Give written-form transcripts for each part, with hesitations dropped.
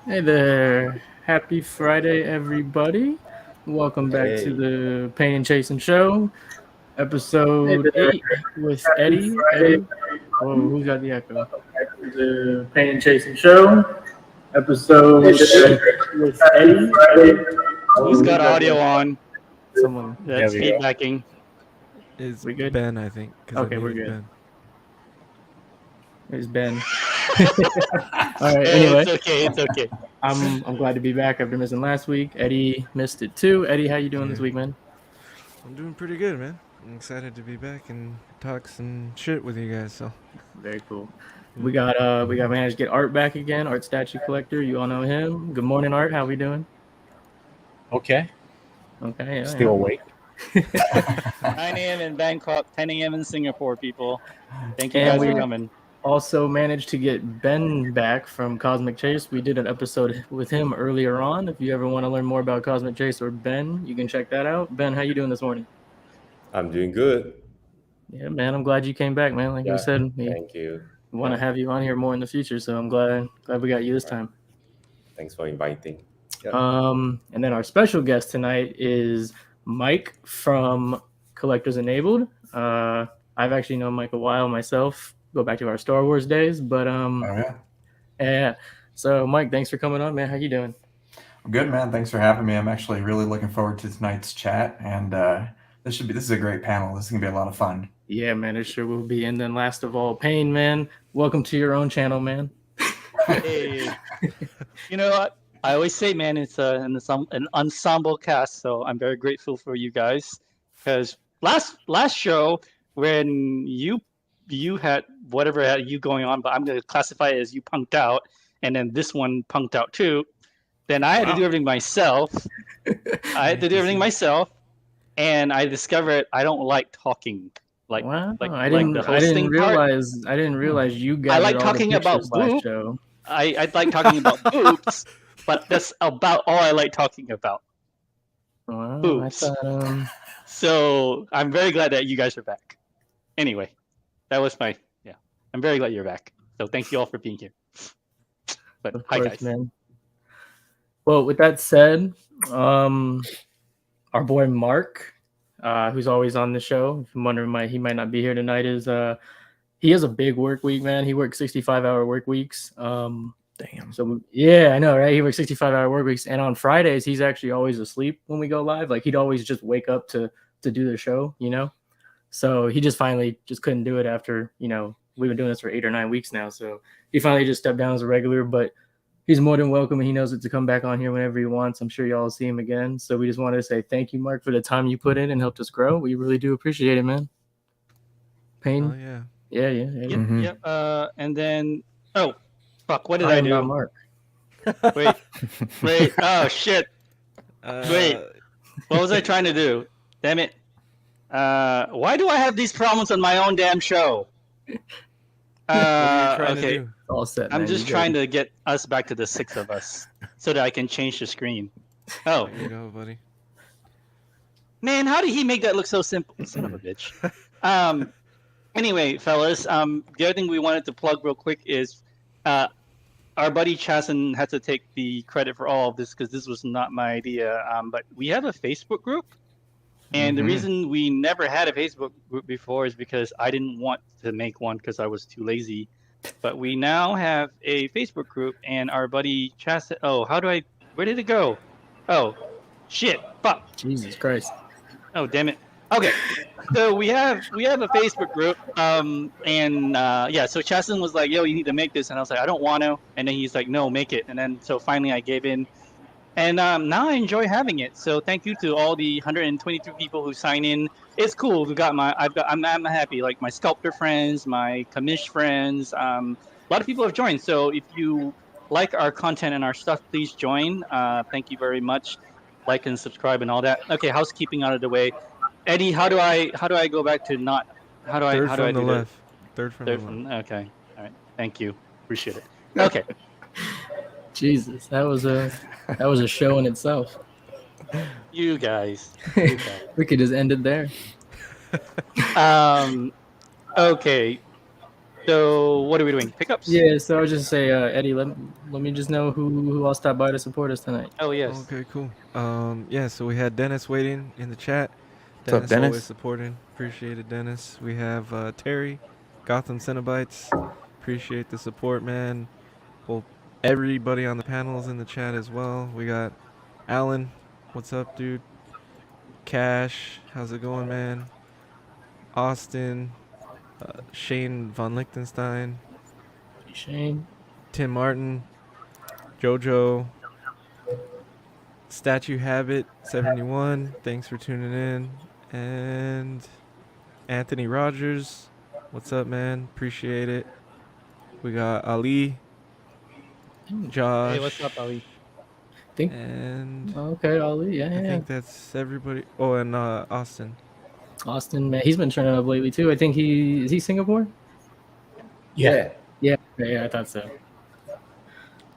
Hey there. Happy Friday, everybody. Welcome back to Hey, the Pain and Chasen show, Hey episode there. 8 with Happy Eddie. Friday, Whoa, everyone. who's got the echo? Welcome back to the Pain and Chasen Show, Episode episode 8 with Happy Eddie. Friday, Who's everyone. got audio on? Someone. That's There we go. feedbacking. Is We good? Ben, I think, because I Okay, we're muted good. Ben. There's Ben. All right, It's anyway, okay. It's okay. I'm glad to be back after missing last week. Eddie missed it too. Eddie, how you doing this Yeah. week, man? I'm doing pretty good, man. I'm excited to be back and talk some shit with you guys. So Very cool. Yeah. We got managed to get Art back again, Art Statue Collector. You all know him. Good morning, Art. How we doing? okay. Okay, yeah, Still awake. 9 a.m. in Bangkok, 10 a.m. in Singapore, people. Thank you And guys we- for coming. Also managed to get Ben back from Cosmic Chase. We did an episode with him earlier on. If you ever want to learn more about Cosmic Chase or Ben, you can check that out. Ben, how you doing this morning? I'm doing good. Yeah, man, I'm glad you came back, man. Like we said, we Thank you. want to have you on here more in the future, so I'm glad we got you this time. Thanks for inviting. And then our special guest tonight is Mike from Collectors Enabled. I've actually known Mike a while myself. Go back to our Star Wars days, but yeah. So Mike, thanks for coming on, man. How you doing? I'm good, man. Thanks for having me. I'm actually really looking forward to tonight's chat, and this is a great panel. This is gonna be a lot of fun. Yeah, man, it sure will be. And then last of all, Payne, man, welcome to your own channel, man. Hey, you know what? I always say, man, it's an ensemble cast, so I'm very grateful for you guys. Because last show when you had whatever had you going on, but I'm gonna classify it as you punked out, and then this one punked out too. Then I had to do everything myself. And I discovered I don't like talking. Like, wow, like I like didn't, the I didn't hosting part. realize you guys. I like talking about last boop. show. I like talking about boobs, but that's about all I like talking about. Wow, Boobs. I thought, So I'm very glad that you guys are back. Anyway, that was I'm very glad you're back. So thank you all for being here. But of hi course, guys. man. Well, with that said, our boy Mark, who's always on the show, if I'm wondering why he might not be here tonight, is he has a big work week, man. He works 65-hour work weeks. damn. So yeah, I know, right? He works 65-hour work weeks, and on Fridays he's actually always asleep when we go live. Like he'd always just wake up to do the show, you know. So he just finally just couldn't do it after, you know, we've been doing this for 8 or 9 weeks now. So he finally just stepped down as a regular, but he's more than welcome, and he knows it to come back on here whenever he wants. I'm sure y'all will see him again. So we just wanted to say thank you, Mark, for the time you put in and helped us grow. We really do appreciate it, man. Payne? Oh yeah. Yeah. Yep, Mhm. yep. And then fuck, what did I I am not do? Mark. Wait. Oh shit. Wait. What was I trying to do? Damn it. Why do I have these problems on my own damn show? What are you trying Okay. to do? All set. I'm man. just You trying good. to get us back to the 6 of us so that I can change the screen. Oh, There you go, buddy. man, how did he make that look so simple? Son of a bitch. Anyway, fellas, the other thing we wanted to plug real quick is our buddy Chasen had to take the credit for all of this because this was not my idea. But we have a Facebook group. And the reason we never had a Facebook group before is because I didn't want to make one because I was too lazy. But we now have a Facebook group, and our buddy Chasen. Oh, where did it go? Oh, shit! Fuck! Jesus Christ. Oh, damn it! Okay, so we have a Facebook group, so Chasen was like, "Yo, you need to make this," and I was like, "I don't want to," and then he's like, "No, make it," and then so finally I gave in. And now I enjoy having it. So thank you to all the 122 people who sign in. It's cool. I'm happy. Like my sculptor friends, my commish friends. A lot of people have joined. So if you like our content and our stuff, please join. Thank you very much. Like and subscribe and all that. Okay, housekeeping out of the way. Eddie, how do I go back to not? How do I? Third How do I from the do left. Third that? from Third the from. left. Okay. All right. Thank you. Appreciate it. Okay. Jesus, that was a show in itself. You guys. We could just end it there. Okay. So what are we doing? Pickups? Yeah, so I was just say, Eddie, let me just know who all stopped by to support us tonight. Oh yes. Okay, cool. Yeah, so we had Dennis waiting in the chat. What's up, Dennis? Always supporting. Appreciate it, Dennis. We have Terry, Gotham Cenobites. Appreciate the support, man. Well, everybody on the panel is in the chat as well. We got Alan. What's up, dude? Cash. How's it going, man? Austin. Shane von Lichtenstein. Shane. Tim Martin. Jojo. Statue Habit 71. Thanks for tuning in. And Anthony Rogers. What's up, man? Appreciate it. We got Ali. Josh. Hey, what's up, Ali? Think. And Okay, Ali. Yeah, I yeah. think that's everybody. Oh, and Austin. Austin, man, he's been turning up lately too. I think is he Singapore? Yeah. Yeah, I thought so.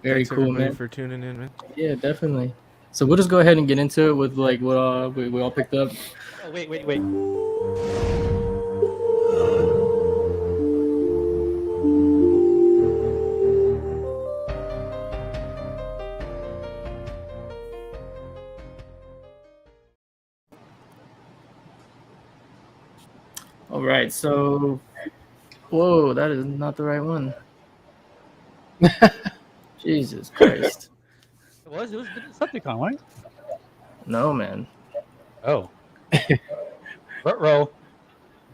Very Thanks cool, everybody man. for tuning in, man. Yeah, definitely. So we'll just go ahead and get into it with like what we all picked up. Oh, wait. All right, so whoa, that is not the right one. Jesus Christ. It was Decepticon, right? No, man. Oh. Row.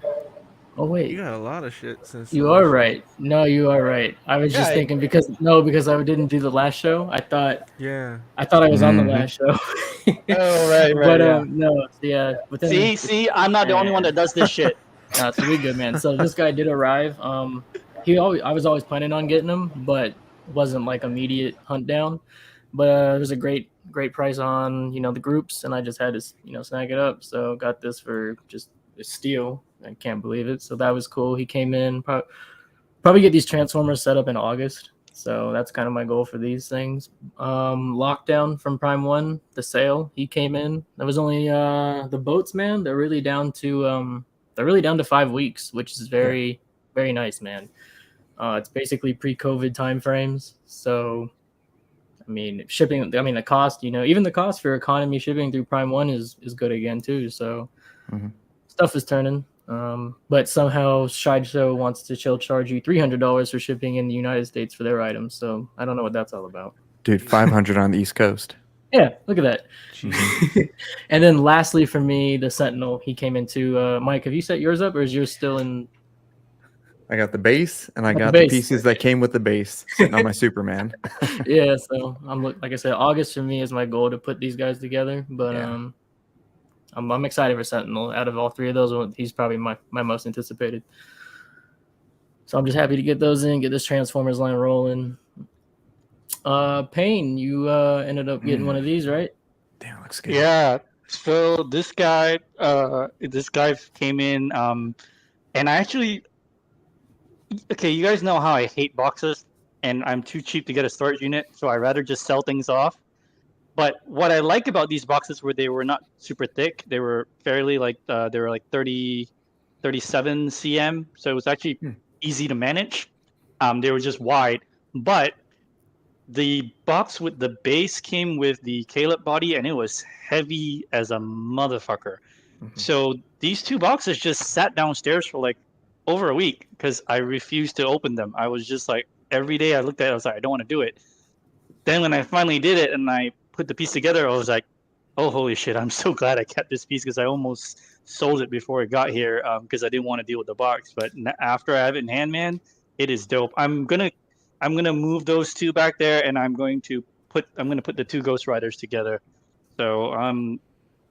Oh You wait. got a lot of shit since. You the are last- right. No, you are right. I was just Yeah, thinking because I didn't do the last show. I thought Yeah. I was on the Mhm. last show. Oh, right, But yeah. no, yeah. But then See, I'm not the only one that does this shit. no, so we good, man. So this guy did arrive. I was always planning on getting him, but wasn't like immediate hunt down. But there was a great price on the groups, and I just had to snag it up. So got this for just a steal. I can't believe it. So that was cool. He came in probably get these Transformers set up in August. So that's kind of my goal for these things. Lockdown from Prime One, the sale. He came in. That was only the boats, man. They're really down to 5 weeks, which is very very nice, man. It's basically pre-COVID timeframes. So I mean, shipping. I mean, the cost. Even the cost for economy shipping through Prime One is good again too. So stuff is turning. But somehow Sideshow wants to charge you $300 for shipping in the United States for their items. So I don't know what that's all about. Dude, 500 on the East Coast. Yeah, look at that. And then lastly for me, the Sentinel. He came into Mike. Have you set yours up, or is yours still in? I got the base, and I The got the base. pieces that came with the base sitting on my Superman. Yeah, so like I said, August for me is my goal to put these guys together. But Yeah. I'm excited for Sentinel. Out of all three of those, he's probably my most anticipated. So I'm just happy to get those in, get this Transformers line rolling. Payne, you ended up getting one of these, right? Damn, looks good. Yeah. So this guy came in, and I actually, okay, you guys know how I hate boxes, and I'm too cheap to get a storage unit, so I'd rather just sell things off. But what I like about these boxes were they were not super thick. They were fairly they were like 37 cm, so it was actually easy to manage. They were just wide, but the box with the base came with the Caleb body, and it was heavy as a motherfucker. So these two boxes just sat downstairs for like over a week because I refused to open them. I was just like, every day I looked at it, I was like, I don't want to do it. Then when I finally did it and I put the piece together, I was like, oh, holy shit, I'm so glad I kept this piece because I almost sold it before it got here because I didn't want to deal with the box. But after I have it in hand, man, it is dope. I'm gonna move those two back there, and I'm gonna put the two Ghost Riders together. So I'm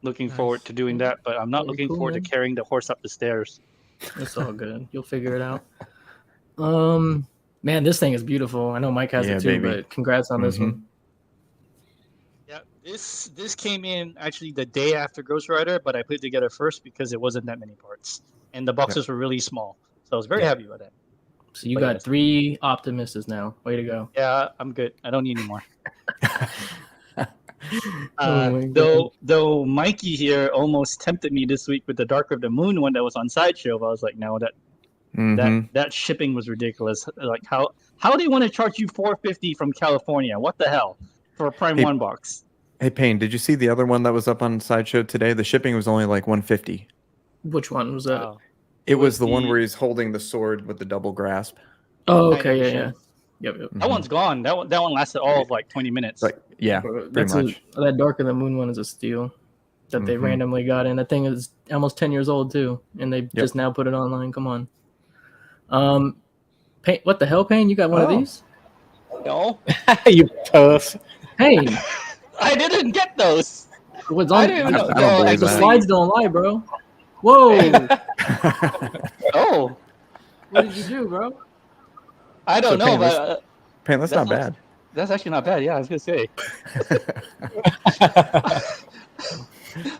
looking forward to doing that, but I'm not Very looking cool, forward man. to carrying the horse up the stairs. It's all good. You'll figure it out. Man, this thing is beautiful. I know Mike has Yeah, it too, baby. but congrats on this one. Yeah, this came in actually the day after Ghost Rider, but I put it together first because it wasn't that many parts, and the boxes were really small, so I was very happy with it. So you But got yes. 3 Optimuses now. Way to go. Yeah, I'm good. I don't need any more. Oh my God. Though Mikey here almost tempted me this week with the Dark of the Moon one that was on Sideshow, but I was like, no, That shipping was ridiculous. Like how do they want to charge you $450 from California? What the hell for a Prime Hey, 1 box? Hey, Payne, did you see the other one that was up on Sideshow today? The shipping was only like 150. Which one was that? Wow. It was the one where he's holding the sword with the double grasp. Oh, Kind of okay, a yeah, shame. yeah. Yep. That one's gone. That one lasted all of like 20 minutes. Like, yeah, Bro, pretty much. that Dark of the Moon one is a steal that they randomly got in. That thing is almost 10 years old too, and they just now put it online. Come on. Payne, what the hell, Payne? You got one of these? No, You perf. Payne, I didn't get those. what's I on? didn't know. I don't believe The that. slides don't lie, bro. Whoa! Oh, What did you do, bro? I don't So, know, Payne, but Payne, that's not bad. that's actually not bad. Yeah, I was gonna say.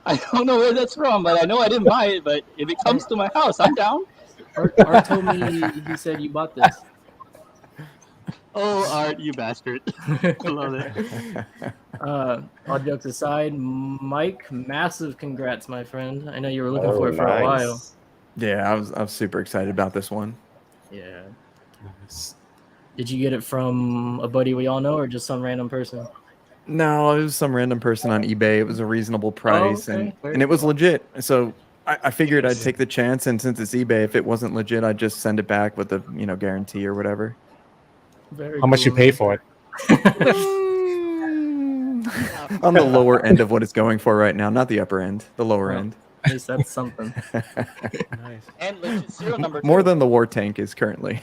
I don't know where that's from, but I know I didn't buy it. But if it comes to my house, I'm down. Art told me he said you bought this. Oh, Art, you bastard! I love it. All jokes aside, Mike, massive congrats, my friend. I know you were looking for it for a while. Yeah, I was super excited about this one. Yeah. Did you get it from a buddy we all know, or just some random person? No, it was some random person on eBay. It was a reasonable price, okay. and it was legit. So I figured I'd take the chance, and since it's eBay, if it wasn't legit, I'd just send it back with a guarantee or whatever. Very How much you cool, pay man. for it? On the lower end of what it's going for right now, not the upper end, the lower end. At least that's something. Nice. And legit serial number. More than the war tank is currently.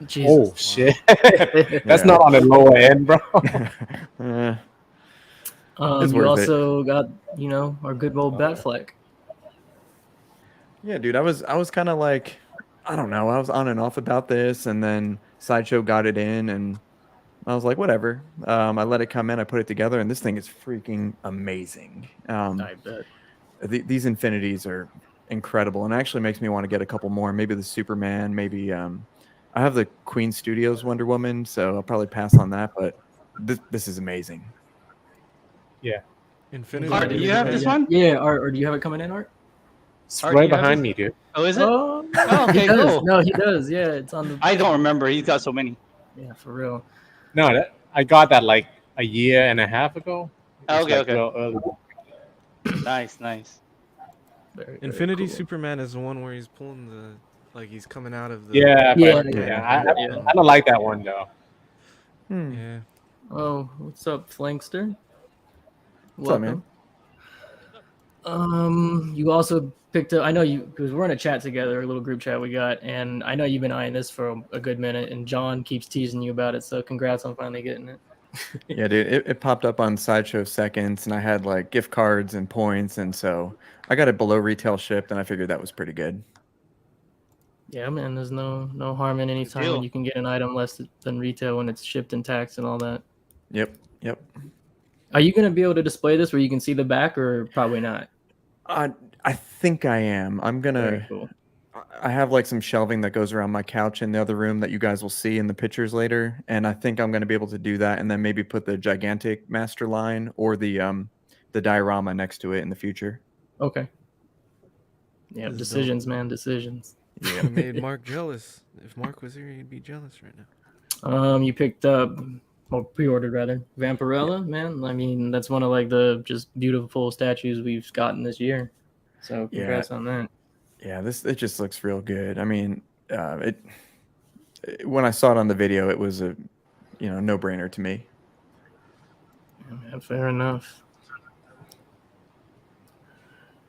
Jesus. Oh shit! That's Yeah. not on the lower end, bro. Eh, It's You worth it. also got, our good old Batfleck. yeah, dude, I was kind of like, I don't know, I was on and off about this, and then Sideshow got it in, and I was like, whatever. I let it come in, I put it together, and this thing is freaking amazing. I bet. These infinities are incredible, and it actually makes me want to get a couple more. Maybe the Superman, maybe I have the Queen Studios Wonder Woman, so I'll probably pass on that. But this is amazing. Infinity. Art, do you have this one? Yeah, or do you have it coming in, Art? It's Art, right do you have behind this? me, dude. Oh, is it? Oh, okay, he does. cool. No, he does. Yeah, it's on the. I don't remember. He's got so many. Yeah, for real. No, I got that like a year and a half ago. It's Okay, like okay. real early. Nice. Very, very Infinity cool. Superman is the one where he's pulling he's coming out of the. Yeah, Yeah, but, yeah. I don't like that one though. Yeah. Oh, what's up, Flankster? What's up, man? You also picked up. I know you because we're in a chat together, a little group chat we got, and I know you've been eyeing this for a good minute, and John keeps teasing you about it. So congrats on finally getting it. Yeah, dude, it popped up on Sideshow Seconds, and I had like gift cards and points, and so I got it below retail shipped, and I figured that was pretty good. Yeah, man. There's no harm in any time deal. when you can get an item less than retail when it's shipped and taxed and all that. Yep. Are you gonna be able to display this where you can see the back, or probably not? I think I am. I'm gonna. Very cool. I have like some shelving that goes around my couch in the other room that you guys will see in the pictures later, and I think I'm gonna be able to do that, and then maybe put the gigantic master line or the diorama next to it in the future. Okay. Yeah, This is decisions, man. Decisions. You made Mark jealous. If Mark was here, he'd be jealous right now. You picked up, or pre-ordered rather, Vampirella, man. I mean, that's one of like the just beautiful statues we've gotten this year. So congrats on that. Yeah, it just looks real good. I mean, when I saw it on the video, it was a no-brainer to me. Yeah, fair enough.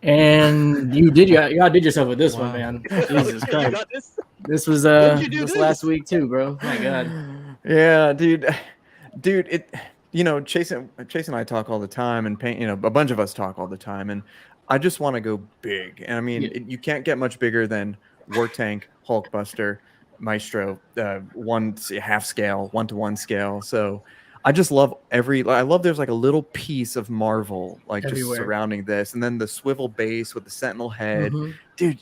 And you did yourself with this one, Wow. man. Jesus You Christ. got this? This was How'd you do this this? last week too, bro. My God. Yeah, dude, Chasen and I talk all the time, and Paint, a bunch of us talk all the time, and I just want to go big. And I mean, Yeah. you can't get much bigger than War Tank, Hulkbuster, Maestro, 1/2 scale, 1-to-1 scale. So I just love I love there's like a little piece of Marvel like just Everywhere. surrounding this, and then the swivel base with the Sentinel head. Mhm. Dude,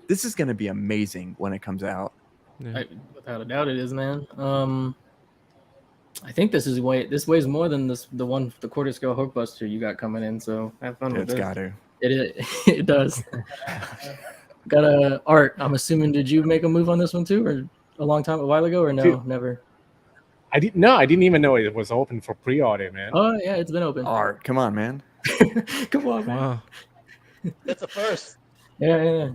this is gonna be amazing when it comes out. Yeah. Without a doubt, it is, man. I think this weighs more than the quarter scale Hulkbuster you got coming in. So have fun with It's this. got to. It does. Got a Art. I'm assuming, did you make a move on this one too, or a while ago, or no, Dude. never? I didn't even know it was open for pre-order, man. Oh yeah, it's been open. Art, come on, man. Come on, man. Wow. That's a first. Yeah.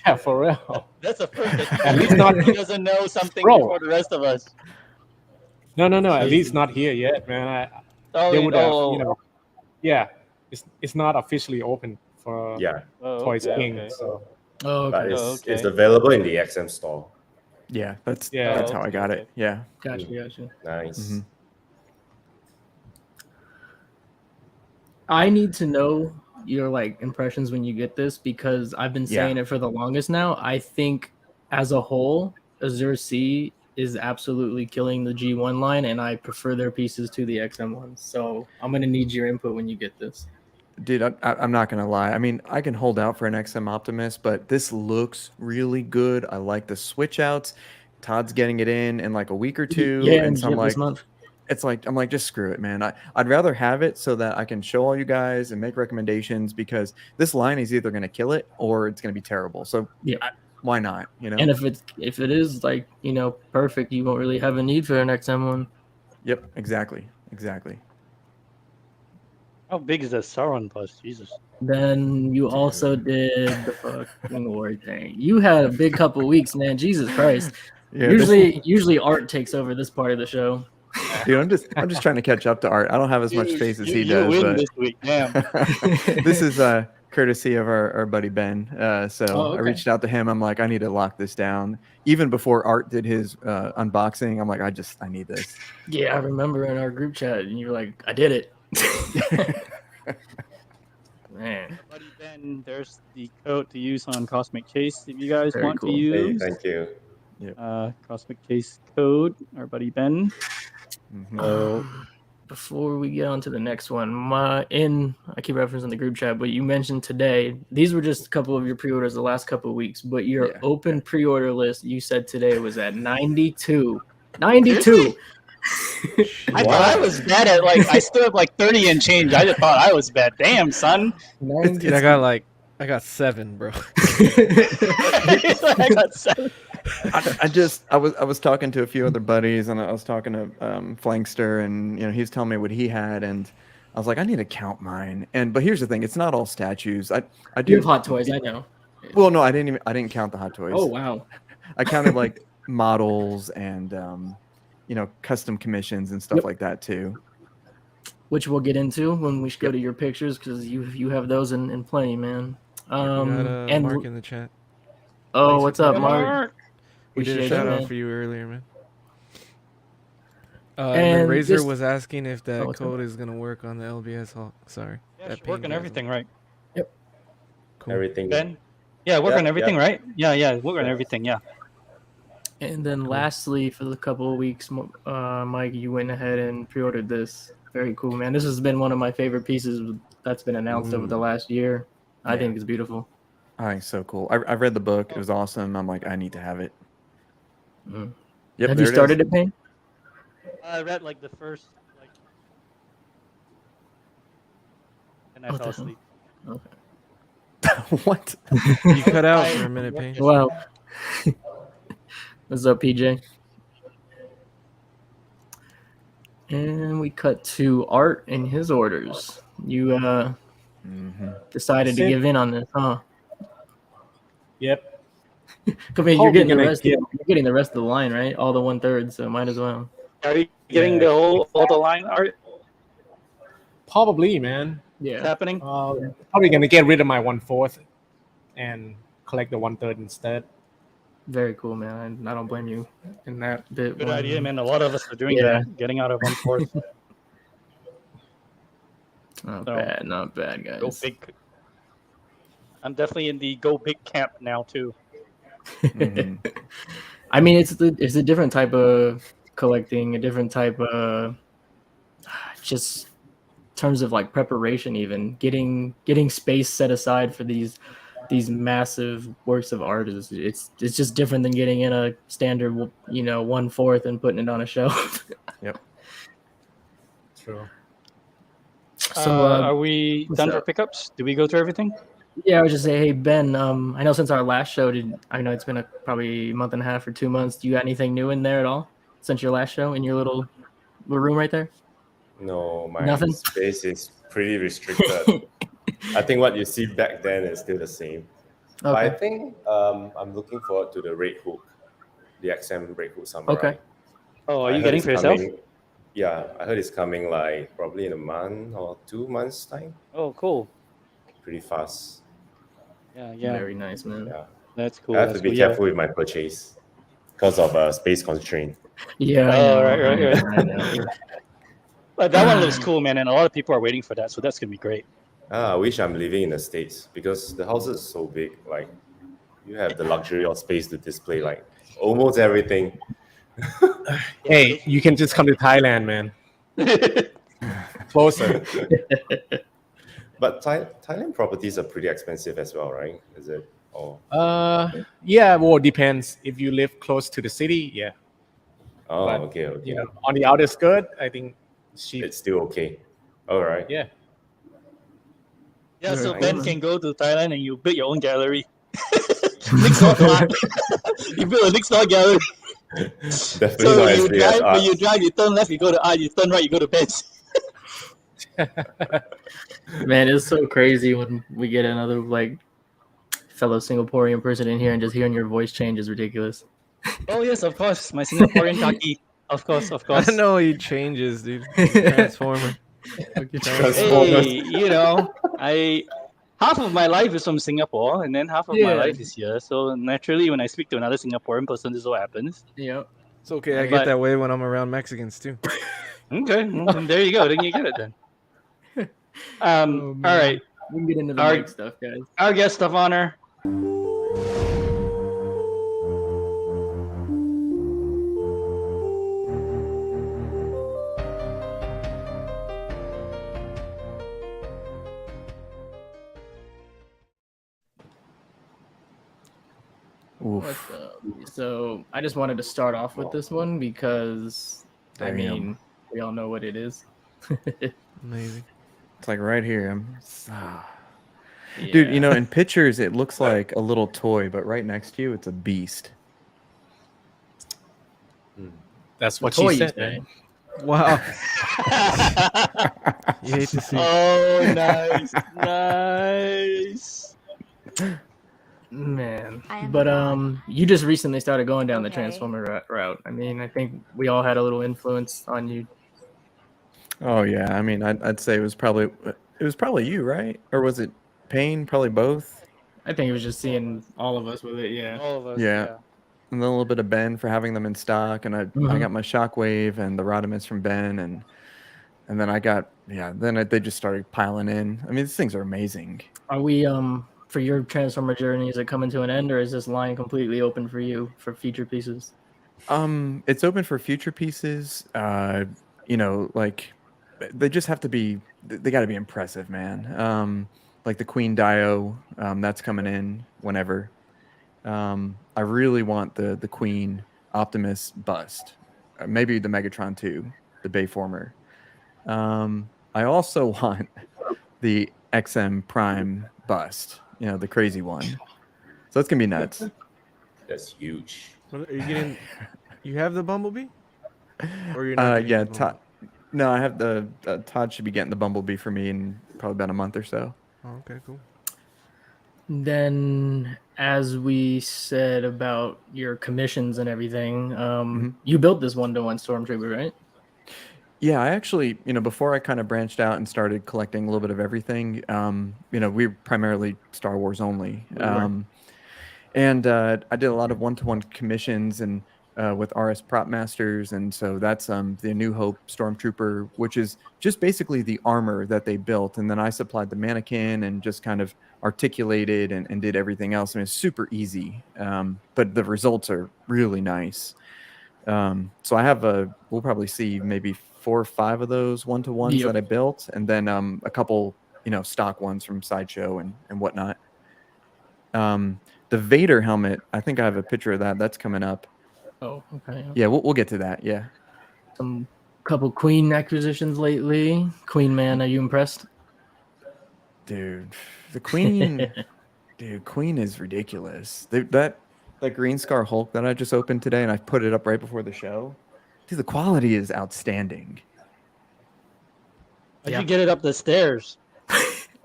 Yeah, for real. That's a first. At least not. He doesn't know something Bro. before the rest of us. No. At Crazy. least not here yet, man. Oh, They would have, oh, yeah. It's not officially open for Yeah, oh, Toys okay, Inc. okay. So Oh, but okay. it's okay. available in the XM store. Yeah, that's Yeah. that's how I got it. Yeah. Gotcha. Nice. Mhm. I need to know your like impressions when you get this because I've been saying it for the longest now. I think as a whole, Azure C is absolutely killing the G1 line, and I prefer their pieces to the XM ones. So I'm gonna need your input when you get this. Dude, I'm not gonna lie. I mean, I can hold out for an XM Optimus, but this looks really good. I like the switch outs. Todd's getting it in like a week or two, Yeah, and so I'm this like, month. I'm like, just screw it, man. I'd rather have it so that I can show all you guys and make recommendations because this line is either gonna kill it or it's gonna be terrible. So Yeah. why not? You know? And if it is like, perfect, you won't really have a need for an XM one. Yep, exactly. How big is that Sauron bus? Jesus. Then you also did the fucking war thing. You had a big couple weeks, man. Jesus Christ. Yeah, Usually Art takes over this part of the show. dude, I'm just trying to catch up to Art. I don't have as much space as he You does, win but this week, damn. this is courtesy of our buddy Ben. So okay. I reached out to him. I'm like, I need to lock this down. Even before Art did his unboxing, I'm like, I need this. Yeah, I remember in our group chat, and you were like, I did it. Man, Buddy Ben, there's the code to use on Cosmic Chase if you guys Very want cool. to Hey, use. thank you. Cosmic Chase code, our buddy Ben. Mhm. Before we get on to the next one, I keep referencing the group chat, but you mentioned today, these were just a couple of your pre-orders the last couple of weeks, but your Yeah. open pre-order list you said today was at 92. 92. I thought I was bad at I stood up like 30 and change. I just thought I was bad. Damn, son. Dude, I got 7, bro. I got 7. I was talking to a few other buddies, and I was talking to Flankster, and he was telling me what he had, and I was like, I need to count mine. But here's the thing, it's not all statues. I do You have Hot Toys, I know. Well, no, I didn't count the Hot Toys. Oh, wow. I counted like models and custom commissions and stuff like that too. Which we'll get into when we go to your pictures, because you have those in plenty, man. We got and Mark in the chat. oh, Thanks what's for up, coming. Mark? We did a Appreciate shout it, out man. for you earlier, man. And and Razor this- was asking if that what's up? code is gonna work on the LBS Hawk. Sorry. Yeah, that should work on Pain everything, right? Cool. Everything. Ben? Yeah, work Yeah, on everything, yeah. right? Yeah, work on everything, yeah. And then lastly, for the couple of weeks, Mike, you went ahead and pre-ordered this. Very cool, man. This has been one of my favorite pieces that's been announced over the last year. I Yeah. think it's beautiful. Oh, it's so cool. I read the book. It was awesome. I'm like, I need to have it. Mm. Yep. Have there you it is. started it, Payne? I read the first and I What fell the hell? asleep. What? You cut out for a minute, Pain. Wow. What's up, PJ? And we cut to Art and his orders. You decided to Sid. give in on this, huh? Yep. Come here, How you're we getting the gonna rest. get- You're getting the rest of the line, right? All the 1/3, so might as well. Are you getting the all the line art Probably, man. Yeah. happening? Probably gonna get rid of my 1/4 and collect the 1/3 instead. Very cool, man. I don't blame you in that bit. Good idea, man. A lot of us are doing Yeah. that, getting out of 1/4. Not So, bad, not bad, Go guys. big. I'm definitely in the go big camp now too. Mhm. I mean, it's a different type of collecting, a different type of just in terms of like preparation, even getting space set aside for these massive works of art is it's just different than getting in a standard 1/4 and putting it on a shelf. True. So Are we what's done for up? pickups? Do we go through everything? Yeah, I was just saying, hey Ben, I know since our last show, I know it's been probably a month and a half or 2 months. Do you got anything new in there at all since your last show in your little room right there? No, my Nothing. space is pretty restricted. I think what you see back then is still the same. But I Okay. think I'm looking forward to the Red Hook, the XM Red Hook Samurai. Okay. Oh, are I you heard getting it's for yourself? coming. Yeah, I heard it's coming like probably in a month or 2 months time. Oh, cool. Pretty fast. Yeah. Very nice, man. Yeah, That's I cool. have That's to be cool. Yeah. careful with my purchase because of a space constraint. Yeah, I Oh, know. right. I know. But that one looks cool, man, and a lot of people are waiting for that, so that's gonna be great. I wish I'm living in the States because the house is so big. Like you have the luxury of space to display like almost everything. Hey, you can just come to Thailand, man. Closer. But Thailand properties are pretty expensive as well, right? Is it? Oh, Yeah, well, it depends. If you live close to the city, yeah. But, okay. You know, on the outer skirt, I think it's cheap. It's still okay. All right. Yeah. Yeah, so Very Ben cool, can go to Thailand and you build your own gallery. Next door to art. You build a next door gallery. Definitely So not when as you big as drive, art. you turn left, you go to art. You turn right, you go to Ben's. Man, it's so crazy when we get another like fellow Singaporean person in here and just hearing your voice change is ridiculous. Oh yes, of course, my Singaporean Taki. Of course. I know he changes, dude. He's a transformer. Hey, half of my life is from Singapore, and then half of my Yeah. life is here. So naturally, when I speak to another Singaporean person, this is what happens. Yep. It's okay. I But- get that way when I'm around Mexicans too. Okay, well, then there you go. Then you get it then. Oh, man. All right. We can get into the Our- mic stuff, guys. Our guest of honor. What's up? So I just wanted to start off with this one because Damn. we all know what it is. Amazing. It's like right here. Dude, you know, in pictures it looks like a little toy, but right next to you it's a beast. That's what toy she you said, say. man. Wow. You hate to see. Oh, nice. Man, I am but not. you just recently started going down the Okay. Transformer route. I mean, I think we all had a little influence on you. Oh yeah, I mean, I'd say it was probably you, right? Or was it Payne? Probably both. I think it was just seeing all of us with it. Yeah. All of us. Yeah. And then a little bit of Ben for having them in stock, and I got my Shockwave and the Rodimus from Ben, and then I got they just started piling in. I mean, these things are amazing. Are we for your Transformer journey? Is it coming to an end, or is this line completely open for you for future pieces? It's open for future pieces. You know, like they just have to be. They got to be impressive, man. Like the Queen Dio, that's coming in whenever. I really want the Queen Optimus bust, maybe the Megatron 2, the Bayformer. I also want the XM Prime bust, you know, the crazy one. So it's gonna be nuts. That's huge. What, are you getting? You have the Bumblebee? Or you're not? getting Yeah, the Bumblebee? Todd. No, I have the Todd should be getting the Bumblebee for me in probably about a month or so. Oh, okay, cool. Then, as we said about your commissions and everything, you built this one-to-one Stormtrooper, right? Yeah, I actually, you know, before I kind of branched out and started collecting a little bit of everything, you know, we're primarily Star Wars only. And I did a lot of one-to-one commissions and with RS Prop Masters, and so that's the New Hope Stormtrooper, which is just basically the armor that they built, and then I supplied the mannequin and just kind of articulated and did everything else. I mean, it's super easy, but the results are really nice. So I have we'll probably see maybe 4 or 5 of those one-to-ones that I built, and then a couple, you know, stock ones from Sideshow and whatnot. The Vader helmet, I think I have a picture of that. That's coming up. Oh, okay. Yeah, we'll get to that. Yeah. Some couple Queen acquisitions lately. Queen Man, are you impressed? Dude, the Queen, dude, Queen is ridiculous. That Green Scar Hulk that I just opened today, and I put it up right before the show. Dude, the quality is outstanding. How'd Yeah. you get it up the stairs?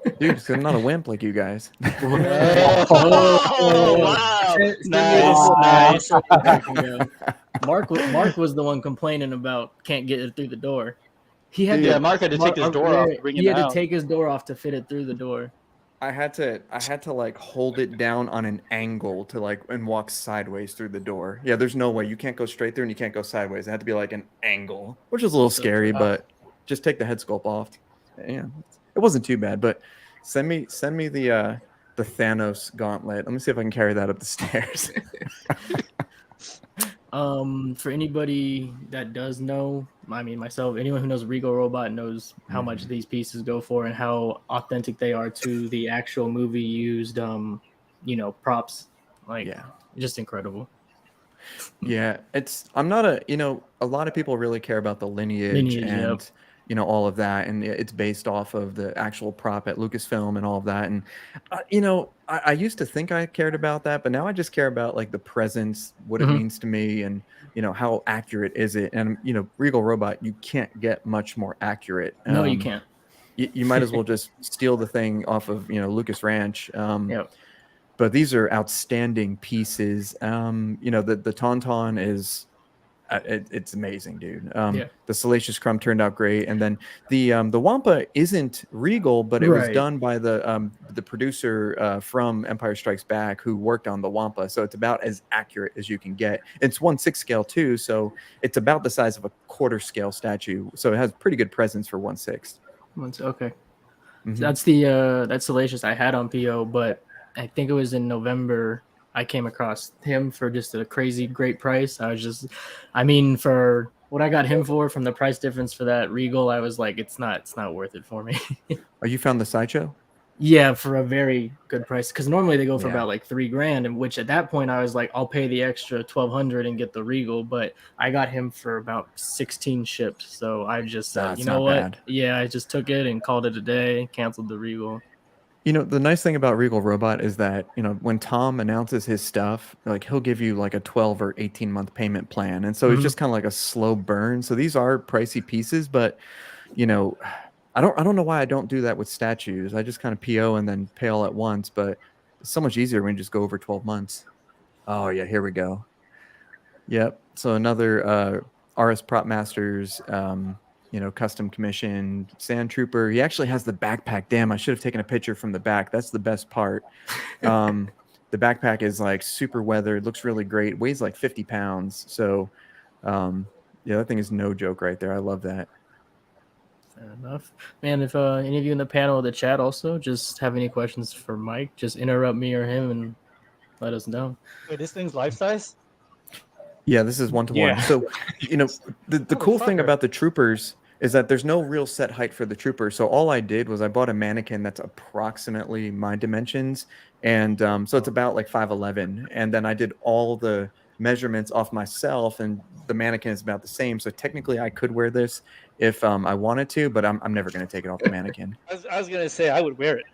Dude, because I'm not a wimp like you guys. Oh, wow. Nice. Mark was the one complaining about can't get it through the door. He had Yeah, to, Mark had to take his door off to bring he it had to out. take his door off to fit it through the door. I had to like hold it down on an angle to like and walk sideways through the door. Yeah, there's no way you can't go straight through and you can't go sideways. It had to be like an angle, which is a little scary, but just take the head sculpt off. Yeah, it wasn't too bad. But send me the Thanos gauntlet. Let me see if I can carry that up the stairs. For anybody that does know, I mean myself, anyone who knows Regal Robot knows how much these pieces go for and how authentic they are to the actual movie used props. Like, Yeah. just incredible. Yeah, I'm not a lot of people really care about the lineage and yep. All of that, and it's based off of the actual prop at Lucasfilm and all of that. And I used to think I cared about that, but now I just care about like the presence, what it means to me, and how accurate is it. And Regal Robot, you can't get much more accurate. No, you can't. You might as well just steal the thing off of Lucas Ranch. Yep. But these are outstanding pieces. The Tauntaun is it's amazing, dude. The Salacious Crumb turned out great, and then the Wampa isn't Regal, but it was done by the producer from Empire Strikes Back who worked on the Wampa, so it's about as accurate as you can get. It's 1/6 scale too, so it's about the size of a quarter scale statue, so it has pretty good presence for 1/6. Okay, that's that's Salacious I had on PO, but I think it was in November I came across him for just a crazy great price. For what I got him for, from the price difference for that Regal, I was like, it's not worth it for me. Oh, you found the Sideshow? Yeah, for a very good price, because normally they go for about like $3,000, and which at that point I was like, I'll pay the extra $1,200 and get the Regal, but I got him for about 16 shipped. So I just said, you know what? Bad. Yeah, I just took it and called it a day, canceled the Regal. The nice thing about Regal Robot is that, when Tom announces his stuff, like he'll give you like a 12 or 18 month payment plan. And so it's just kind of like a slow burn. So these are pricey pieces, but I don't know why I don't do that with statues. I just kind of PO and then pay all at once, but it's so much easier when you just go over 12 months. Oh yeah, here we go. Yep. So another RS Prop Masters custom commission Sand Trooper. He actually has the backpack. Damn, I should have taken a picture from the back. That's the best part. The backpack is like super weathered, looks really great, weighs like 50 pounds. So that thing is no joke right there. I love that. Fair enough. Man, if any of you in the panel or the chat also just have any questions for Mike, just interrupt me or him and let us know. Wait, this thing's life size? Yeah, this is 1-to-1. Yeah. So, the cool thing about the troopers is that there's no real set height for the trooper. So all I did was I bought a mannequin that's approximately my dimensions. And so it's about like 5'11". And then I did all the measurements off myself, and the mannequin is about the same. So technically I could wear this if I wanted to, but I'm never going to take it off the mannequin. I was going to say I would wear it.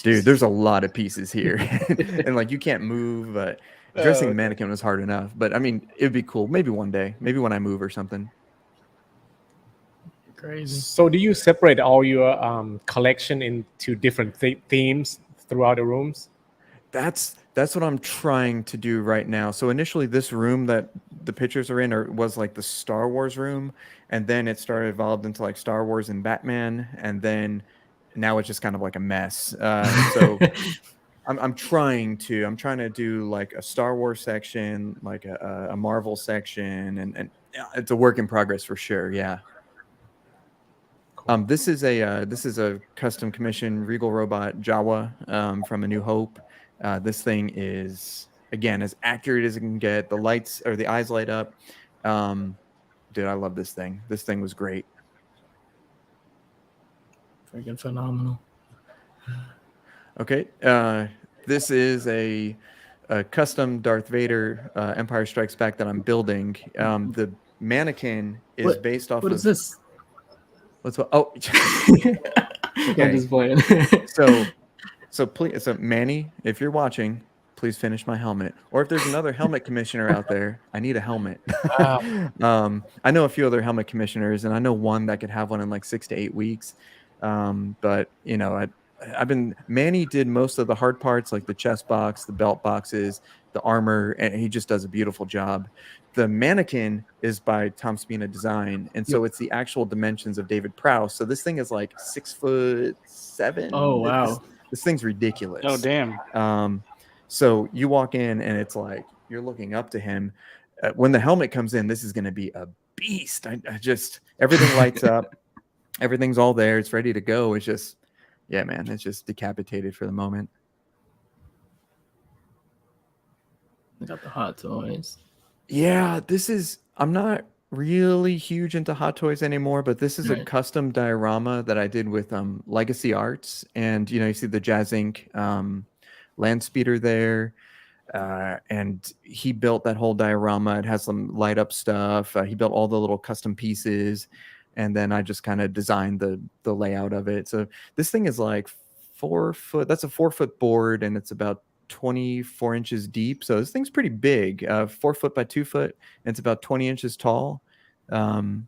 Dude, there's a lot of pieces here. And like you can't move, but dressing the mannequin was hard enough. But I mean, it'd be cool. Maybe one day, maybe when I move or something. Crazy. So do you separate all your collection into different themes throughout the rooms? That's what I'm trying to do right now. So initially this room that the pictures are in was like the Star Wars room, and then it started evolved into like Star Wars and Batman, and then now it's just kind of like a mess. So I'm trying to do like a Star Wars section, like a Marvel section, and it's a work in progress for sure. Yeah. This is a custom commission Regal Robot Jawa from A New Hope. This thing is, again, as accurate as it can get. The lights or the eyes light up. Dude, I love this thing. This thing was great. Freaking phenomenal. Okay. This is a custom Darth Vader Empire Strikes Back that I'm building. The mannequin is based off What of... is this? What's what? Oh, I'm just playing. So please, so Manny, if you're watching, please finish my helmet. Or if there's another helmet commissioner out there, I need a helmet. I know a few other helmet commissioners, and I know one that could have one in like 6 to 8 weeks. But you know, Manny did most of the hard parts, like the chest box, the belt boxes, the armor, and he just does a beautiful job. The mannequin is by Tom Spina Design, and so it's the actual dimensions of David Prowse. So this thing is like 6'7". Oh wow. This thing's ridiculous. Oh damn. So you walk in and it's like you're looking up to him. When the helmet comes in, this is going to be a beast. I just everything lights up, everything's all there. It's ready to go. It's just, yeah, man. It's just decapitated for the moment. I got the hot toys. Yeah, I'm not really huge into hot toys anymore, but this is a custom diorama that I did with Legacy Arts, and you see the Jazz Inc. Land speeder there, and he built that whole diorama. It has some light up stuff. He built all the little custom pieces, and then I just kind of designed the layout of it. So this thing is like 4 foot. That's a 4 foot board, and it's about 24 inches deep. So this thing's pretty big, 4 foot by 2 foot, and it's about 20 inches tall. And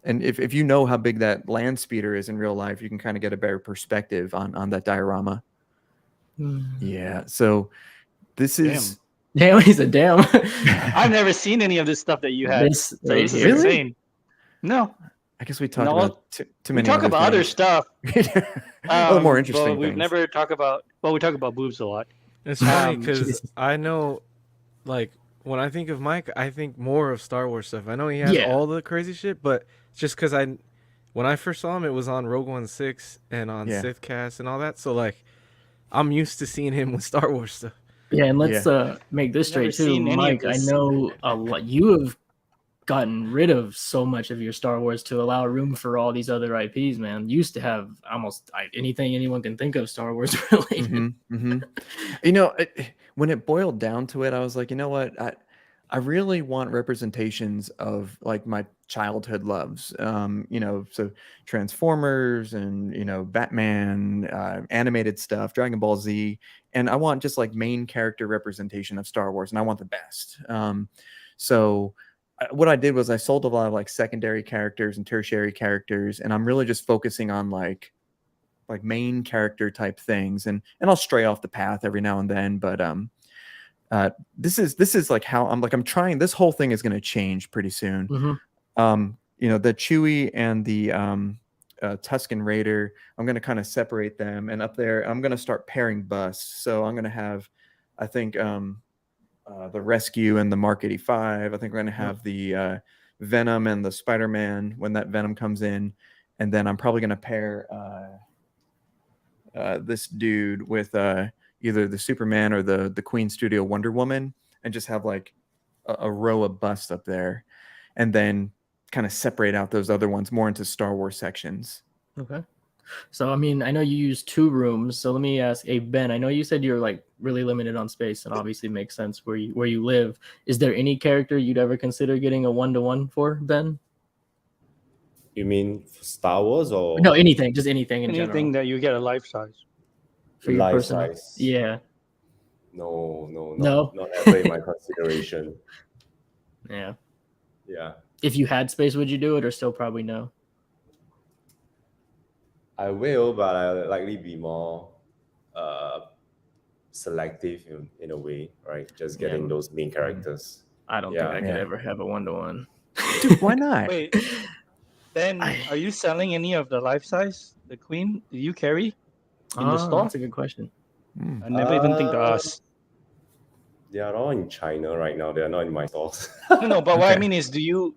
if you know how big that land speeder is in real life, you can kind of get a better perspective on that diorama. Yeah. So this is damn. He's a damn. I've never seen any of this stuff that you had. This is really? insane. No. I guess we talk about too many. We talk about other stuff. More interesting. But we never talk about. Well, we talk about boobs a lot. It's funny because I know, like, when I think of Mike, I think more of Star Wars stuff. I know he has all the crazy shit, but it's just because when I first saw him, it was on Rogue One 6 and on Sithcast and all that. So, like, I'm used to seeing him with Star Wars stuff. Yeah, and let's make this straight, too. Mike, I know a lot. You have gotten rid of so much of your Star Wars to allow room for all these other IPs, man. You used to have almost anything anyone can think of Star Wars related. When it boiled down to it, I was like, you know what? I really want representations of like my childhood loves. So Transformers and Batman, animated stuff, Dragon Ball Z, and I want just like main character representation of Star Wars, and I want the best. So what I did was I sold a lot of like secondary characters and tertiary characters, and I'm really just focusing on like main character type things, and I'll stray off the path every now and then, but this is like how I'm trying. This whole thing is going to change pretty soon. The Chewie and the Tusken Raider, I'm going to kind of separate them, and up there I'm going to start pairing busts. So I'm going to have, I think, the Rescue and the Mark 85. I think we're going to have the Venom and the Spider-Man when that Venom comes in, and then I'm probably going to pair this dude with either the Superman or the Queen Studio Wonder Woman, and just have like a row of busts up there, and then kind of separate out those other ones more into Star Wars sections. Okay. So, I mean, I know you use 2 rooms. So let me ask, Ben, I know you said you're like really limited on space, and obviously makes sense where you live. Is there any character you'd ever consider getting a 1-to-1 for, Ben? You mean Star Wars or no? Anything, just anything in general. Anything that you get a life size. For your life personal size? Yeah. No, No? not ever in my consideration. Yeah. Yeah. If you had space, would you do it, or still probably no? I will, but I'll likely be more selective in a way, right? Just getting those main characters. I don't think I could ever have a 1-to-1. Dude, why not? Wait, then are you selling any of the life size? The Queen? Do you carry in the store? That's a good question. I never even think to ask. They are all in China right now. They are not in my stores. No, but what I mean is, do you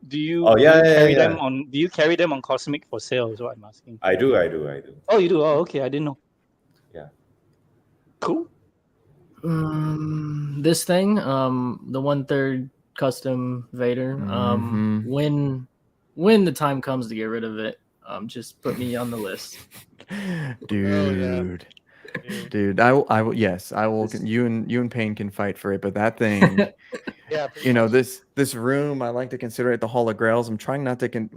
carry them on Cosmic for sale? Is what I'm asking. I do. Oh, you do? Oh, okay. I didn't know. Yeah. Cool. This thing, the 1/3 custom Vader. When the time comes to get rid of it, just put me on the list. Dude. Dude, I will. Yes, I will. You and Payne can fight for it, but that thing, Yeah, this room, I like to consider it the Hall of Grails. I'm trying not to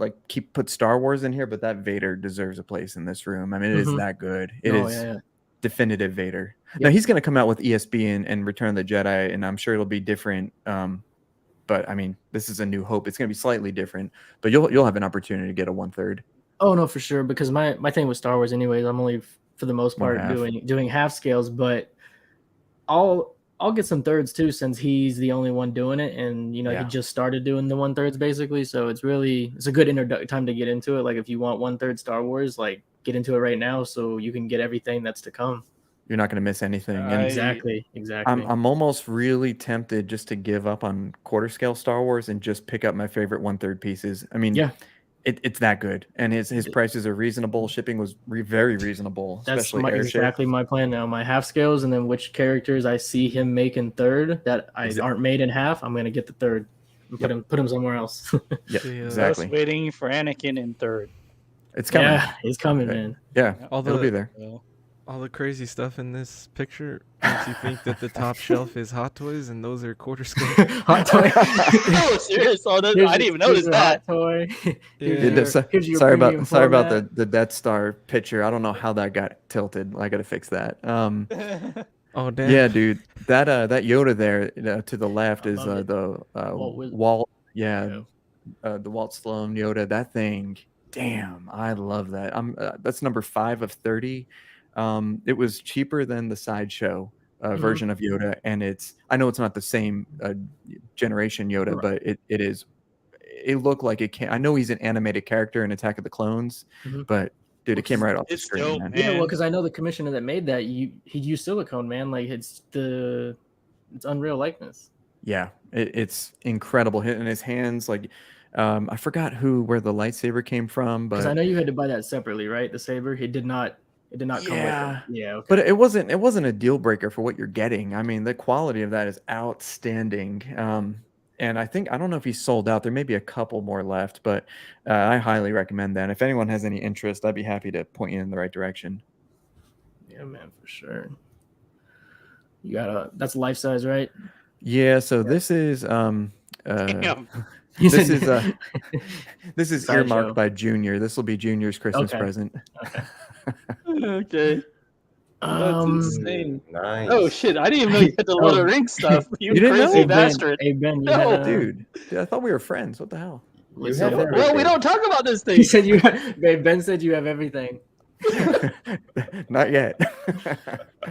put Star Wars in here, but that Vader deserves a place in this room. I mean, it is that good. It is definitive Vader. Now he's going to come out with ESB and Return of the Jedi, and I'm sure it'll be different. But I mean, this is A New Hope. It's going to be slightly different, but you'll have an opportunity to get a 1/3. Oh no, for sure. Because my thing with Star Wars, anyways, I'm only for the most part doing half scales, but I'll get some thirds too, since he's the only one doing it, and he just started doing the 1/3 basically. So it's a good time to get into it. Like if you want 1/3 Star Wars, like get into it right now, so you can get everything that's to come. You're not going to miss anything. And Exactly. I'm almost really tempted just to give up on quarter scale Star Wars and just pick up my favorite 1/3 pieces. I mean, it's that good, and his prices are reasonable. Shipping was very reasonable. That's exactly my plan now. My half scales, and then which characters I see him make in third that aren't made in half, I'm gonna get the third and put him somewhere else. Exactly. Just waiting for Anakin in third. It's coming. Yeah, it's coming, man. Yeah, it'll be there. All the crazy stuff in this picture makes you think that the top shelf is Hot Toys and those are quarter scale. Hot Toy. Oh, serious? I didn't even notice that. Hot Toy. Sorry about the Death Star picture. I don't know how that got tilted. I got to fix that. Oh damn. Yeah, dude. That Yoda there to the left is the Walt. Yeah, the Walt Sloan Yoda. That thing. Damn, I love that. That's number 5 of 30. It was cheaper than the Sideshow version of Yoda, and I know it's not the same generation Yoda, but it is. It looked like it can. I know he's an animated character in Attack of the Clones, but dude, it came right off the screen. Dope, man. Yeah, well, because I know the commissioner that made that, he used silicone, man. Like it's unreal likeness. Yeah, it's incredible. In his hands, like I forgot where the lightsaber came from, but because I know you had to buy that separately, right? The saber, it did not come with it. Yeah, okay. But it wasn't a deal breaker for what you're getting. I mean, the quality of that is outstanding. And I don't know if he's sold out. There may be a couple more left, but I highly recommend that. If anyone has any interest, I'd be happy to point you in the right direction. Yeah, man, for sure. You got that's life size, right? Yeah. So this is this is earmarked by Junior. This will be Junior's Christmas present. Okay. That's insane. Nice. Oh shit! I didn't even know you had the Lord of the Rings stuff. You didn't crazy know? bastard! Hey Ben, Dude, I thought we were friends. What the hell? You have Well, we don't talk about this thing. He said Ben said you have everything. Not yet.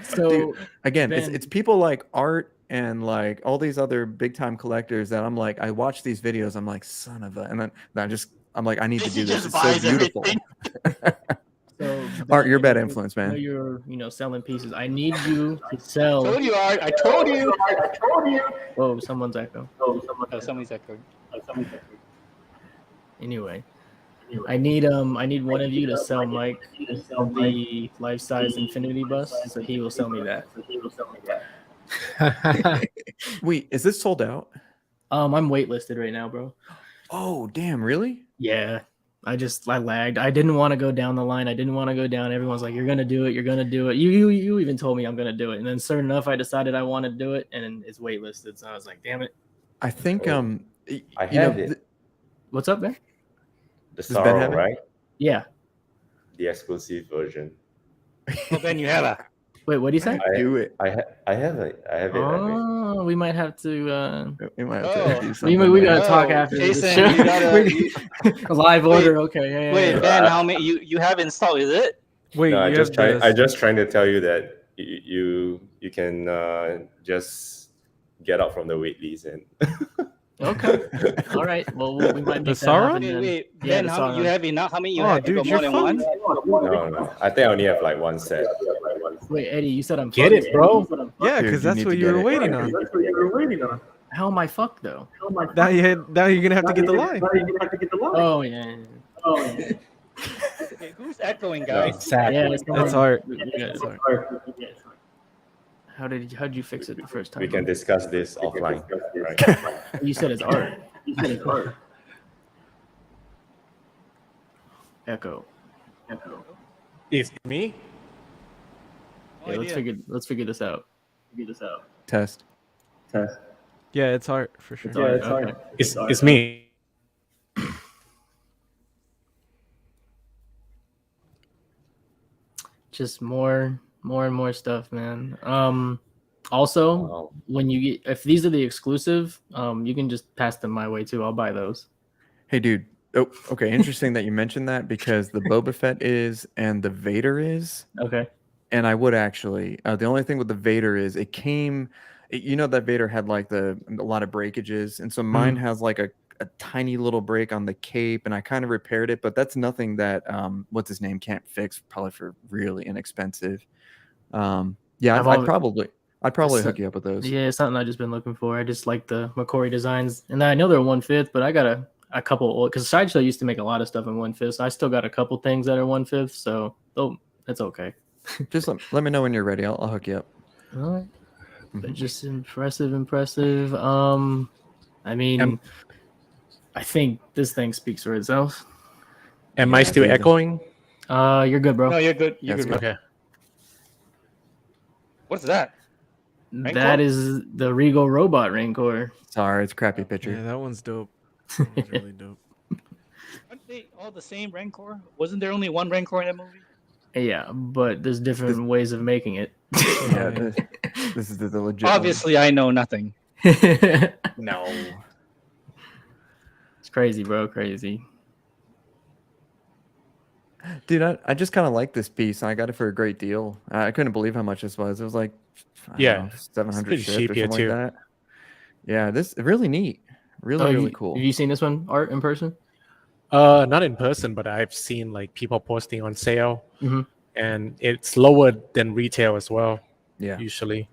So dude, again, Ben, it's people like Art and like all these other big time collectors that I'm like, I watch these videos, I'm like, son of a, and then I'm like, I need to do this. It's so beautiful. So Art, you're a bad influence, I know man. you're selling pieces. I need you to sell. I told you, Art. I told you. Whoa, someone's echo. Somebody's echoing. Anyway, I need one of you to sell Mike the life size infinity bus, so he will sell me that. Wait, is this sold out? I'm waitlisted right now, bro. Oh, damn, really? Yeah. I lagged. I didn't want to go down the line. I didn't want to go down. Everyone's like, "You're gonna do it. You're gonna do it." You even told me I'm gonna do it, and then certain enough, I decided I want to do it, and it's waitlisted. So I was like, "Damn it!" I think I have it. What's up, man? The Sorrow, right? Yeah. The exclusive version. Oh, Ben, you have a. Wait, what do you say? do it. I have it. Oh, we might have to. We might have to do We something. gotta talk after this. Jason, you gotta. Live order. Okay. Yeah. Wait, Ben, how many you have installed? Is it? Wait, No, you have this. I just trying to tell you that you can just get out from the wait list and. Okay. All right. Well, we might make The that happen Sauron? then. Wait, Yeah, Ben, the how many you Sauron. have enough? How many you Oh, have? dude, You got you're more than one? No. I think I only have like one set. Wait, Eddie, you said I'm Get fucked. it, bro. Yeah, Dude, because you that's need what to you get were it. waiting on. That's what you were waiting on. How am I fucked though? Now you're gonna have to get the line. Oh yeah. Okay, who's echoing, guys? Exactly. Yeah, That's art. That's art. How'd you fix it the first time? We can discuss this offline. Right? You said it's art. You said it's art. Echo. It's me. Yeah, let's figure this out. Test. Yeah, it's art for sure. It's art. Okay. It's me. Just more and more stuff, man. Also, Wow. when you get, if these are the exclusive, you can just pass them my way too. I'll buy those. Hey, dude. Oh, okay. Interesting that you mentioned that because the Boba Fett is and the Vader is. Okay. And I would actually. The only thing with the Vader is it came. You know that Vader had like a lot of breakages, and so mine has like a tiny little break on the cape, and I kind of repaired it, but that's nothing that what's his name can't fix, probably for really inexpensive. Yeah, I'd probably hook you up with those. Yeah, it's something I've just been looking for. I just like the McCory designs, and I know they're 1/5, but I got a couple because Sideshow used to make a lot of stuff in 1/5. So I still got a couple things that are 1/5, so that's okay. Just let me know when you're ready. I'll hook you up. All right. But just impressive. I mean, I think this thing speaks for itself. Am I still echoing? You're good, bro. No, you're good. You're That's good. good. Okay. What's that? That Rancor? is the Regal Robot Rancor. Sorry, it's a crappy Yeah, picture. that one's dope. That one's really dope. Aren't they all the same Rancor? Wasn't there only one Rancor in that movie? Yeah, but there's different ways of making it. Yeah, this is the legit. one. Obviously, I know nothing. No. It's crazy, bro. Crazy. Dude, I just kind of like this piece. I got it for a great deal. I couldn't believe how much this was. It was like, I don't know, 700 pretty shipped cheap or here, something too. like that. Yeah, this is really neat. Really cool. Have you seen this one, Art, in person? Not in person, but I've seen like people posting on sale, Mhm. and it's lower than retail as well. Yeah. Usually.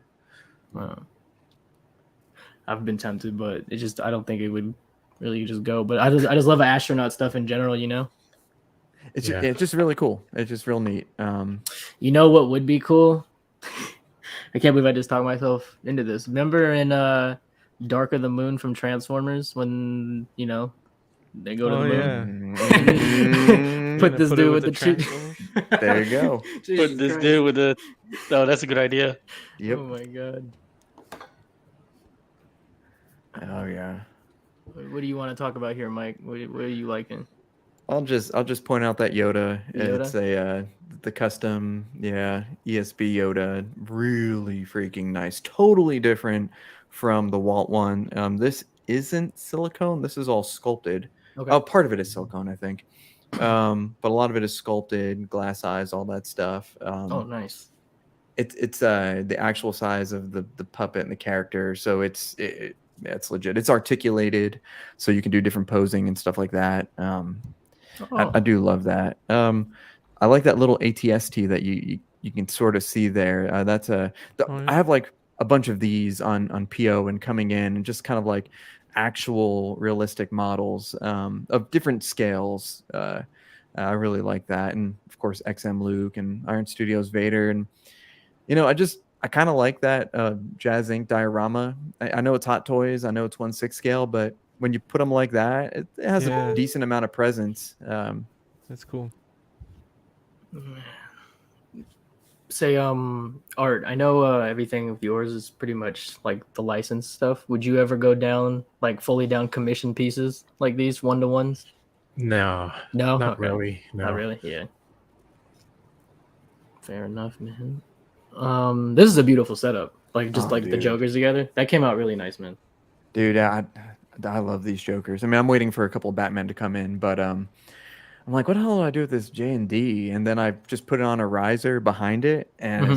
I've been tempted, but I don't think it would really just go. But I just love astronaut stuff in general, you know. It's Yeah. it's just really cool. It's just real neat. You know what would be cool? I can't believe I just talked myself into this. Remember in Dark of the Moon from Transformers when they go to the moon? Yeah. Put this Put it dude with the triangle. There you go. Put this dude with the. Oh, that's a good idea. Yep. Oh my god. Oh yeah. What do you want to talk about here, Mike? What are you liking? I'll just point out that Yoda. Yoda? It's the custom, ESB Yoda. Really freaking nice. Totally different from the Walt one. This isn't silicone. This is all sculpted. Okay. Oh, part of it is silicone, I think. But a lot of it is sculpted, glass eyes, all that stuff. Oh, nice. It's the actual size of the puppet and the character, so it's legit. It's articulated, so you can do different posing and stuff like that. I do love that. I like that little ATST that you can sort of see there. I have like a bunch of these on PO and coming in, and just kind of like actual realistic models of different scales. I really like that, and of course XM Luke and Iron Studios Vader, and I kind of like that Jazz Inc. diorama. I know it's Hot Toys, I know it's 1/6 scale, but when you put them like that, it has a decent amount of presence. That's cool. Say, Art, I know everything of yours is pretty much like the licensed stuff. Would you ever go down, like fully down commission pieces like these 1-to-1s? No, No, not Okay. really. No. Not really. Yeah. Fair enough, man. This is a beautiful setup. Like just the dude. Jokers together. That came out really nice, man. Dude, I love these Jokers. I mean, I'm waiting for a couple of Batman to come in, but I'm like, what the hell do I do with this J&D? And then I just put it on a riser behind it, and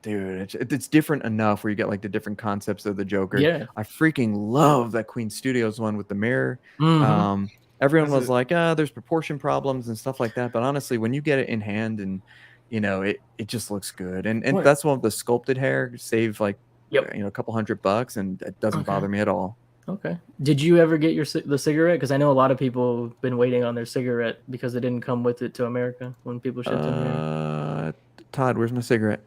it's different enough where you get like the different concepts of the Joker. Yeah. I freaking love that Queen Studios one with the mirror. Mhm. Everyone was like, there's proportion problems and stuff like that. But honestly, when you get it in hand and it just looks good. And Right. that's one with the sculpted hair, save like Yep. a couple $100, and it doesn't Okay. bother me at all. Okay. Did you ever get the cigarette? Because I know a lot of people have been waiting on their cigarette because it didn't come with it to America when people shipped in here. Todd, where's my cigarette?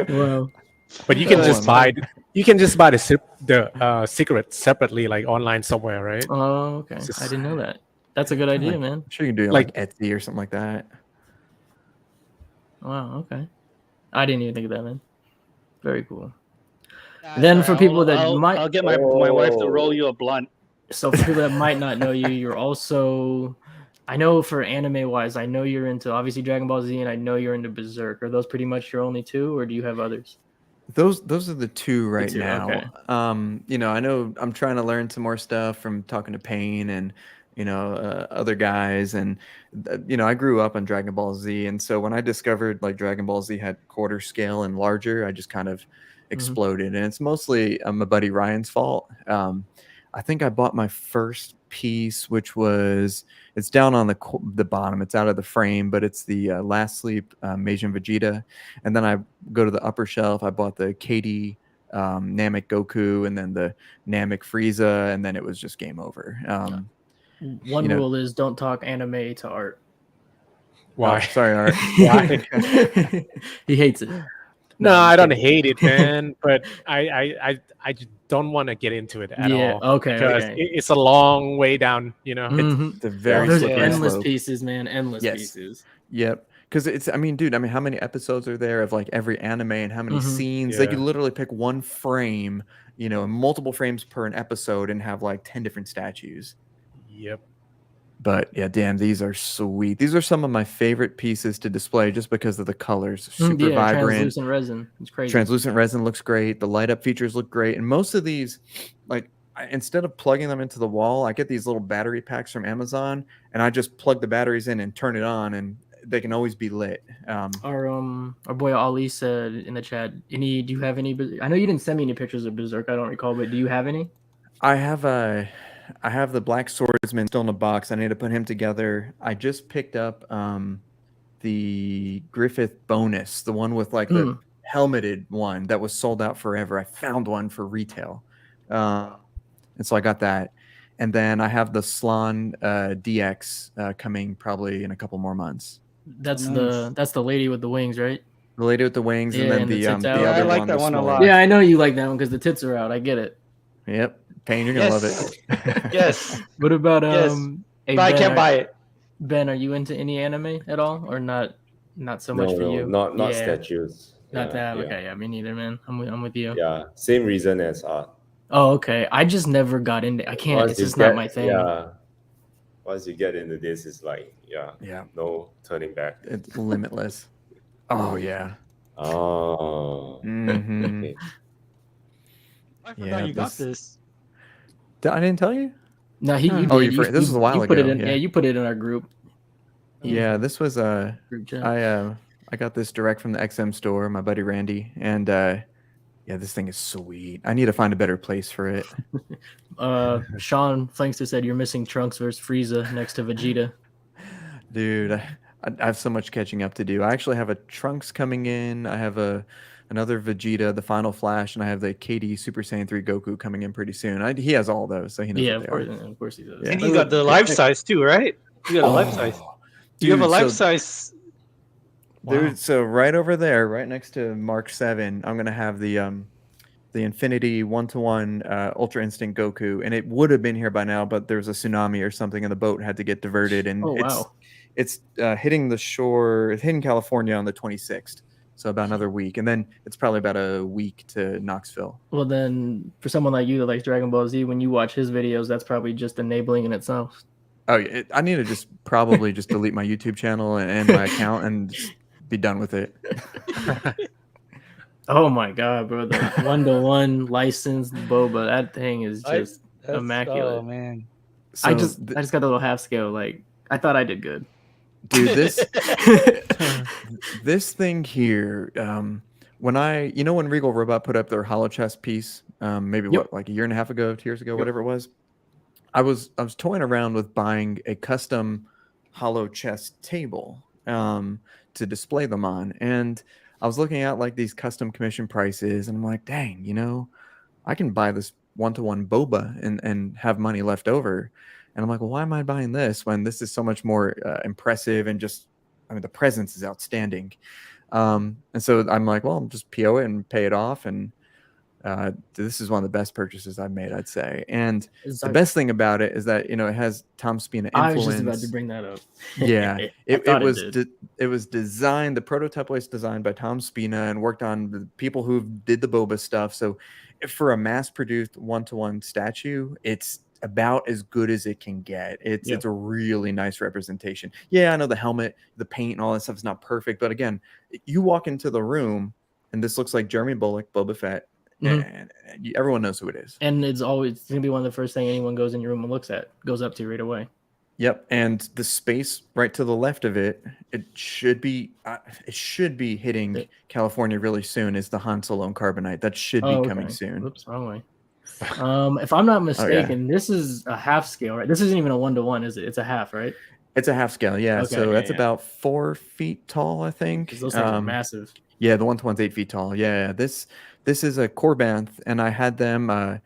Well, But you can Oh, just buy the cigarette separately, like online somewhere, right? oh, okay. I didn't know that. That's a good idea, man. I'm sure you can do it Like- like Etsy or something like that. Wow. Okay. I didn't even think of that, man. Very cool. Yeah, Then sorry, for people that I'll get my wife to roll you a blunt. So for people that might not know you, you're also, I know for anime wise, I know you're into obviously Dragon Ball Z, and I know you're into Berserk. Are those pretty much your only two, or do you have others? Those are the two right two, now. okay. I know I'm trying to learn some more stuff from talking to Payne and other guys, and I grew up on Dragon Ball Z, and so when I discovered like Dragon Ball Z had quarter scale and larger, I just kind of exploded, and it's mostly my buddy Ryan's fault. I think I bought my first piece, which was it's down on the bottom. It's out of the frame, but it's the Last Sleep Meijin Vegeta, and then I go to the upper shelf. I bought the KD Namek Goku, and then the Namek Frieza, and then it was just game over. One rule is don't talk anime to Art. Why? Oh, sorry, Art. Why? He hates it. No, I don't hate it, man. But I just don't want to get into it at all. Okay. Because it's a long way down. It's a very there's slippery endless slope. pieces, man. Endless pieces. Yep. Because I mean, how many episodes are there of like every anime, and how many scenes? They could literally pick one frame, and multiple frames per an episode, and have like 10 different statues. Yep. But yeah, damn, these are sweet. These are some of my favorite pieces to display just because of the colors. Super vibrant. Translucent resin. It's crazy. Translucent resin looks great. The light up features look great. And most of these, like, instead of plugging them into the wall, I get these little battery packs from Amazon, and I just plug the batteries in and turn it on, and they can always be lit. Our boy Ali said in the chat, do you have any? I know you didn't send me any pictures of Berserk. I don't recall, but do you have any? I have the Black Swordsman still in a box. I need to put him together. I just picked up the Griffith bonus, the one with like the helmeted one that was sold out forever. I found one for retail, and so I got that. And then I have the Slan DX coming probably in a couple more months. That's the lady with the wings, right? The lady with the wings, and then the other I like one. that one a lot. Yeah, I know you like that one because the tits are out. I get it. Yep, Payne, you're gonna love it. Yes. What about hey, but I can't buy it. Ben, are you into any anime at all, or not? Not so much for you. Not statues. Not that. Okay, yeah, me neither, man. I'm with you. Yeah, same reason as art. Oh, okay. I just never got into. I can't. It's just not my thing. Yeah. Once you get into this, it's like no turning back. It's limitless. Oh yeah. Oh. Mm-hmm. I forgot you got this. I didn't tell you. No, you did. This was a while ago. Put it in, yeah, you put it in our group. Yeah, this was group chat. I got this direct from the XM store, my buddy Randy, and this thing is sweet. I need to find a better place for it. Sean Flankster said you're missing Trunks versus Frieza next to Vegeta. Dude, I have so much catching up to do. I actually have a Trunks coming in. I have another Vegeta, the Final Flash, and I have the KD Super Saiyan 3 Goku coming in pretty soon. He has all those, so he knows what they are. Of course he does. Yeah. And you got the life size too, right? You got a life size. You have a life size. Dude, so right over there, right next to Mark 7, I'm gonna have the Infinity 1-to-1 Ultra Instinct Goku, and it would have been here by now, but there was a tsunami or something, and the boat had to get diverted. And it's hitting the shore. It's hitting California on the 26th, so about another week, and then it's probably about a week to Knoxville. Well, then for someone like you that likes Dragon Ball Z, when you watch his videos, that's probably just enabling in itself. Oh, yeah, I need to probably just delete my YouTube channel and my account and just be done with it. Oh my god, bro! The 1-to-1 licensed boba, that thing is just immaculate. Oh man, so I just got the little half scale. Like I thought I did good, dude. This thing here. When when Regal Robot put up their Hollow Chest piece, maybe like a year and a half ago, 2 years ago, whatever it was. I was toying around with buying a custom Hollow Chest table to display them on, and I was looking at like these custom commission prices, and I'm like, dang, I can buy this 1-to-1 boba and have money left over. And I'm like, well, why am I buying this when this is so much more impressive and the presence is outstanding. And so I'm like, well, I'll just PO it and pay it off. And This is one of the best purchases I've made, I'd say. And It's the like- best thing about it is that it has Tom Spina I influence. was just about to bring that up. Yeah, I it thought was did. it was designed. The prototype was designed by Tom Spina and worked on the people who did the boba stuff. So for a mass-produced one-to-one statue, it's about as good as it can get. It's a really nice representation. Yeah, I know the helmet, the paint, and all that stuff is not perfect, but again, you walk into the room and this looks like Jeremy Bullock, Boba Fett, and everyone knows who it is. And it's gonna be one of the first thing anyone goes in your room and goes up to right away. Yep, and the space right to the left of it, it should be hitting California really soon. Is the Han Solo and Carbonite that should be coming soon? Oops, wrong way. If I'm not mistaken, this is a half scale, right? This isn't even a 1-to-1, is it? It's a half, right? It's a half scale, yeah. Okay, so that's about 4 feet tall, I think. Those things are massive. Yeah, the 1-to-1's 8 feet tall. Yeah, this is a Corbanth, and I had them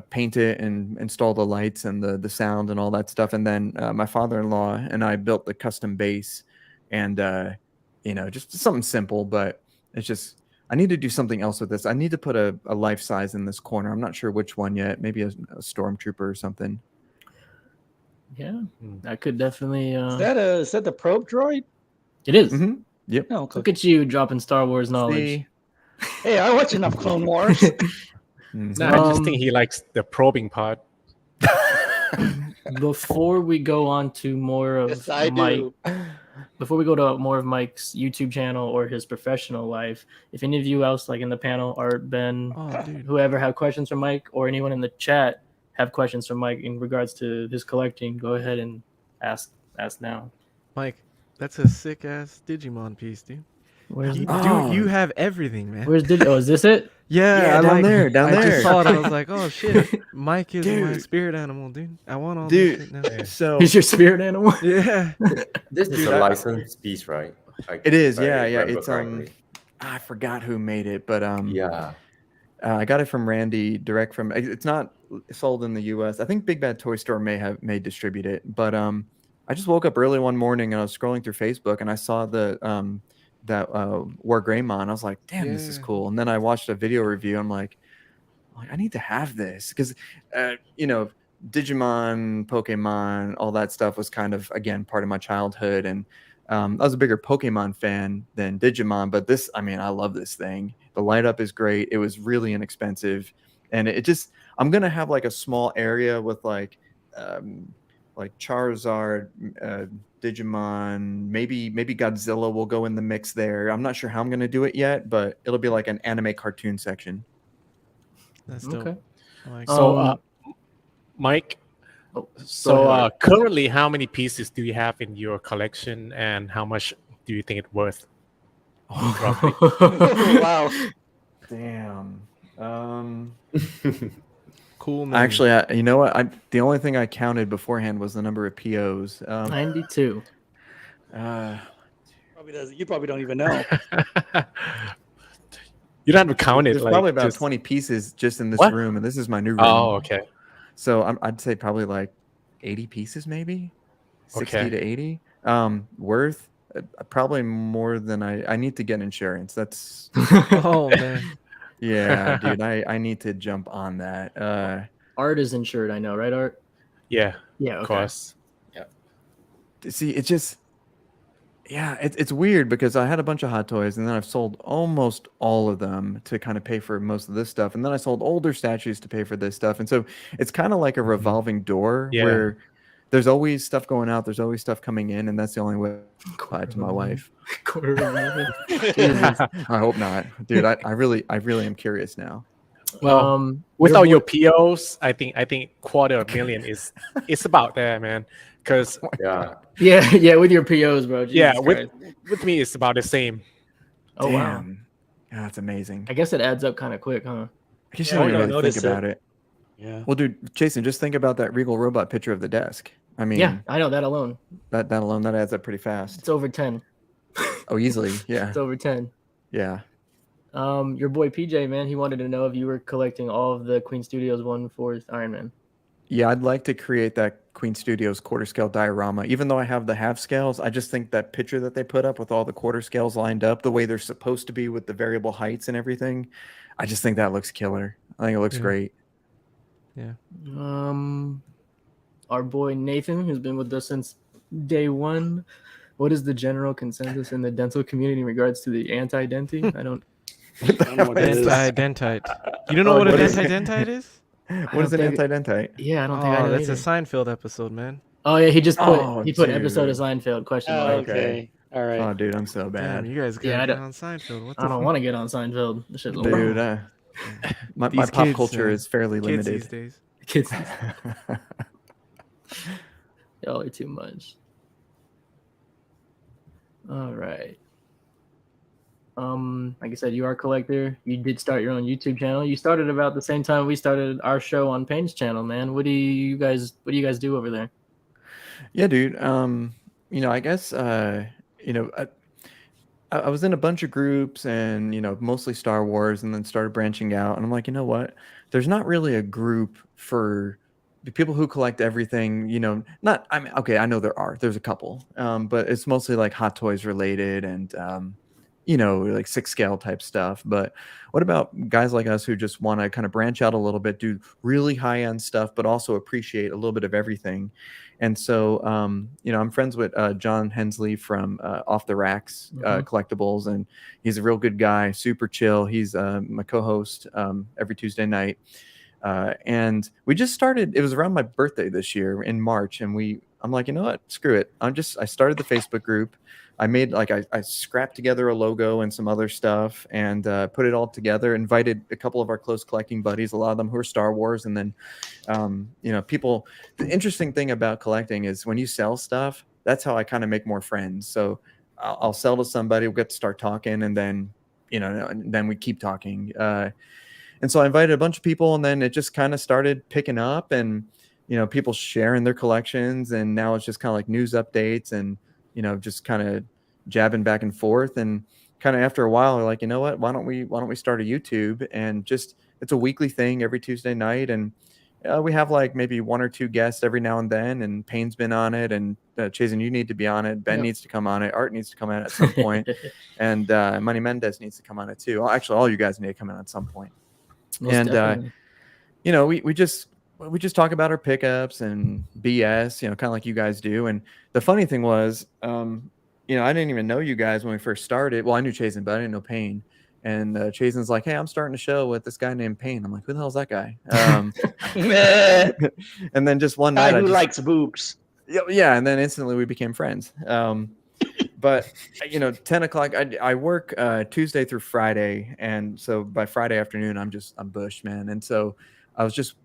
paint it and install the lights and the sound and all that stuff. And then my father-in-law and I built the custom base, and just something simple, but it's just I need to do something else with this. I need to put a life size in this corner. I'm not sure which one yet. Maybe a stormtrooper or something. Yeah, that could definitely. Is that the probe droid? It is. Mm-hmm. Yep. Oh, okay. Look at you dropping Star Wars knowledge. See? Hey, I watch enough Clone Wars. No, I just think he likes the probing part. Before we go on to more of Yes, I Mike, do. before we go to more of Mike's YouTube channel or his professional life, if any of you else, like in the panel, Art, Ben, whoever have questions for Mike, or anyone in the chat have questions for Mike in regards to his collecting, go ahead and ask now. Mike, that's a sick ass Digimon piece, dude. Where's Dude, you have everything, man. Where's Oh, is this it? Yeah, down there. I just saw it. I was like, oh shit, Mike is my spirit animal, dude. I want all this shit now. So He's your spirit animal? Yeah. This is a licensed piece, right? It is, yeah. remember It's correctly. I forgot who made it, but Yeah. I got it from Randy direct from. It's not sold in the U.S. I think Big Bad Toy Store may distribute it, but I just woke up early one morning and I was scrolling through Facebook and I saw the that War Greymon. I was like, damn, this is cool. And then I watched a video review. I'm like, I need to have this because Digimon, Pokemon, all that stuff was kind of again part of my childhood, and I was a bigger Pokemon fan than Digimon. But this, I love this thing. The light up is great. It was really inexpensive, and I'm gonna have like a small area with like Charizard, Digimon, maybe Godzilla will go in the mix there. I'm not sure how I'm gonna do it yet, but it'll be like an anime cartoon section. That's dope. Okay. So, Mike, go so ahead. currently, how many pieces do you have in your collection, and how much do you think it's worth? Roughly? Wow. Damn. Cool, man. Actually, you know what? The only thing I counted beforehand was the number of POs. 92. You probably don't even know. You don't have to count it. There's like, probably about just... 20 pieces just in this What? room, and this is my new room. Oh, okay. So I'd say probably like 80 pieces, maybe 60 to 80. Worth probably more than I need to get insurance. That's Oh man. yeah, dude. I need to jump on that. Art is insured, I know, right, Art? Yeah, Yeah, of okay. course. See, it's just it's weird because I had a bunch of Hot Toys and then I've sold almost all of them to kind of pay for most of this stuff, and then I sold older statues to pay for this stuff, and so it's kind of like a revolving door where there's always stuff going out, there's always stuff coming in, and that's the only way I apply to my wife. I hope not, dude. I really am curious now. Well, without your POs, I think $250,000 it's about there, man. Because yeah, with your POs, bro. Jesus with me it's about the same. Oh wow, yeah, that's amazing. I guess it adds up kind of quick, huh? I guess you don't really think about it. Yeah. Well, dude, Chasen, just think about that Regal Robot picture of the desk. I mean, yeah, I know that alone. That alone, that adds up pretty fast. It's over 10. Oh, easily, yeah. It's over 10. Yeah. Your boy PJ, man, he wanted to know if you were collecting all of the Queen Studios 1/4 Iron Man. Yeah, I'd like to create that Queen Studios quarter scale diorama. Even though I have the half scales, I just think that picture that they put up with all the quarter scales lined up the way they're supposed to be with the variable heights and everything, I just think that looks killer. I think it looks Yeah. great. Yeah. Our boy Nathan, who's been with us since day one. What is the general consensus in the dental community in regards to the anti-denty? I don't. I don't know what that is. Anti-dentite. You don't know what a what is- anti-dentite is? What is an think- anti-dentite? Yeah, I don't think I Oh, know that's either. a Seinfeld episode, man. Oh yeah, he just put Oh, episode of dude. Seinfeld question Oh, mark. okay. All right. Oh, dude, I'm so Damn, bad. you guys Yeah, gotta I get on Seinfeld. What the I don't fuck? want to get on Seinfeld. This shit's Dude, old. my These pop kids, culture man. is fairly Kids limited. these days. Kids, y'all are too much. All right. Like I said, you are a collector. You did start your own YouTube channel. You started about the same time we started our show on Payne's channel, man. What do you guys do over there? Yeah, dude. I guess I was in a bunch of groups and mostly Star Wars, and then started branching out. And I'm like, you know what? There's not really a group for the people who collect everything. Not. I mean, okay, I know there's a couple, but it's mostly like Hot Toys related and like 6 scale type stuff. But what about guys like us who just want to kind of branch out a little bit, do really high end stuff, but also appreciate a little bit of everything? And so, I'm friends with John Hensley from Off the Racks Collectibles, and he's a real good guy, super chill. He's my co-host every Tuesday night. And we just started, it was around my birthday this year in March. And I'm like, you know what, screw it. I started the Facebook group. I made I scrapped together a logo and some other stuff and put it all together, invited a couple of our close collecting buddies, a lot of them who are Star Wars. And then, people, the interesting thing about collecting is when you sell stuff, that's how I kind of make more friends. So I'll sell to somebody, we'll get to start talking, and then, and then we keep talking. And so I invited a bunch of people, and then it just kind of started picking up, and, people sharing their collections, and now it's just kind of like news updates and, just kind of jabbing back and forth. And kind of after a while, we're like, you know what, why don't we start a YouTube? And just, it's a weekly thing every Tuesday night. And we have like maybe 1 or 2 guests every now and then. And Payne's been on it, and Chasen, you need to be on it. Ben needs to come on it. Art needs to come on it at some point. And Money Mendez needs to come on it too. Well, actually, all you guys need to come in at some point. Most definitely. We just talk about our pickups and BS, kind of like you guys do. And the funny thing was, I didn't even know you guys when we first started. Well, I knew Chasen, but I didn't know Payne. And Chasen's like, hey, I'm starting a show with this guy named Payne. I'm like, who the hell's that guy? And then just one night, Guy who likes boobs. yeah, and then instantly we became friends. But 10 o'clock, I work Tuesday through Friday, and so by Friday afternoon I'm bush, man. And so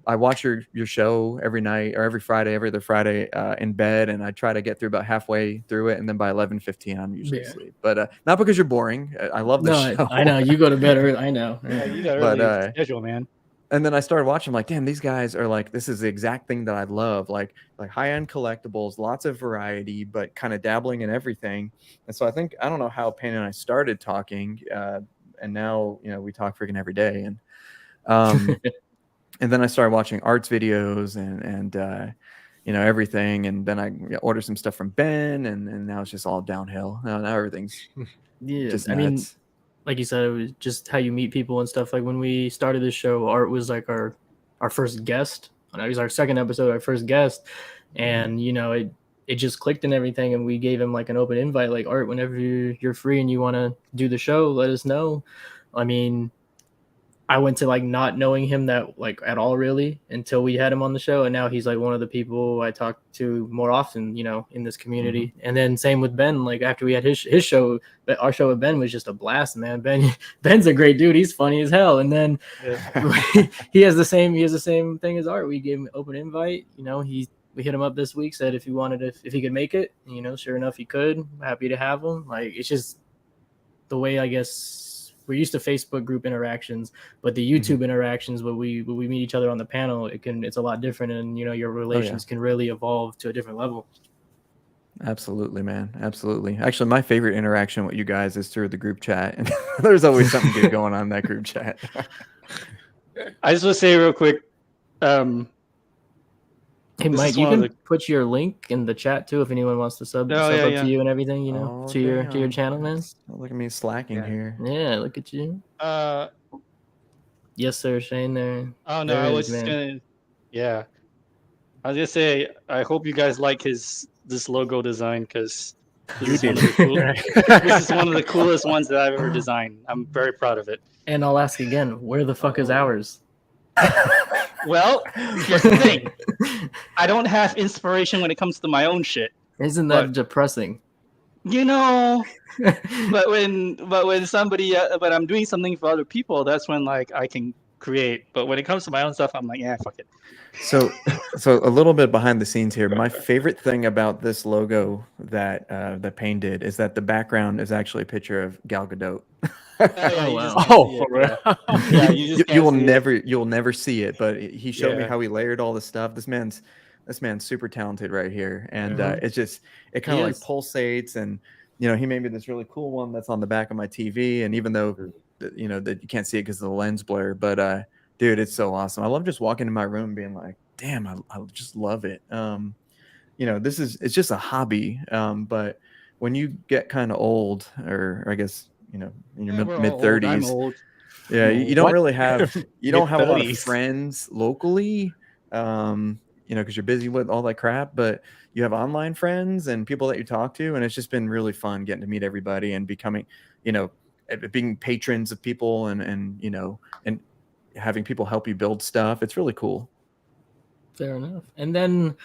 I watch your show every night, or every other Friday in bed, and I try to get through about halfway through it, and then by 11:15 I'm usually asleep. But not because you're boring. I love the show. I know you go to bed early. I know. Yeah, you got a really schedule, man. And then I started watching, I'm like, damn, these guys are like, this is the exact thing that I love, like high-end collectibles, lots of variety, but kind of dabbling in everything. And so I don't know how Payne and I started talking, and now we talk freaking every day. And and then I started watching Art's videos and everything, and then I ordered some stuff from Ben, and now it's just all downhill. Now everything's just nuts. I mean, like you said, it was just how you meet people and stuff. Like when we started this show, Art was like our first guest. It was our second episode, our first guest, and it just clicked and everything. And we gave him like an open invite, like, Art, whenever you're free and you want to do the show, let us know. I mean, I went to like not knowing him that like at all really until we had him on the show, and now he's like one of the people I talk to more often, in this community. Mm-hmm. And then same with Ben. Like after we had his show, our show with Ben was just a blast, man. Ben's a great dude. He's funny as hell. And then he has the same thing as Art. We gave him an open invite. We hit him up this week, said if he could make it. Sure enough, he could. Happy to have him. Like it's just the way, I guess. We're used to Facebook group interactions, but the YouTube interactions, when we meet each other on the panel, it's a lot different, and your relations can really evolve to a different level. Absolutely, man. Absolutely. Actually, my favorite interaction with you guys is through the group chat, and there's always something good going on in that group chat. I just want to say real quick, Hey, This Mike, is you one of can the- put your link in the chat too if anyone wants to sub Oh, up yeah. to you and everything. You know, Oh, to your damn. channel, man. Look at me slacking Yeah. here. Yeah, look at you. Yes, sir, Shane. There. Oh no, There I it was is, just man. gonna. Yeah, I was gonna say I hope you guys like this logo design because this You is one did. of the cool. Right. This is one of the coolest ones that I've ever designed. I'm very proud of it. And I'll ask again, where the fuck is ours? Well, here's the thing. I don't have inspiration when it comes to my own shit. Isn't that But- depressing? You know, but when somebody when I'm doing something for other people, that's when like I can create. But when it comes to my own stuff, I'm like, yeah, fuck it. So a little bit behind the scenes here. My favorite thing about this logo that that Payne did is that the background is actually a picture of Gal Gadot. Yeah, Oh, you wow. just can't Oh, see it, for real? yeah. Yeah, you just You will can't see it. you'll never see it, but he showed me Yeah. how he layered all the stuff. This man's super talented right here, and Yeah. it's just it kind He of like is. pulsates, and you know he made me this really cool one that's on the back of my TV, and even though you know that you can't see it because of the lens blur, but dude, it's so awesome. I love just walking in my room and being like, damn, I just love it. You know, it's just a hobby, but when you get kind of old, or I guess you know in your Yeah, we're all mid old. I'm 30s. old. Yeah, you don't What? really have you don't have a lot of Mid-30s. friends locally, you know, because you're busy with all that crap. But you have online friends and people that you talk to, and it's just been really fun getting to meet everybody and becoming, you know, being patrons of people and you know and having people help you build stuff. It's really cool. Fair enough. And then,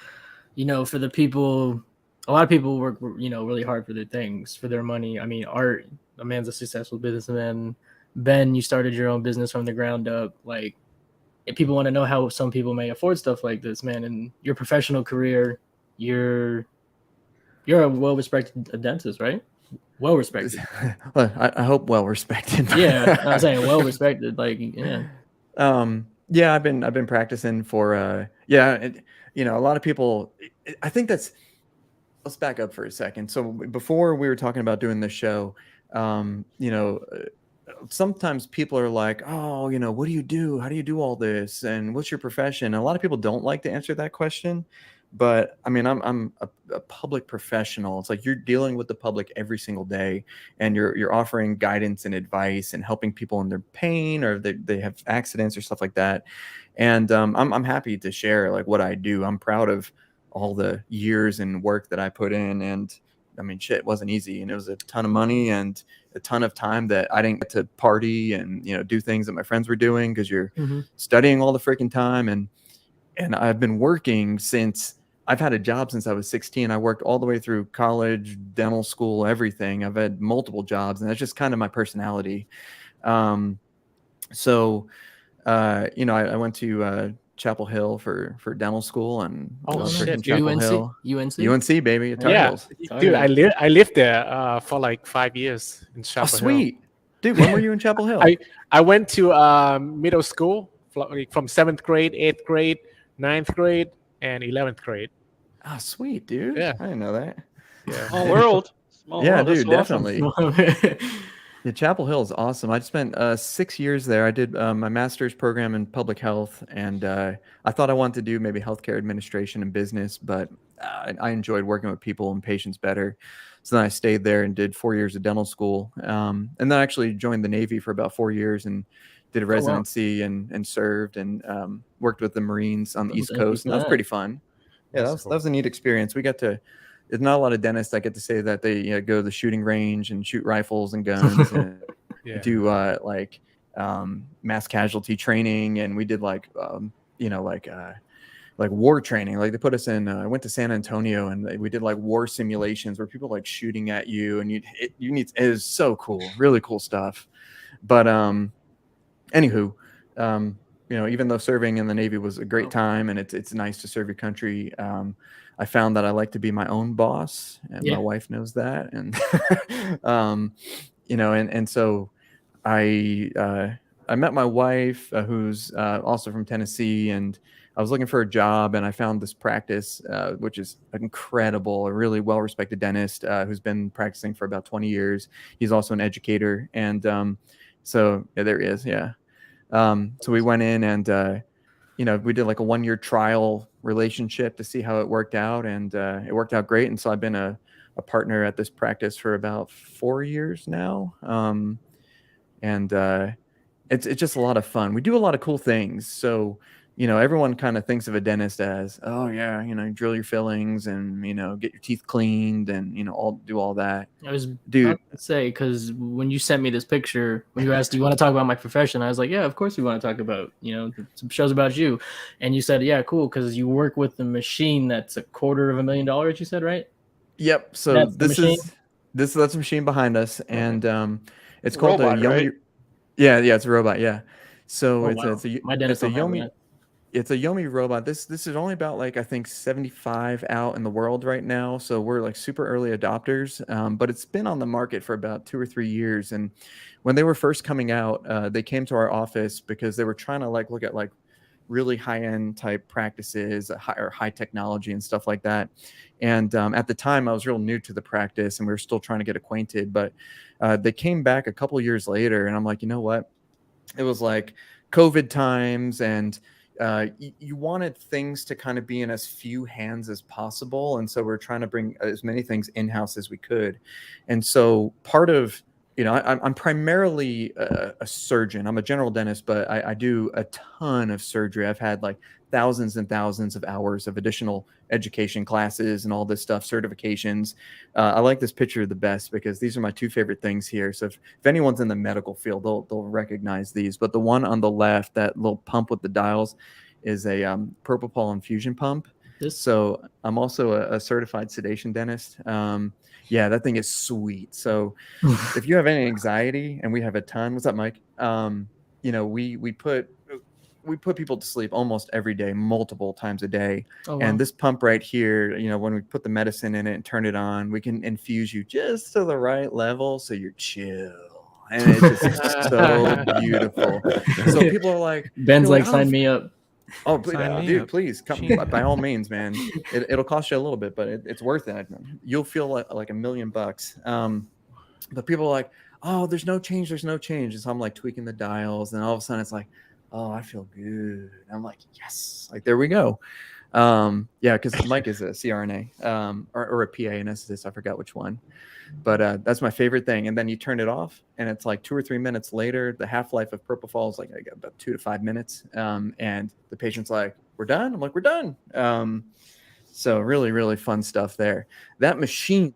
you know, for the people, a lot of people work, you know, really hard for their things, for their money. I mean, Art, a man's a successful businessman. Ben, you started your own business from the ground up. Like, if people want to know how some people may afford stuff like this, man, in your professional career, you're a well-respected dentist, right? Well-respected. Well, I hope well respected. Yeah, I'm saying well-respected. Like, yeah. Yeah, I've been practicing for you know, a lot of people. I think that's. Let's back up for a second. So before we were talking about doing this show, you know, sometimes people are like, oh, you know, what do you do? How do you do all this? And what's your profession? And a lot of people don't like to answer that question. But I mean, I'm a public professional. It's like you're dealing with the public every single day, and you're offering guidance and advice and helping people in their pain or they have accidents or stuff like that. And I'm happy to share like what I do. I'm proud of all the years and work that I put in. And I mean, shit, it wasn't easy, and it was a ton of money and a ton of time that I didn't get to party and, you know, do things that my friends were doing because you're studying all the freaking time. And I've been working since I've had a job since I was 16. I worked all the way through college, dental school, everything. I've had multiple jobs, and that's just kind of my personality. So, you know, I went to Chapel Hill for dental school, and Oh, love shit, freaking dude. Chapel UNC? Hill. UNC? UNC, baby. Tar Yeah, Heels. dude, I lived there for like 5 years in Oh, Chapel Hill. sweet. Dude, when were you in Chapel Hill? I went to middle school from 7th grade, 8th grade, 9th grade, and 11th grade. Oh, sweet, dude. Yeah. I didn't know that. Yeah. Small world. Small Yeah, world. That's dude, so awesome. definitely. Yeah, Chapel Hill is awesome. I spent 6 years there. I did my master's program in public health, and I thought I wanted to do maybe healthcare administration and business, but I enjoyed working with people and patients better. So then I stayed there and did 4 years of dental school, and then I actually joined the Navy for about 4 years and did a wow. residency and served and worked with the Marines on the East thank you Coast, for and that was that. pretty fun. Yeah, That's that was a neat experience. We got to. There's not a lot of dentists that get to say that they, you know, go to the shooting range and shoot rifles and guns and Yeah. do like mass casualty training, and we did like you know like war training. Like they put us in. I went to San Antonio and we did like war simulations where people like shooting at you, and it is so cool, really cool stuff. But anywho, you know, even though serving in the Navy was a great time and it's nice to serve your country, I found that I like to be my own boss, and my wife knows that. And you know, and so I met my wife, who's also from Tennessee, and I was looking for a job, and I found this practice, which is incredible, a really well-respected dentist who's been practicing for about 20 years. He's also an educator, and so yeah, there he is. Yeah. So we went in, and we did like a 1-year trial relationship to see how it worked out, and it worked out great. And so I've been a partner at this practice for about 4 years now. And it's just a lot of fun. We do a lot of cool things. So, everyone kind of thinks of a dentist as, oh yeah, drill your fillings and, get your teeth cleaned and, do all that. I was Dude. about to say, because when you sent me this picture, when you asked, do you want to talk about my profession? I was like, yeah, of course we want to talk about, some shows about you. And you said, yeah, cool, because you work with a machine that's $250,000, you said, right? Yep. So That's the machine? that's the machine behind us, and it's a called robot, a Yomi. right? Yeah, it's a robot. Yeah. So Oh, it's wow. My dentist a don't have Yomi. that. It's a Yomi robot. This is only about like I think 75 out in the world right now. So we're like super early adopters. But it's been on the market for about 2 or 3 years. And when they were first coming out, they came to our office because they were trying to like look at like really high-end type practices, high technology and stuff like that. And at the time, I was real new to the practice, and we were still trying to get acquainted. But they came back a couple years later, and I'm like, you know what? It was like COVID times, and you wanted things to kind of be in as few hands as possible. And so we're trying to bring as many things in-house as we could. And so part of, I'm primarily a surgeon. I'm a general dentist, but I do a ton of surgery. I've had like thousands and thousands of hours of additional education classes and all this stuff, certifications. I like this picture the best because these are my two favorite things here. So if anyone's in the medical field, they'll recognize these. But the one on the left, that little pump with the dials, is a propofol infusion pump. So I'm also a certified sedation dentist. Yeah, that thing is sweet. So if you have any anxiety, and we have a ton, what's up, Mike? We put people to sleep almost every day, multiple times a day. Oh, wow. And this pump right here, when we put the medicine in it and turn it on, we can infuse you just to the right level so you're chill. And it's just so beautiful. So people are like, Ben's like, sign me up. Oh, Sign me dude, up. please come by all means, man. It'll cost you a little bit, but it's worth it. You'll feel like $1 million. But people are like, oh, there's no change. There's no change. And so I'm like tweaking the dials, and all of a sudden it's like, oh, I feel good. I'm like, yes, like there we go. Yeah, because Mike is a CRNA or a PA anesthetist. I forgot which one. But that's my favorite thing. And then you turn it off, and it's like 2 or 3 minutes later. The half-life of propofol is like about 2 to 5 minutes. And the patient's like, we're done. I'm like, we're done. So really, really fun stuff there. That machine.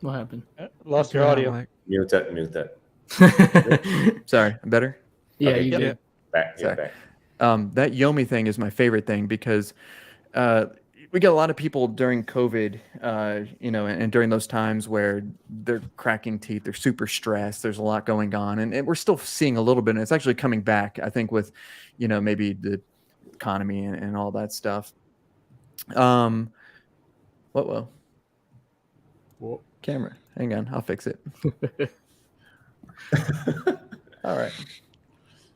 What happened? Lost your audio. Mike. Muted. Sorry, I'm better. Yeah, Okay, you good. did. Back. That Yomi thing is my favorite thing because we get a lot of people during COVID, and during those times where they're cracking teeth, they're super stressed, there's a lot going on, and we're still seeing a little bit, and it's actually coming back, I think, with, maybe the economy and all that stuff. Whoa. Camera, hang on, I'll fix it. All right.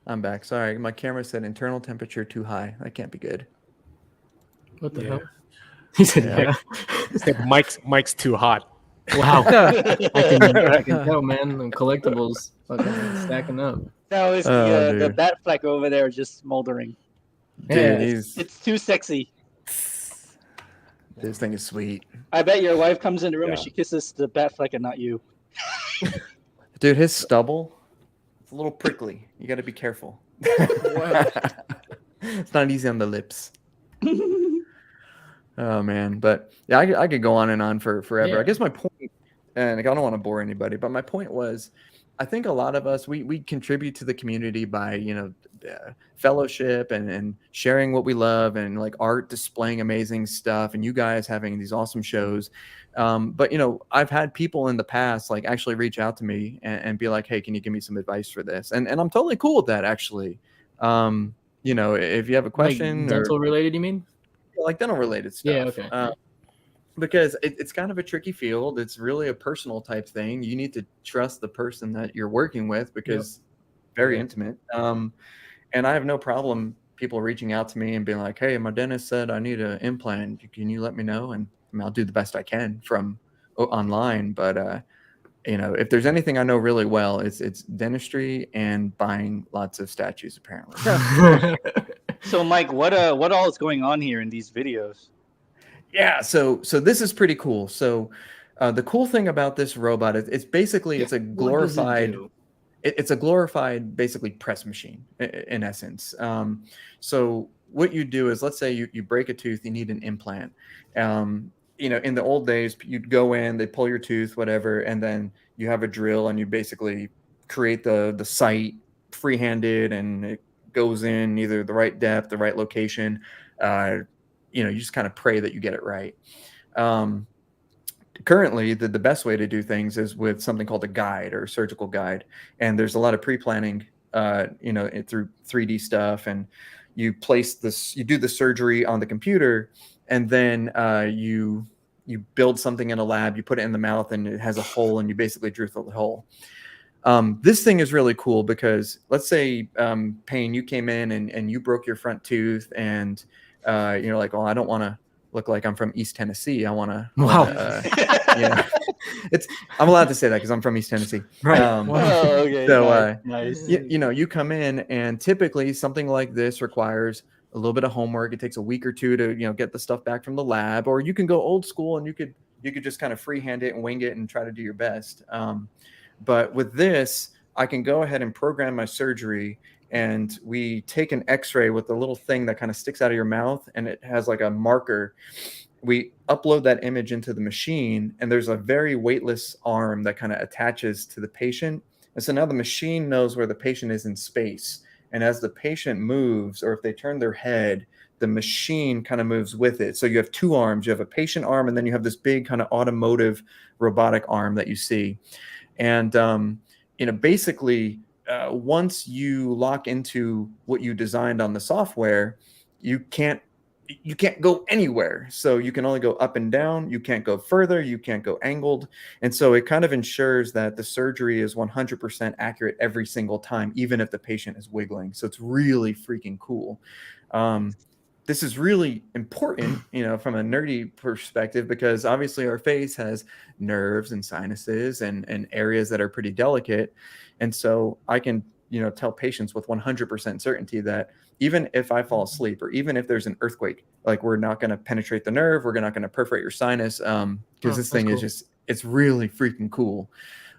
I'm back. Sorry, my camera said internal temperature too high. That can't be good. What the hell? He said, yeah. Mike's too hot. Wow. I can tell, man. The collectibles fucking stacking up. No, it's the dude. bat fleck over there just smoldering. Dude, Yeah, It's too sexy. this thing is sweet. I bet your wife comes in the room and Yeah. she kisses the bat fleck and not you. Dude, his stubble, it's a little prickly. You got to be careful. It's not easy on the lips. Oh man, but yeah, I could go on and on for forever. Yeah. I guess my point, and I don't want to bore anybody, but my point was, I think a lot of us we contribute to the community by fellowship and sharing what we love, and like art displaying amazing stuff, and you guys having these awesome shows. But I've had people in the past like actually reach out to me and be like, hey, can you give me some advice for this? And I'm totally cool with that actually. If you have a question, like dental related, you mean? like dental related stuff. Yeah, okay. Because it's kind of a tricky field. It's really a personal type thing. You need to trust the person that you're working with because very intimate. And I have no problem people reaching out to me and being like, hey, my dentist said I need an implant. Can you let me know? And I'll do the best I can from online. But if there's anything I know really well, it's dentistry and buying lots of statues. Apparently. So, Mike, what all is going on here in these videos? Yeah, so this is pretty cool. So the cool thing about this robot is it's basically it's a glorified it's a glorified basically press machine in essence. So what you do is, let's say you break a tooth, you need an implant. In the old days, you'd go in, they pull your tooth, whatever, and then you have a drill and you basically create the site freehanded, and it goes in either the right depth, the right location. You just kind of pray that you get it right. Currently, the best way to do things is with something called a guide or a surgical guide. And there's a lot of pre-planning, through 3D stuff. And you do the surgery on the computer, and then you build something in a lab, you put it in the mouth, and it has a hole, and you basically drill through the hole. This thing is really cool because, let's say, Payne, you came in and you broke your front tooth, and you're like, well, I don't want to look like I'm from East Tennessee. I want to. Wow. I'm allowed to say that because I'm from East Tennessee. Right. Okay. So nice. you come in, and typically something like this requires a little bit of homework. It takes a week or two to get the stuff back from the lab, or you can go old school and you could just kind of freehand it and wing it and try to do your best. But with this, I can go ahead and program my surgery, and we take an x-ray with a little thing that kind of sticks out of your mouth, and it has like a marker. We upload that image into the machine, and there's a very weightless arm that kind of attaches to the patient. And so now the machine knows where the patient is in space. And as the patient moves, or if they turn their head, the machine kind of moves with it. So you have two arms. You have a patient arm, and then you have this big kind of automotive robotic arm that you see. And, basically, once you lock into what you designed on the software, you can't go anywhere. So you can only go up and down. You can't go further. You can't go angled. And so it kind of ensures that the surgery is 100% accurate every single time, even if the patient is wiggling. So it's really freaking cool. This is really important, from a nerdy perspective, because obviously our face has nerves and sinuses and areas that are pretty delicate. And so I can, tell patients with 100% certainty that even if I fall asleep, or even if there's an earthquake, like, we're not going to penetrate the nerve, we're not going to perforate your sinus, because this thing is it's really freaking cool.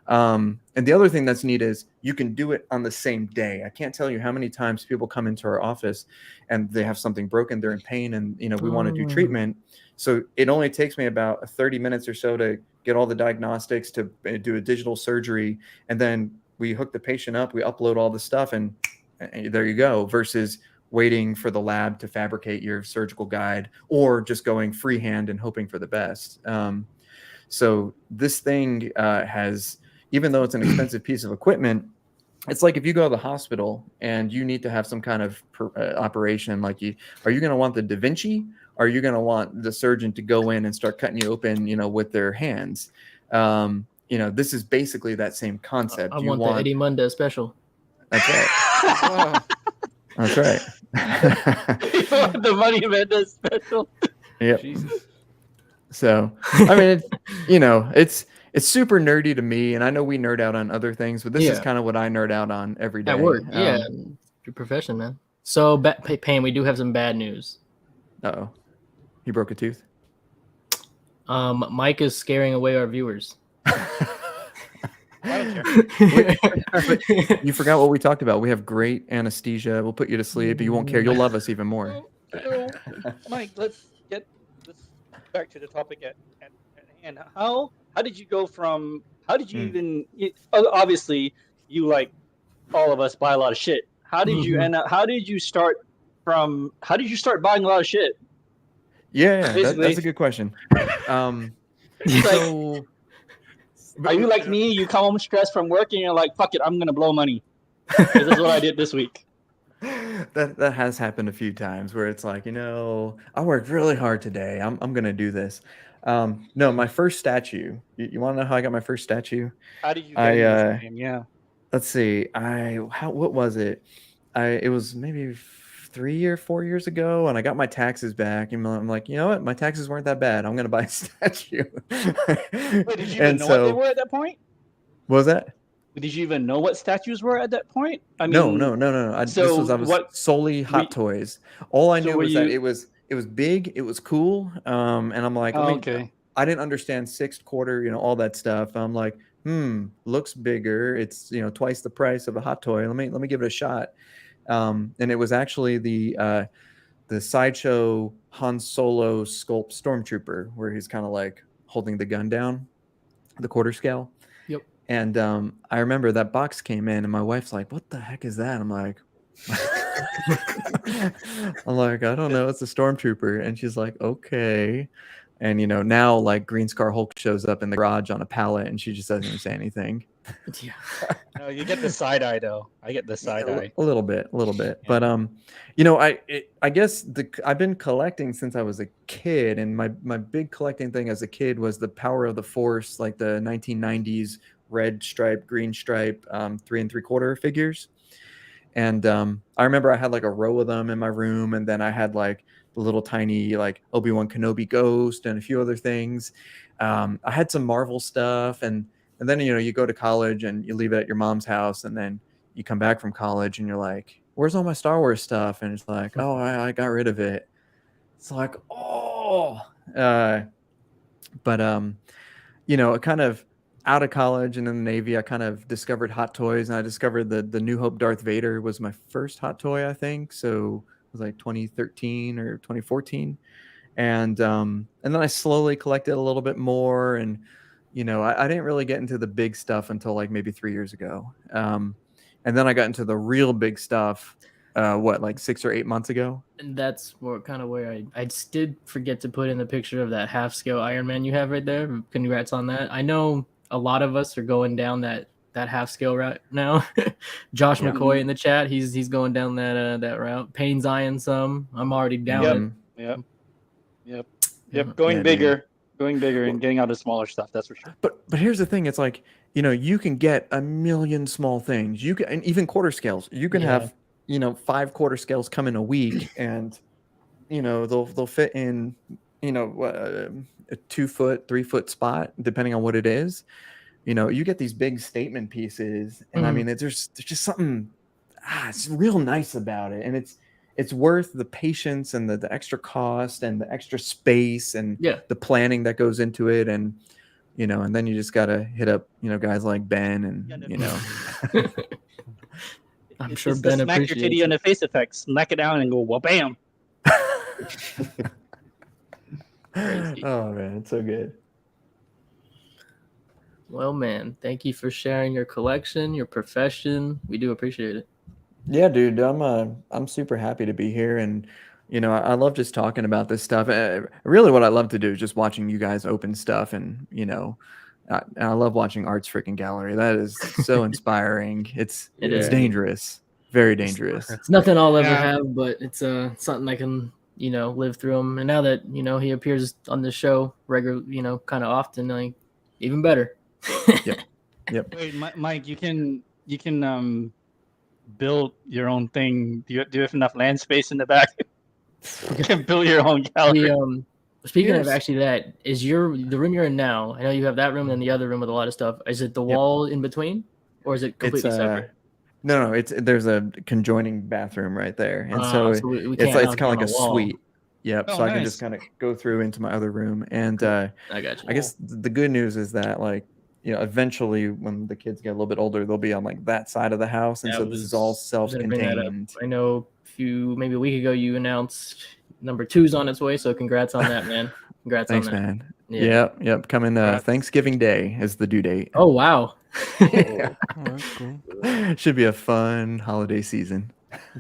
And the other thing that's neat is you can do it on the same day. I can't tell you how many times people come into our office and they have something broken, they're in pain, and we want to do treatment. So it only takes me about 30 minutes or so to get all the diagnostics, to do a digital surgery, and then we hook the patient up, we upload all the stuff, and there you go, versus waiting for the lab to fabricate your surgical guide, or just going freehand and hoping for the best. So this thing has, even though it's an expensive piece of equipment, it's like if you go to the hospital and you need to have some kind of operation, like, are you going to want the Da Vinci? Or are you going to want the surgeon to go in and start cutting you open, with their hands? This is basically that same concept. I want the Eddie Munda special. That's right. That's right. The Money Menda special. Yep. Jesus. So, I mean, it's super nerdy to me, and I know we nerd out on other things, but this is kind of what I nerd out on every day. At work, your profession, man. So, Payne, we do have some bad news. Uh-oh. He broke a tooth? Mike is scaring away our viewers. I don't care. You forgot what we talked about. We have great anesthesia. We'll put you to sleep. You won't care. You'll love us even more. Mike, let's get back to the topic at hand. How did you go from? How did you even? Obviously, you, like all of us, buy a lot of shit. How did you end up? How did you start buying a lot of shit? Yeah, that's a good question. So. Are you like me? You come home stressed from work and you're like, fuck it, I'm going to blow money. This is what I did this week. That has happened a few times where it's like, I worked really hard today. I'm going to do this. No, my first statue. You want to know how I got my first statue? How did you get this name? Yeah. Let's see. What was it? It was maybe 3 or 4 years ago, and I got my taxes back, and I'm like, you know what? My taxes weren't that bad. I'm going to buy a statue. Wait, did you even know what they were at that point? What was that? Did you even know what statues were at that point? I No, mean, no, no, no, no. I so was what? solely were- Hot Toys. All I So knew were was that you? it was big, it was cool. And I'm like, Oh, okay. I didn't understand sixth quarter, all that stuff. I'm like, looks bigger. It's twice the price of a Hot Toy. Let me give it a shot. And it was actually the sideshow Han Solo sculpt stormtrooper, where he's kind of like holding the gun down, the quarter scale. Yep. And I remember that box came in, and my wife's like, "What the heck is that?" I'm like, I don't know. It's a stormtrooper, and she's like, "Okay." And now like Green Scar Hulk shows up in the garage on a pallet, and she just doesn't even say anything. Yeah. No, you get the side eye though. I get the side eye. A little bit. Yeah. But I guess I've been collecting since I was a kid, and my big collecting thing as a kid was the Power of the Force, like the 1990s red stripe, green stripe, 3 3/4 figures. And I remember I had like a row of them in my room, and then I had like the little tiny like Obi-Wan Kenobi ghost and a few other things. I had some Marvel stuff, and then you go to college and you leave it at your mom's house, and then you come back from college and you're like, "Where's all my Star Wars stuff?" And it's like, "Oh, I got rid of it." It's like, oh, but kind of out of college and in the Navy, I kind of discovered Hot Toys, and I discovered the New Hope Darth Vader was my first Hot Toy, I think. So it was like 2013 or 2014. And then I slowly collected a little bit more, and I didn't really get into the big stuff until like maybe 3 years ago. And then I got into the real big stuff, like 6 or 8 months ago. And that's where I did forget to put in the picture of that half scale Iron Man you have right there. Congrats on that. I know a lot of us are going down that half scale route now. Josh Yeah. McCoy in the chat, he's going down that route. Payne's eyeing some. I'm already down it. Yep. Going Yeah, bigger, and getting out of smaller stuff. That's for sure. But here's the thing: it's like you can get a million small things. You can, and even quarter scales. You can have 5 quarter scales come in a week, and they'll fit in a 2 foot, 3 foot spot, depending on what it is. You get these big statement pieces, and I mean, there's just something it's real nice about it, and it's worth the patience and the extra cost and the extra space and the planning that goes into it, and and then you just gotta hit up guys like Ben, and I'm sure it's Ben the smack your appreciates titty it. on the face effect. Smack it down and go, well, bam. Oh man, it's so good. Well, man, thank you for sharing your collection, your profession. We do appreciate it. Yeah, dude, I'm super happy to be here, and I love just talking about this stuff. Really, what I love to do is just watching you guys open stuff, and I love watching Art's freaking gallery. That is so inspiring. It's dangerous, very dangerous. It's nothing I'll ever have, but it's something I can live through them. And now that he appears on the show regularly, kind of often, like even better. Yep. Wait, Mike, you can build your own thing. Do you have enough land space in the back? You can build your own gallery. Speaking of actually, that is the room you're in now. I know you have that room and the other room with a lot of stuff. Is it the wall in between, or is it completely separate? No, there's a conjoining bathroom right there, and so we it's can't kind of like a wall. suite. Yep. Oh, so I can nice. just kind of go through into my other room, and I got you. I guess the good news is that eventually when the kids get a little bit older, they'll be on like that side of the house, and so this is all self-contained. I know maybe a week ago you announced number 2's on its way, so congrats on that, man. Congrats Thanks, on that. man. Yeah. Yep. Coming Thanksgiving Day is the due date. Oh wow. Oh, that's cool. Should be a fun holiday season.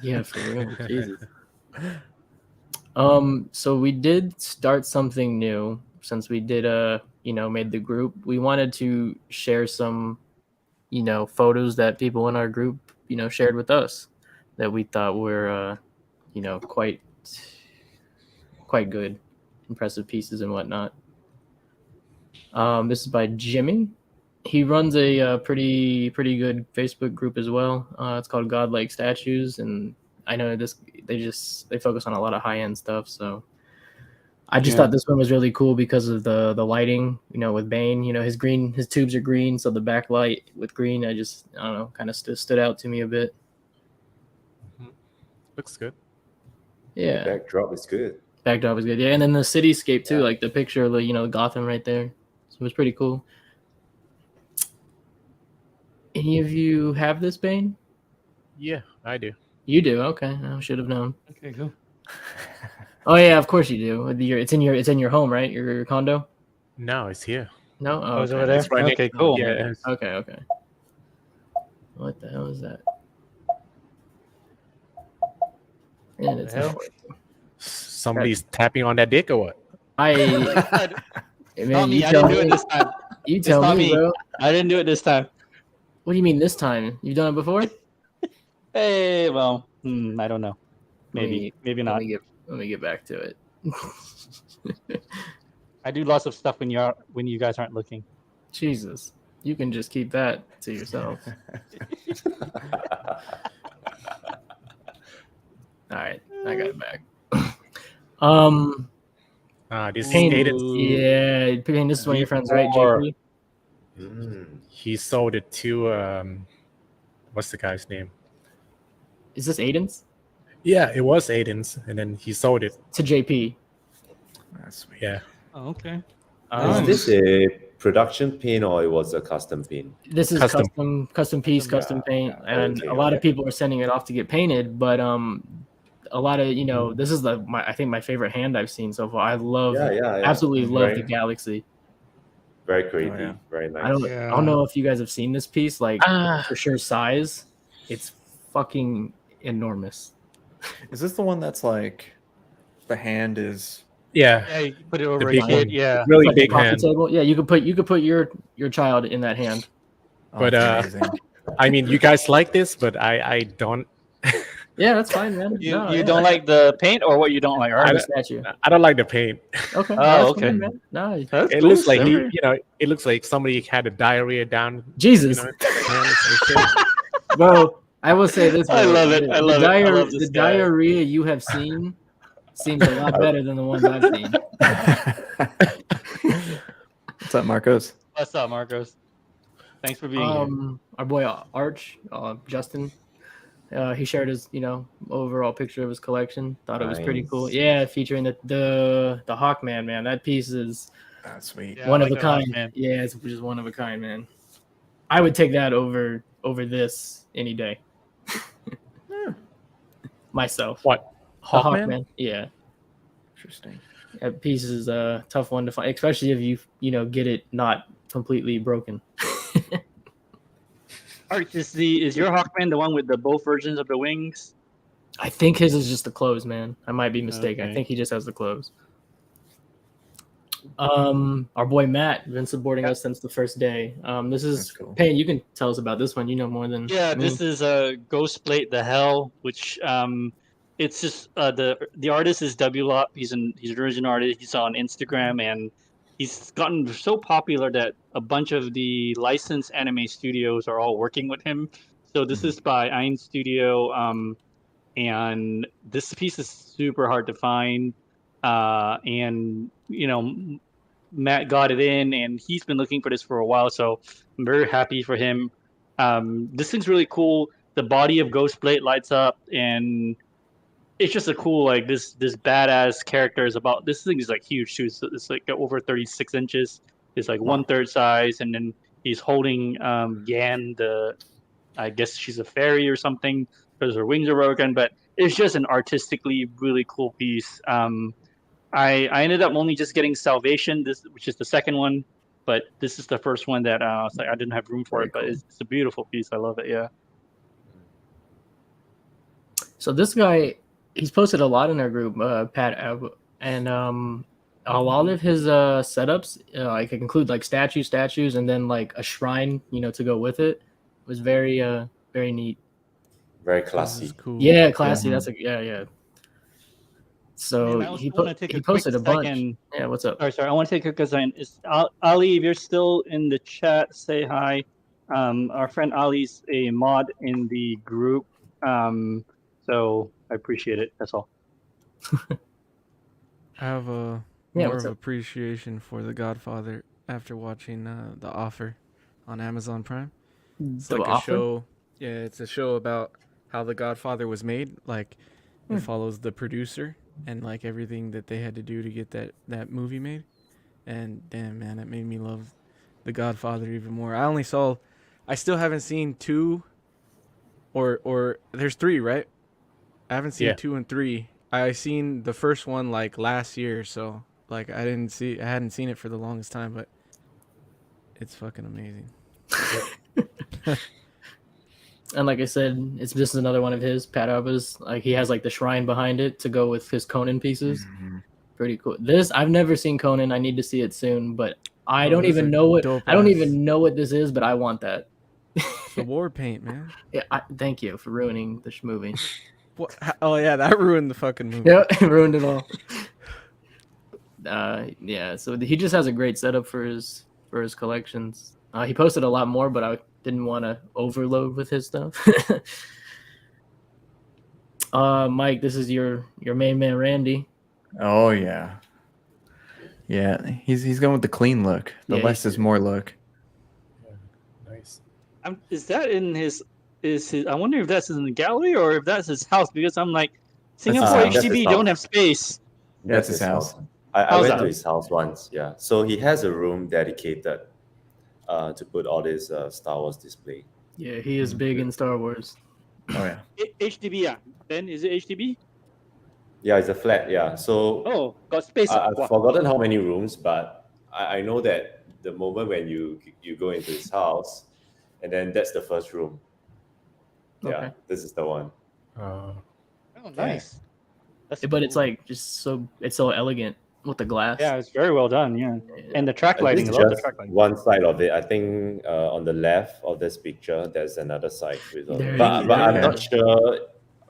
Yeah, for real. Jesus. So we did start something new since we did made the group. We wanted to share some photos that people in our group shared with us that we thought were quite good, impressive pieces and whatnot. This is by Jimmy. He runs a pretty good Facebook group as well. It's called Godlike Statues, and I know they focus on a lot of high end stuff. So I just Yeah. thought this one was really cool because of the lighting, with Bane. His tubes are green, so the backlight with green, I don't know, kind of stood out to me a bit. Looks good. Yeah, Backdrop is good. backdrop is good. Yeah, and then the cityscape too, like the picture of the Gotham right there. So it was pretty cool. Any of you have this, Bane? Yeah, I do. You do. Okay, I should have known. Okay, cool. Oh yeah, of course you do. It's in your home, right? Your condo. No, it's here. No, Oh, it's okay. over there. It's right Okay, cool. Yeah. It's- Okay. What the hell is that? And it's hell? not working. Somebody's tapping on that dick or what? Man, Not me. you I tell didn't do it me. this time. You It's tell not me, me. bro. I didn't do it this time. What do you mean this time? You've done it before? Hey, well, I don't know. Maybe not. Let me get back to it. I do lots of stuff when you guys aren't looking. Jesus, you can just keep that to yourself. All right, I got it back. This is Payne, Aiden's. yeah, Payne, this is one of your friends, right, JP? He sold it to what's the guy's name? Is this Aiden's? Yeah, it was Aiden's, and then he sold it. To JP. That's sweet. Yeah. Oh, okay. Is this a production pin or it was a custom pin? This is custom piece, custom paint, and okay, a lot of okay. people are sending it off to get painted. But a lot of this is I think my favorite hand I've seen so far. I love, absolutely love the Galaxy. Very creative, Oh, yeah. very nice. I don't know if you guys have seen this piece, like for sure size. It's fucking enormous. Is this the one that's like the hand is? Yeah. Yeah, you put it over a big kid. one. Yeah. Really Like a big coffee hand. table. Yeah, you could put your child in that hand. Oh, But, that's amazing. I mean, you guys like this, but I don't. Yeah, that's fine, man. You don't like the paint or what you don't like? the Art? statue. I don't like the paint. Okay. Oh, that's okay. fine, man. No, That's It cool, looks like sure. it looks like somebody had a diarrhea down. Jesus. hands and shit. Bro, I will say this. I bro. love it. I love it. I love this the guy. diarrhea you have seen seems a lot better than the ones I've seen. What's up, Marcos? What's up, Marcos? Thanks for being here. Our boy Arch, Justin, he shared his overall picture of his collection. Thought it was pretty cool. Nice. Yeah, featuring the Hawkman, man. That piece is That's sweet. Yeah, one I of like a that kind. Hawkman. Yeah, it's just one of a kind, man. I would take that over this any day. Myself. What? The Hawkman? Hawkman. Yeah. Interesting. That piece is a tough one to find, especially if you get it not completely broken. Art, is your Hawkman the one with the both versions of the wings? I think his is just the clothes, man. I might be mistaken. Okay. I think he just has the clothes. Our boy Matt been supporting us since the first day. This is That's cool. Payne. You can tell us about this one. You know more than Yeah, me. this is Ghost Plate the Hell, which it's just the artist is W Lop. He's an original artist. He's on Instagram and he's gotten so popular that a bunch of the licensed anime studios are all working with him. So this is by Ein Studio, and this piece is super hard to find. And Matt got it in, and he's been looking for this for a while. So I'm very happy for him. This thing's really cool. The body of Ghost Plate lights up, and it's just a cool this badass character is about. This thing is like huge too. So it's like over 36 inches. It's like 1/3 size, and then he's holding Yan. I guess she's a fairy or something because her wings are broken. But it's just an artistically really cool piece. I ended up only just getting Salvation, which is the second one, but this is the first one that I didn't have room for Very it. But cool. it's a beautiful piece. I love it. Yeah. So this guy, he's posted a lot in our group, Pat, and a lot of his setups, like include like statues, and then like a shrine, to go with it. It was very very neat. Very This classy. is cool. Yeah, classy. Yeah. That's yeah. So And I also he wanna take a quick posted a bunch. second- Yeah, what's up? Sorry. I want to take a quick second. Ali, if you're still in the chat, say hi. Our friend Ali's a mod in the group. So I appreciate it. That's all. I have Yeah, more what's of up? appreciation for The Godfather after watching The Offer on Amazon Prime. It's The like a Offer? show. Yeah, it's a show about how The Godfather was made. Like it follows the producer and like everything that they had to do to get that movie made. And damn, man, it made me love The Godfather even more. I still haven't seen 2 or there's 3, right? I haven't seen Yeah. 2 and 3. I seen the first one like last year, so like I hadn't seen it for the longest time, but it's fucking amazing. And like I said, this is another one of his Pat Aba's. Like he has like the shrine behind it to go with his Conan pieces. Pretty cool. This I've never seen Conan. I need to see it soon, but I Bro, don't those even are know what dope I don't ass. even know what this is, but I want that. It's the war paint, man. Yeah, thank you for ruining this movie. What? Oh yeah, that ruined the fucking movie. Yeah, ruined it all. Yeah, so he just has a great setup for his collections. He posted a lot more, but I didn't want to overload with his stuff. Mike, this is your main man, Randy. Oh yeah, yeah. He's going with the clean look, the Yeah, less is more look. Nice. Is that in his? Is his? I wonder if that's in the gallery or if that's his house because I'm like, Singapore that's his HDB house. don't have space. That's his house. I How's went that? to his house once. Yeah, so he has a room dedicated to put all this Star Wars display. Yeah, he is big in Star Wars. Oh yeah. HDB, yeah. Then is it HDB? Yeah, it's a flat. Yeah, so Oh, got space. I've Wow. forgotten how many rooms, but I know that the moment when you go into his house, and then that's the first room. Yeah, Okay. this is the one. Oh, nice. That's But it's cool. like it's so elegant with the glass. Yeah, it's very well done. Yeah, and the track This lighting. I is love the just track lighting. one side of it. I think on the left of this picture, there's another side with all. There But you I'm go. not sure.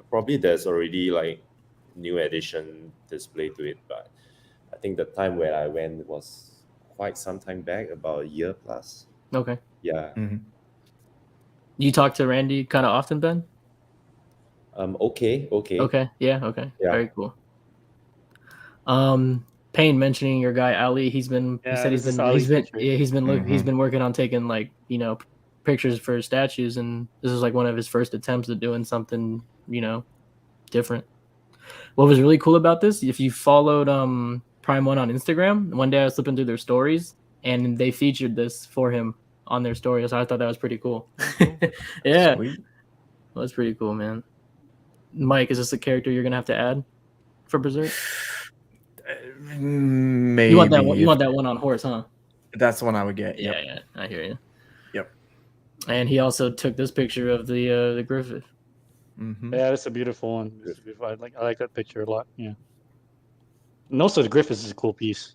Probably there's already like new edition display to it, but I think the time where I went was quite some time back, about a year plus. Okay. Yeah. You talk to Randy kind of often, Ben? Okay. Okay. Yeah. Okay. Yeah. Very cool. Payne mentioning your guy Ali. He said he's this is been Ali's picture. he's been working on taking like pictures for statues, and this is like one of his first attempts at doing something different. What was really cool about this, if you followed Prime One on Instagram, one day I was flipping through their stories and they featured this for him on their story, so I thought that was pretty cool. Yeah. Sweet. That's pretty cool, man. Mike, is this a character you're gonna have to add for Berserk? Maybe You want that one? You want that one on horse, huh? That's the one I would get. Yep. Yeah, I hear you. Yep. And he also took this picture of the Griffith. Mm-hmm. Yeah, that's a beautiful one. It's beautiful. I like that picture a lot. Yeah. And also the Griffiths is a cool piece.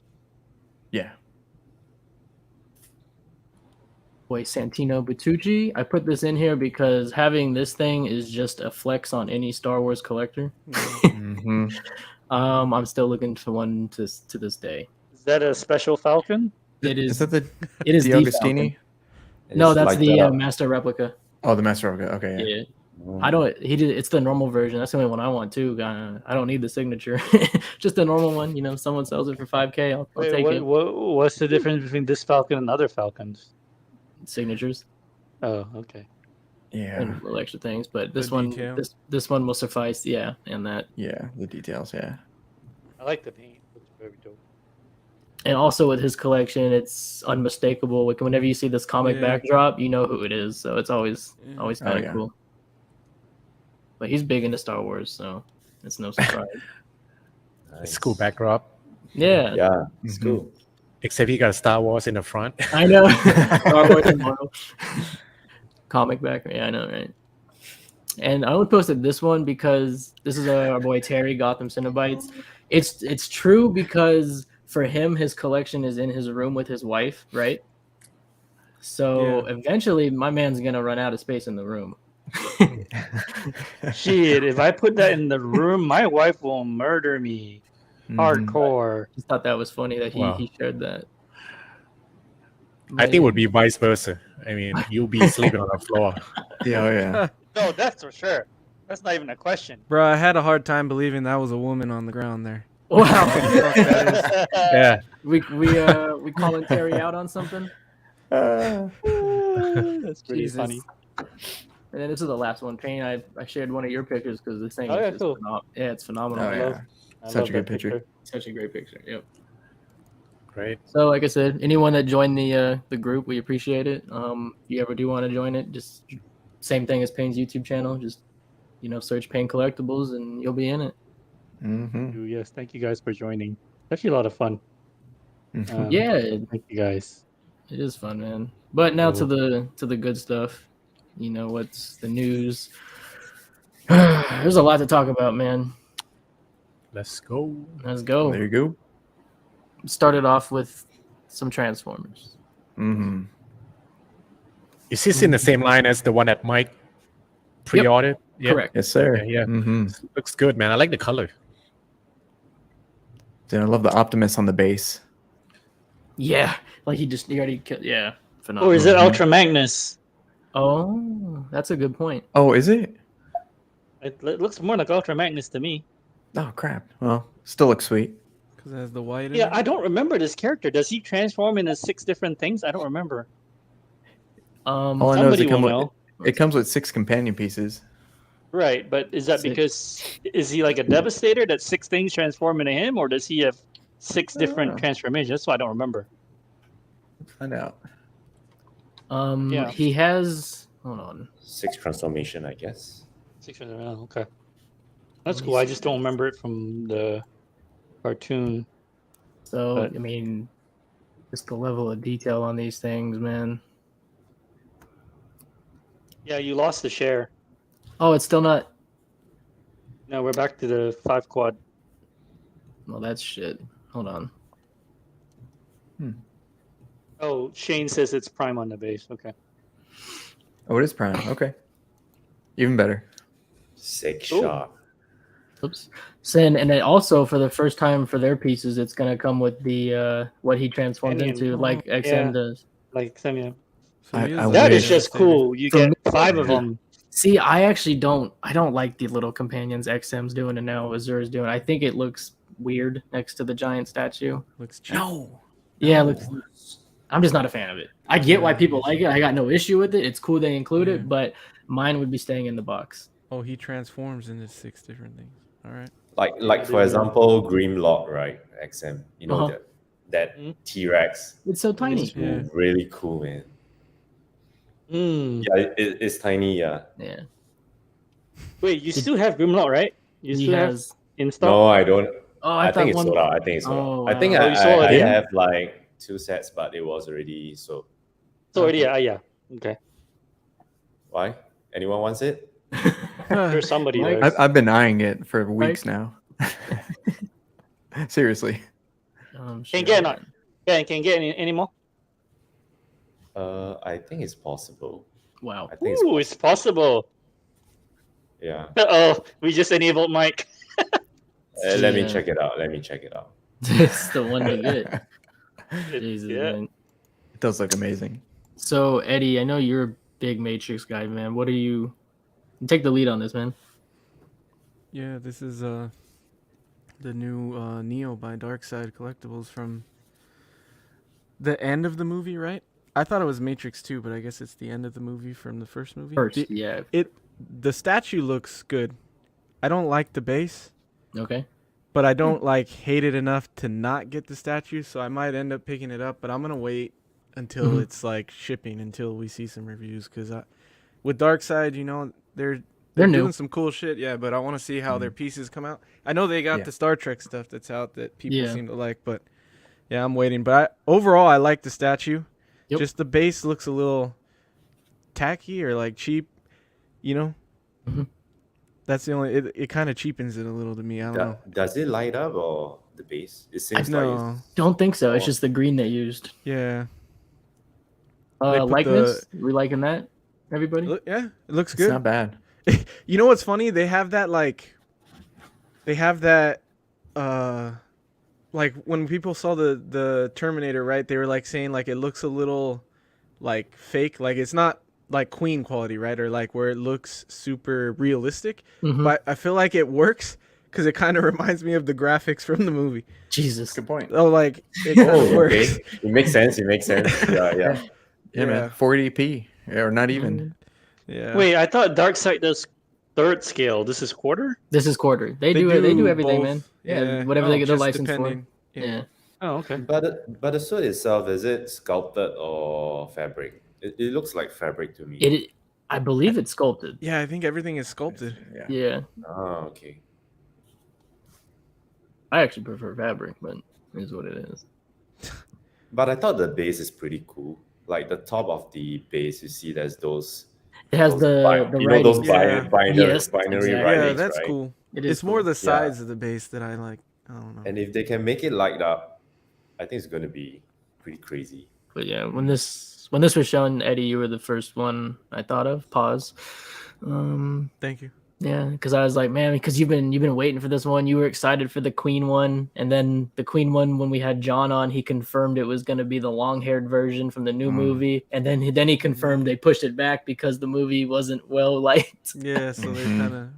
Yeah. Boy, Santino Bertucci. I put this in here because having this thing is just a flex on any Star Wars collector. Mm-hmm. I'm still looking for one to this day. Is that a special Falcon? It is. Is that the It is the the Augustini? And No, it's that's light the that up. Master Replica. Oh, the Master Replica. Okay. Yeah. Yeah. I don't. It's the normal version. That's the only one I want too. I don't need the signature. Just the normal one. Someone sells it for $5K. I'll Wait, take it. what's the difference between this Falcon and other Falcons? Signatures Oh, okay. Yeah. and little extra things, but this The one, detail. this one will suffice. Yeah, and that, Yeah. The details. Yeah. I like the paint. Looks very dope. and also with his collection, it's unmistakable. Like whenever you see this comic Yeah. backdrop, you know who it is. So it's always Yeah. kind of yeah. cool. But he's big into Star Wars, so it's no surprise. It's cool backdrop. Yeah, Yeah, it's Mhm. cool. Except he got Star Wars in the front. I know. Star Wars and Marvel. Comic back. Yeah, I know, right? And I only posted this one because this is our boy Terry Gotham Cinnabites. It's true because for him, his collection is in his room with his wife, right? So eventually, my man's gonna run out of space in the room. Shit, if I put that in the room, my wife will murder me. Hardcore. Just thought that was funny that Wow. he shared that. I think it would be vice versa. I mean, you'll be sleeping on the floor. Yeah. Oh yeah. No, that's for sure. That's not even a question. Bro, I had a hard time believing that was a woman on the ground there. Wow. Yeah. we calling Terry out on something. That's pretty Jesus. funny. And then this is the last one, Kane. I shared one of your pictures because this thing Oh, is yeah, just cool. yeah, it's phenomenal. Oh, I yeah. love- I Such love a good that picture. Such a great picture. Yep. Great. So, like I said, anyone that joined the group, we appreciate it. If you ever do want to join it, just same thing as Payne's YouTube channel. Just search Payne Collectibles, and you'll be in it. Mm-hmm. Yes, thank you guys for joining. Actually, a lot of fun. Yeah, Thank you guys. it is fun, man. But now to Cool. the good stuff. What's the news? There's a lot to talk about, man. Let's go. Let's go. There you go. Started off with some Transformers. Mm-hmm. Is this in the same line as the one that Mike pre-ordered? Yeah. Correct. Yes, sir. Okay, yeah. Mm-hmm. Looks good, man. I like the color. Dude, I love the Optimus on the base. Yeah, like he already killed. Yeah, phenomenal. Or is it Ultra Magnus? Oh, that's a good point. Oh, is it? It looks more like Ultra Magnus to me. Oh, crap. Well, still looks sweet. Because it has the white in Yeah, it. I don't remember this character. Does he transform into 6 different things? I don't remember. All I know is Somebody will know. it comes with 6 companion pieces. Right, but is that 6. because is he like a Devastator that 6 things transform into him, or does he have 6 different transformations? That's what I don't remember. Let's find out. Yeah. He has. Hold on. 6 transformation, I guess. 6 okay. That's Let me cool. I see. just don't remember it from the cartoon. So But- I mean, just the level of detail on these things, man. Yeah, you lost the share. Oh, it's still not. No, we're back to the 5 quad. Well, that's shit. Hold on. Oh, Shane says it's Prime on the base. Okay. Oh, it is Prime. Okay. Even better. 6 Ooh. sharp. Oops. Sin, and then also for the first time for their pieces, it's gonna come with the what he transforms Companion. into, like XM Yeah. does. Like Samuel. So he I is That a is just Devastator. cool. You For get me- 5 of them. See, I actually don't like the little companions XM's doing and now Azur's doing. I think it looks weird next to the giant statue. Looks cheap. No. Yeah, it looks. I'm just not a fan of it. I get why people like it. I got no issue with it. It's cool they include Yeah. it, but mine would be staying in the box. Oh, he transforms into 6 different things. All right. Like for example, Grimlock, right? XM. You know Uh-huh. that Mhm. T-Rex. It's so tiny. It's Yeah. really cool, man. Mm. Yeah, it's tiny, yeah. Yeah, Wait, you still have Grimlock, right? You he still have has. in stock? No, I don't. Oh, I, I, thought think it's one. sold out. I think it's sold Oh, out. I think wow. Oh, you sold I it, yeah? have like 2 sets, but it was already sold. So yeah. Okay. Why? Anyone wants it? There's somebody Mike? there. I've been eyeing it for weeks now. Seriously. Can't get not. Yeah, can get any more? I think it's possible. Wow. I think Ooh, it's possible. yeah. Oh, we just enabled Mike. Let me Yeah. check it out. Let me check it out. It's the one to get. It Jesus, Yeah. man. does look amazing. So Eddie, I know you're a big Matrix guy, man. What are you? Take the lead on this, man. Yeah, this is the new Neo by Darkseid Collectibles from the end of the movie, right? I thought it was Matrix 2, but I guess it's the end of the movie from the first movie. First, yeah. The statue looks good. I don't like the base, Okay. but I don't like hate it enough to not get the statue, so I might end up picking it up, but I'm going to wait until Mhm. it's like shipping, until we see some reviews, cuz with Darkseid, you know, they're They're new. doing some cool shit, yeah, but I want to see how their pieces come out. I know they got Yeah. the Star Trek stuff that's out that people Yeah. seem to like, but yeah, I'm waiting. But overall, I like the statue. Yep. Just the base looks a little tacky or like cheap, you know? Mhm. That's the only, it kind of cheapens it a little to me. I don't know. Does it light up or the base? It seems No. like it's, Don't think so. It's Oh. just the green they used. Yeah. They put Likeness. We liking that, everybody? Yeah, it looks It's good. not bad. You know what's funny? They have that like when people saw the Terminator, right? They were like saying like it looks a little like fake, like it's not like Queen quality, right? Or like where it looks super realistic. Mhm. But I feel like it works because it kind of reminds me of the graphics from the movie. Jesus. Good point. Oh, like it kind of Oh, works. okay. It makes sense. It makes sense. Yeah. Yeah, man. 40p or not even. Yeah. Wait, I thought Darkseid does third scale. This is quarter? This is quarter. They do everything, both. man. Yeah, Yeah. whatever they get the Just license depending. for. Yeah. Oh, okay. But the suit itself, is it sculpted or fabric? It looks like fabric to me. I believe it's sculpted. Yeah, I think everything is sculpted. Yeah. Yeah. Oh, okay. I actually prefer fabric, but it is what it is. But I thought the base is pretty cool. Like the top of the base, you see there's those. It has those the you know those Yeah. Yes, binary exactly. Yeah, writings, that's right? cool. It is It's more cool. the sides of the base that I like. I don't know. And if they can make it light up, I think it's going to be pretty crazy. But yeah, when this was shown, Eddie, you were the first one I thought of. Pause. Thank you. Yeah, because I was like, man, because you've been waiting for this one. You were excited for the Queen one, and then the Queen one, when we had John on, he confirmed it was going to be the long-haired version from the new movie, and then he confirmed they pushed it back because the movie wasn't well liked. Yeah, so they kind of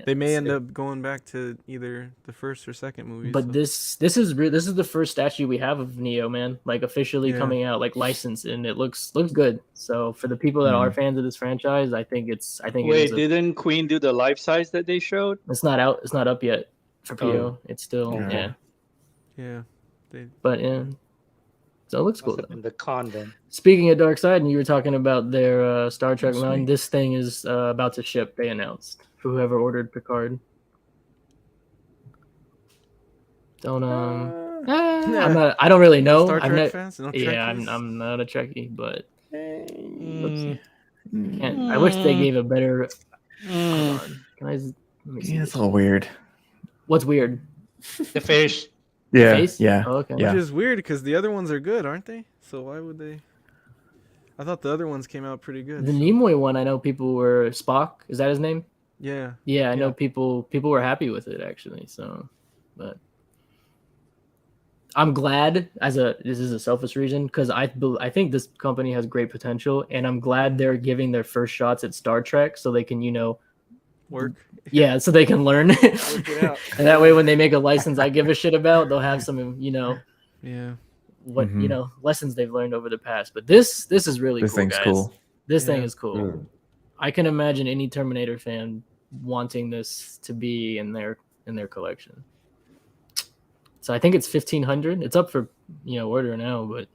they may end up going back to either the first or second movie. But so. this is the first statue we have of Neo, man, like officially coming out, like licensed, and it looks good. So for the people that are fans of this franchise, I think Wait, didn't Queen do the life size that they showed? it's not out. It's not up yet for PO. It's still Yeah. But yeah. So it looks cool. In the con then. Speaking of Darkseid, and you were talking about their Star Trek line, this thing is about to ship. They announced for whoever ordered Picard. Don't I'm not. I don't really know. Star Trek fans? No I'm not a Trekkie, but I wish they gave a better. Hold on. Let me see. Yeah, it's all weird. What's weird? The fish. Yeah, Face? yeah. Oh, okay. Yeah. Which is weird because the other ones are good, aren't they? So why would they? I thought the other ones came out pretty good. The Nimoy one, I know people were Spock. Is that his name? Yeah. Yeah, I know people were happy with it actually. So, but I'm glad this is a selfish reason because I think this company has great potential, and I'm glad they're giving their first shots at Star Trek so they can Work. Yeah, so they can learn. it out. And that way, when they make a license I give a shit about, they'll have some Yeah. what lessons they've learned over the past. But this is really This cool, thing's guys. cool. This thing Yeah. is cool. I can imagine any Terminator fan wanting this to be in their collection. So I think it's 1,500. It's up for order now, but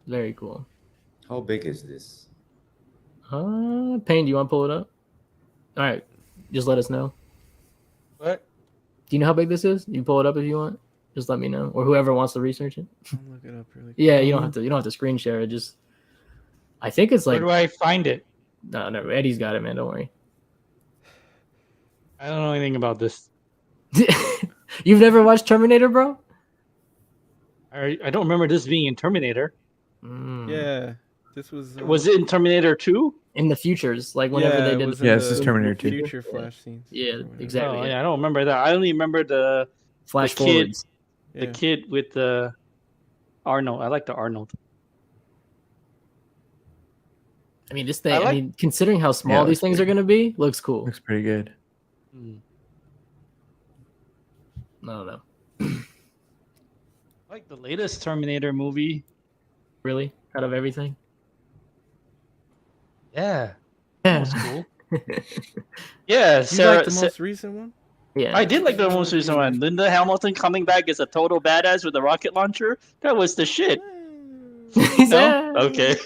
very cool. How big is this? Payne, do you want to pull it up? All right, just let us know. What? Do you know how big this is? You pull it up if you want. Just let me know, or whoever wants to research it. I'll look it up really quick. Yeah, you don't have to screen share it. Just, I think it's Where like do I find it? no, Eddie's got it, man. Don't worry. I don't know anything about this. You've never watched Terminator, bro? I don't remember this being in Terminator. Yeah. This was. Was it in Terminator 2? In the futures, like whenever Yeah, they it did. was Yeah, in this the is Terminator 2. Future flash scenes. Yeah, or whatever. exactly. Oh, yeah, I don't remember that. I only remember the Flash the kid- forwards. the Yeah. kid with the Arnold. I like the Arnold. I mean, this thing. I I, like- mean, considering how small Yeah, these looks things big. are gonna be, looks cool. Looks pretty good. I don't know. I like the latest Terminator movie. Really, out of everything. Yeah, Yeah. that was cool. Yeah, You Sarah. like the most recent one? Yeah. I did like the most recent one. Linda Hamilton coming back as a total badass with a rocket launcher. That was the shit. No? Okay.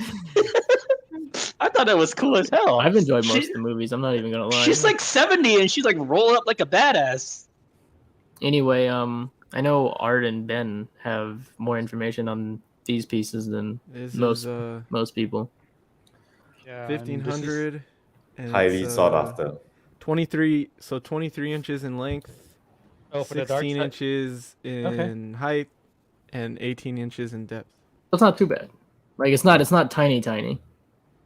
I thought that was cool as hell. I've enjoyed most of the movies. I'm not even gonna lie. She's like 70 and she's like rolling up like a badass. Anyway, I know Art and Ben have more information on these pieces than This most is most people. Yeah, 1,500. and Highly it's, sought after. 23 inches in length, Oh, for the dark 16 side. inches in height, and 18 inches in depth. That's not too bad. Like it's not tiny.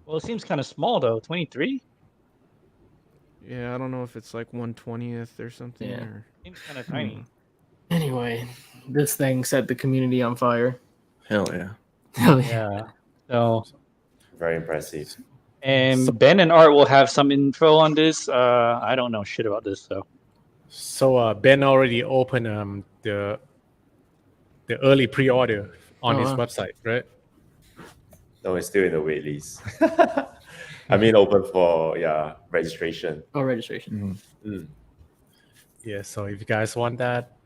Well, it seems kind of small though. 23 Yeah, I don't know if it's like 1/20th or something. Yeah. Or... seems kind of tiny. Anyway, this thing set the community on fire. Hell yeah. Hell yeah. Yeah. So, Very impressive. and Ben and Art will have some info on this. I don't know shit about this, so So Ben already opened the early pre-order on Oh, his wow. website, right? No, it's still in the wait list. I mean, open for registration. Oh, registration. Mm. Yeah. So if you guys want that,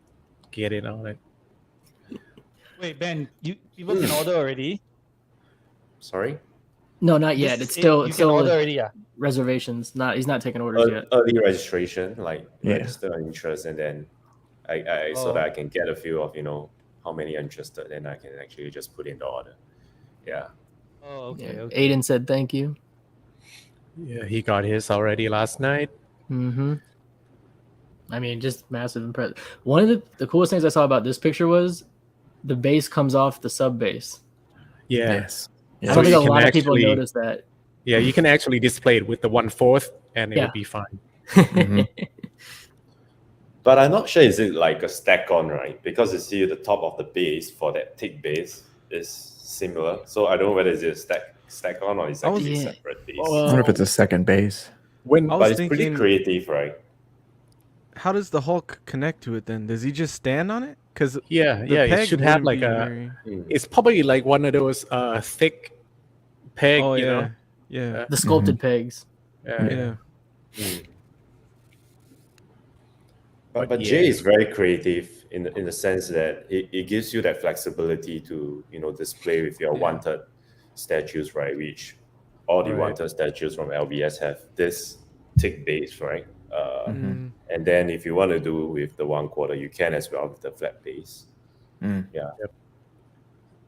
get in on it. Wait, Ben, people can order already. Sorry, No, not yet. This- It's still you it's can still order already. Yeah. reservations. He's not taking orders yet. early registration, like Yeah. register an interest, and then I so that I can get a feel of how many are interested, and I can actually just put in the order. Yeah. Oh, okay. Yeah. Okay. Aiden said thank you. Yeah, he got his already last night. Mm-hmm. I mean, just massive impress. One of the coolest things I saw about this picture was the base comes off the sub base. Yeah. Yes. I So don't think you a can lot of people actually- noticed that. Yeah, you can actually display it with the 1/4, and it Yeah. will be fine. Mhm. But I'm not sure is it like a stack on, right? Because you see the top of the base for that thick base is similar. So I don't know whether it's a stack on or it's I was- actually Yeah. separate base. I wonder if it's a second base. When I was But it's pretty thinking, creative, right? how does the Hulk connect to it then? Does he just stand on it? Because yeah, the yeah, peg it should have wouldn't like be a. very... Mm. It's probably like one of those thick peg. Oh you yeah, know. yeah, The sculpted pegs. yeah. Mm. But But Jay is very creative in the sense that it gives you that flexibility to display with your Yeah. wanted statues, right? Which all the Right. wanted statues from LBS have this thick base, right? Mm. And then if you want to do with the 1/4, you can as well with the flat base. Mm. Yeah,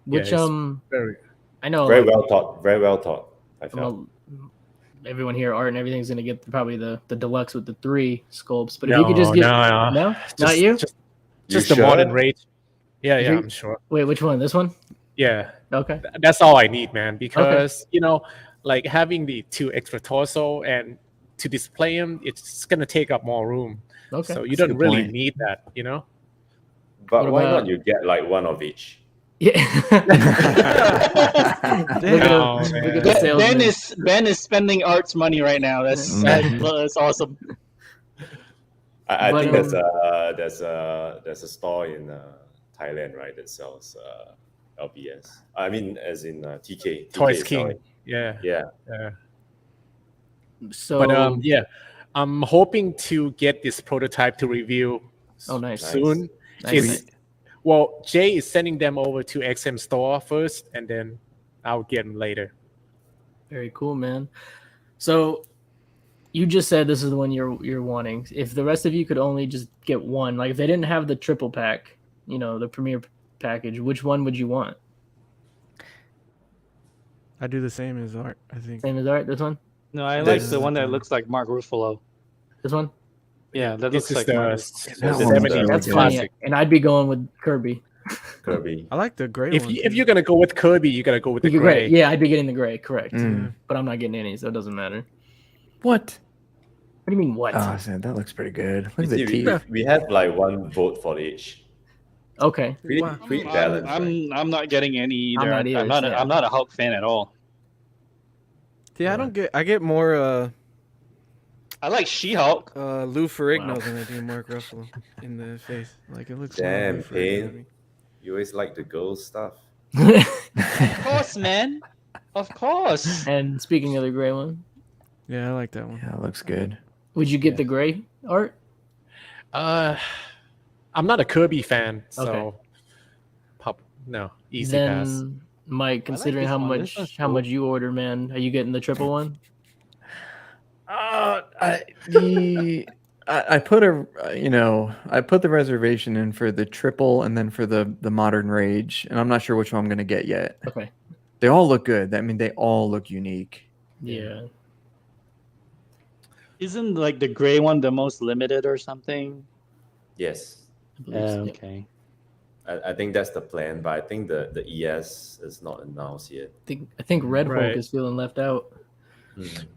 Which it's very. I know very like, well thought. Very well thought. I felt. everyone here, Art and everything's gonna get probably the deluxe with the 3 sculpts. But if you could just get no, not you. Just You the modern sure? rage. Yeah, If yeah, you- I'm sure. Wait, which one? This one? Yeah, Okay. that's all I need, man. Because like having the 2 extra torso and to display them, it's gonna take up more room. Okay. So you That's a don't good really point. need that, But What why about- not you get like one of each? Yeah. Damn. No, Look man. at the salesman. Ben is spending Art's money right now. That's that's awesome. I But, think there's a store in Thailand, right, that sells LBS. I mean, as in TK. Toys is King. selling. Yeah. Yeah. So But yeah, I'm hoping to get this prototype to review Oh, nice. soon. Nice. It's- Well, Jay is sending them over to XM Store first, and then I'll get them later. Very cool, man. So you just said this is the one you're wanting. If the rest of you could only just get one, like if they didn't have the triple pack, the premier package, which one would you want? I do the same as Art. I think. Same as Art, this one? No, I like This- the one that looks like Mark Ruffalo. This one? Yeah, that This looks is like the Mark. That one's 70s really That's good. funny. classic. And I'd be going with Kirby. Kirby. I like the gray If one. you're gonna go with Kirby, you gotta go with the You're gray. Yeah, I'd be getting the gray, correct. Mm. But I'm not getting any, so it doesn't matter. What? What do you mean, what? Oh, man, that looks pretty good. Look at See, the teeth. we have like one vote for each. Okay. Pretty, Wow. pretty balanced. right? I'm not getting any I'm either. not either, I'm not a Hulk fan at all. Yeah, I get more I like She-Hulk. Lou Ferrigno than I do Mark Ruffalo in the face. Like it looks more Damn, Lou Ferrigno to Payne. me. You always like the girl stuff. Of course, man. Of course. And speaking of the gray one, Yeah, I like that one. Yeah, it looks good. would you get the gray Art? I'm not a Kirby fan, so no, easy then pass. Mike, considering this how one. This one's much cool. you order, man, are you getting the triple one? I put I put the reservation in for the triple and then for the modern rage, and I'm not sure which one I'm gonna get yet. Okay. They all look good. I mean, they all look unique. Yeah. Isn't like the gray one the most limited or something? Yes. I believe so. Okay. I think that's the plan, but I think the ES is not announced yet. I think Red Hulk Right. is feeling left out.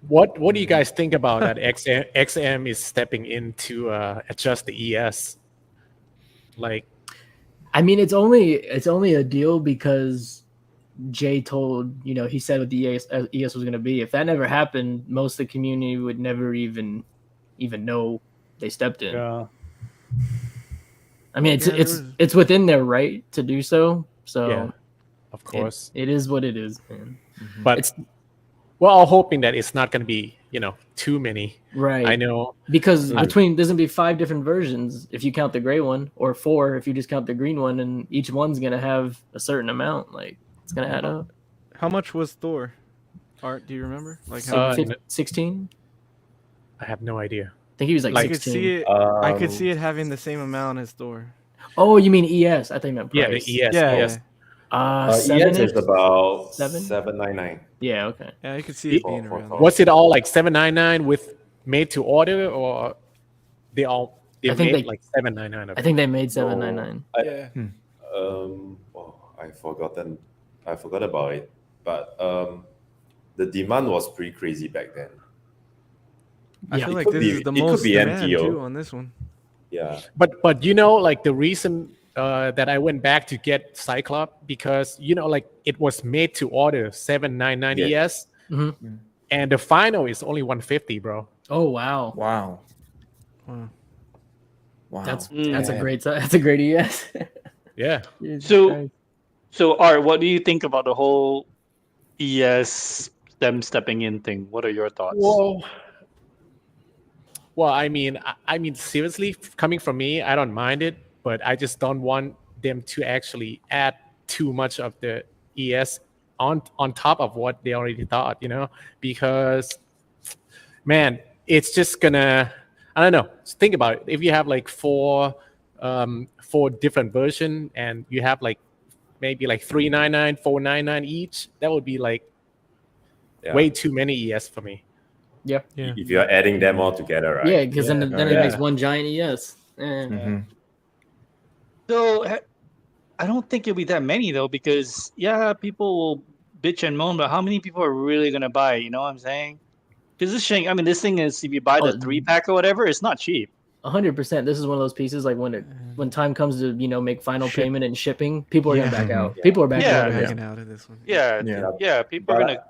What do you guys think about that? XM is stepping in to adjust the ES. Like, I mean, it's only a deal because Jay told, he said what the ES was going to be. If that never happened, most of the community would never even know they stepped in. Yeah. I mean, Yeah, there was- it's within their right to do so. So Yeah, of course. it is what it is, man. But It's we're all hoping that it's not going to be, too many. right. I know. Because there's gonna be 5 different versions if you count the gray one, or 4 if you just count the green one, and each one's gonna have a certain amount. Like it's gonna add up. How much was Thor? Art, do you remember? Like Uh, how? 16? I have no idea. I think he was like I could 16. see it. I could see it having the same amount as Thor. Oh, you mean ES? I think meant Yeah, price. the ES. Yeah, yes. ES 7-ish? is about 7? 799. Yeah, okay. Yeah, I could see it For- being for around. Thor. there. Was it all like 799 with made to order, or they I think made they- like 799? I think they made 799. Yeah. I forgot about it. But the demand was pretty crazy back then. I Yeah. feel It like could this be- is the it could most be demand MTO. too on this one. Yeah. But like the reason that I went back to get Cyclops, because like it was made to order 799 Yeah. ES, Mhm. and the final is only 150, bro. Oh wow, Wow. Wow. Wow. that's Mm. a great that's a great ES. Yeah. So Art, what do you think about the whole ES them stepping in thing? What are your thoughts? Well, I mean, seriously, coming from me, I don't mind it, but I just don't want them to actually add too much of the ES on top of what they already thought, because, man, it's just gonna, I don't know. Think about it. If you have like four different version, and you have like maybe like 399, 499 each, that would be like Yeah. way too many ES for me. Yeah. If you're adding them all together, right? Yeah, because then it Yeah. makes one giant ES. Mhm. So I don't think it'll be that many though, because people will bitch and moan, but how many people are really gonna buy? You know what I'm saying? Because this thing is, if you buy the 3-pack or whatever, it's not cheap. 100%. This is one of those pieces like when time comes to make final Ship. payment and shipping, people are gonna back out. Yeah. People are backing Yeah. out. of it. Backing out of this one. Yeah, Yeah. people are But- gonna.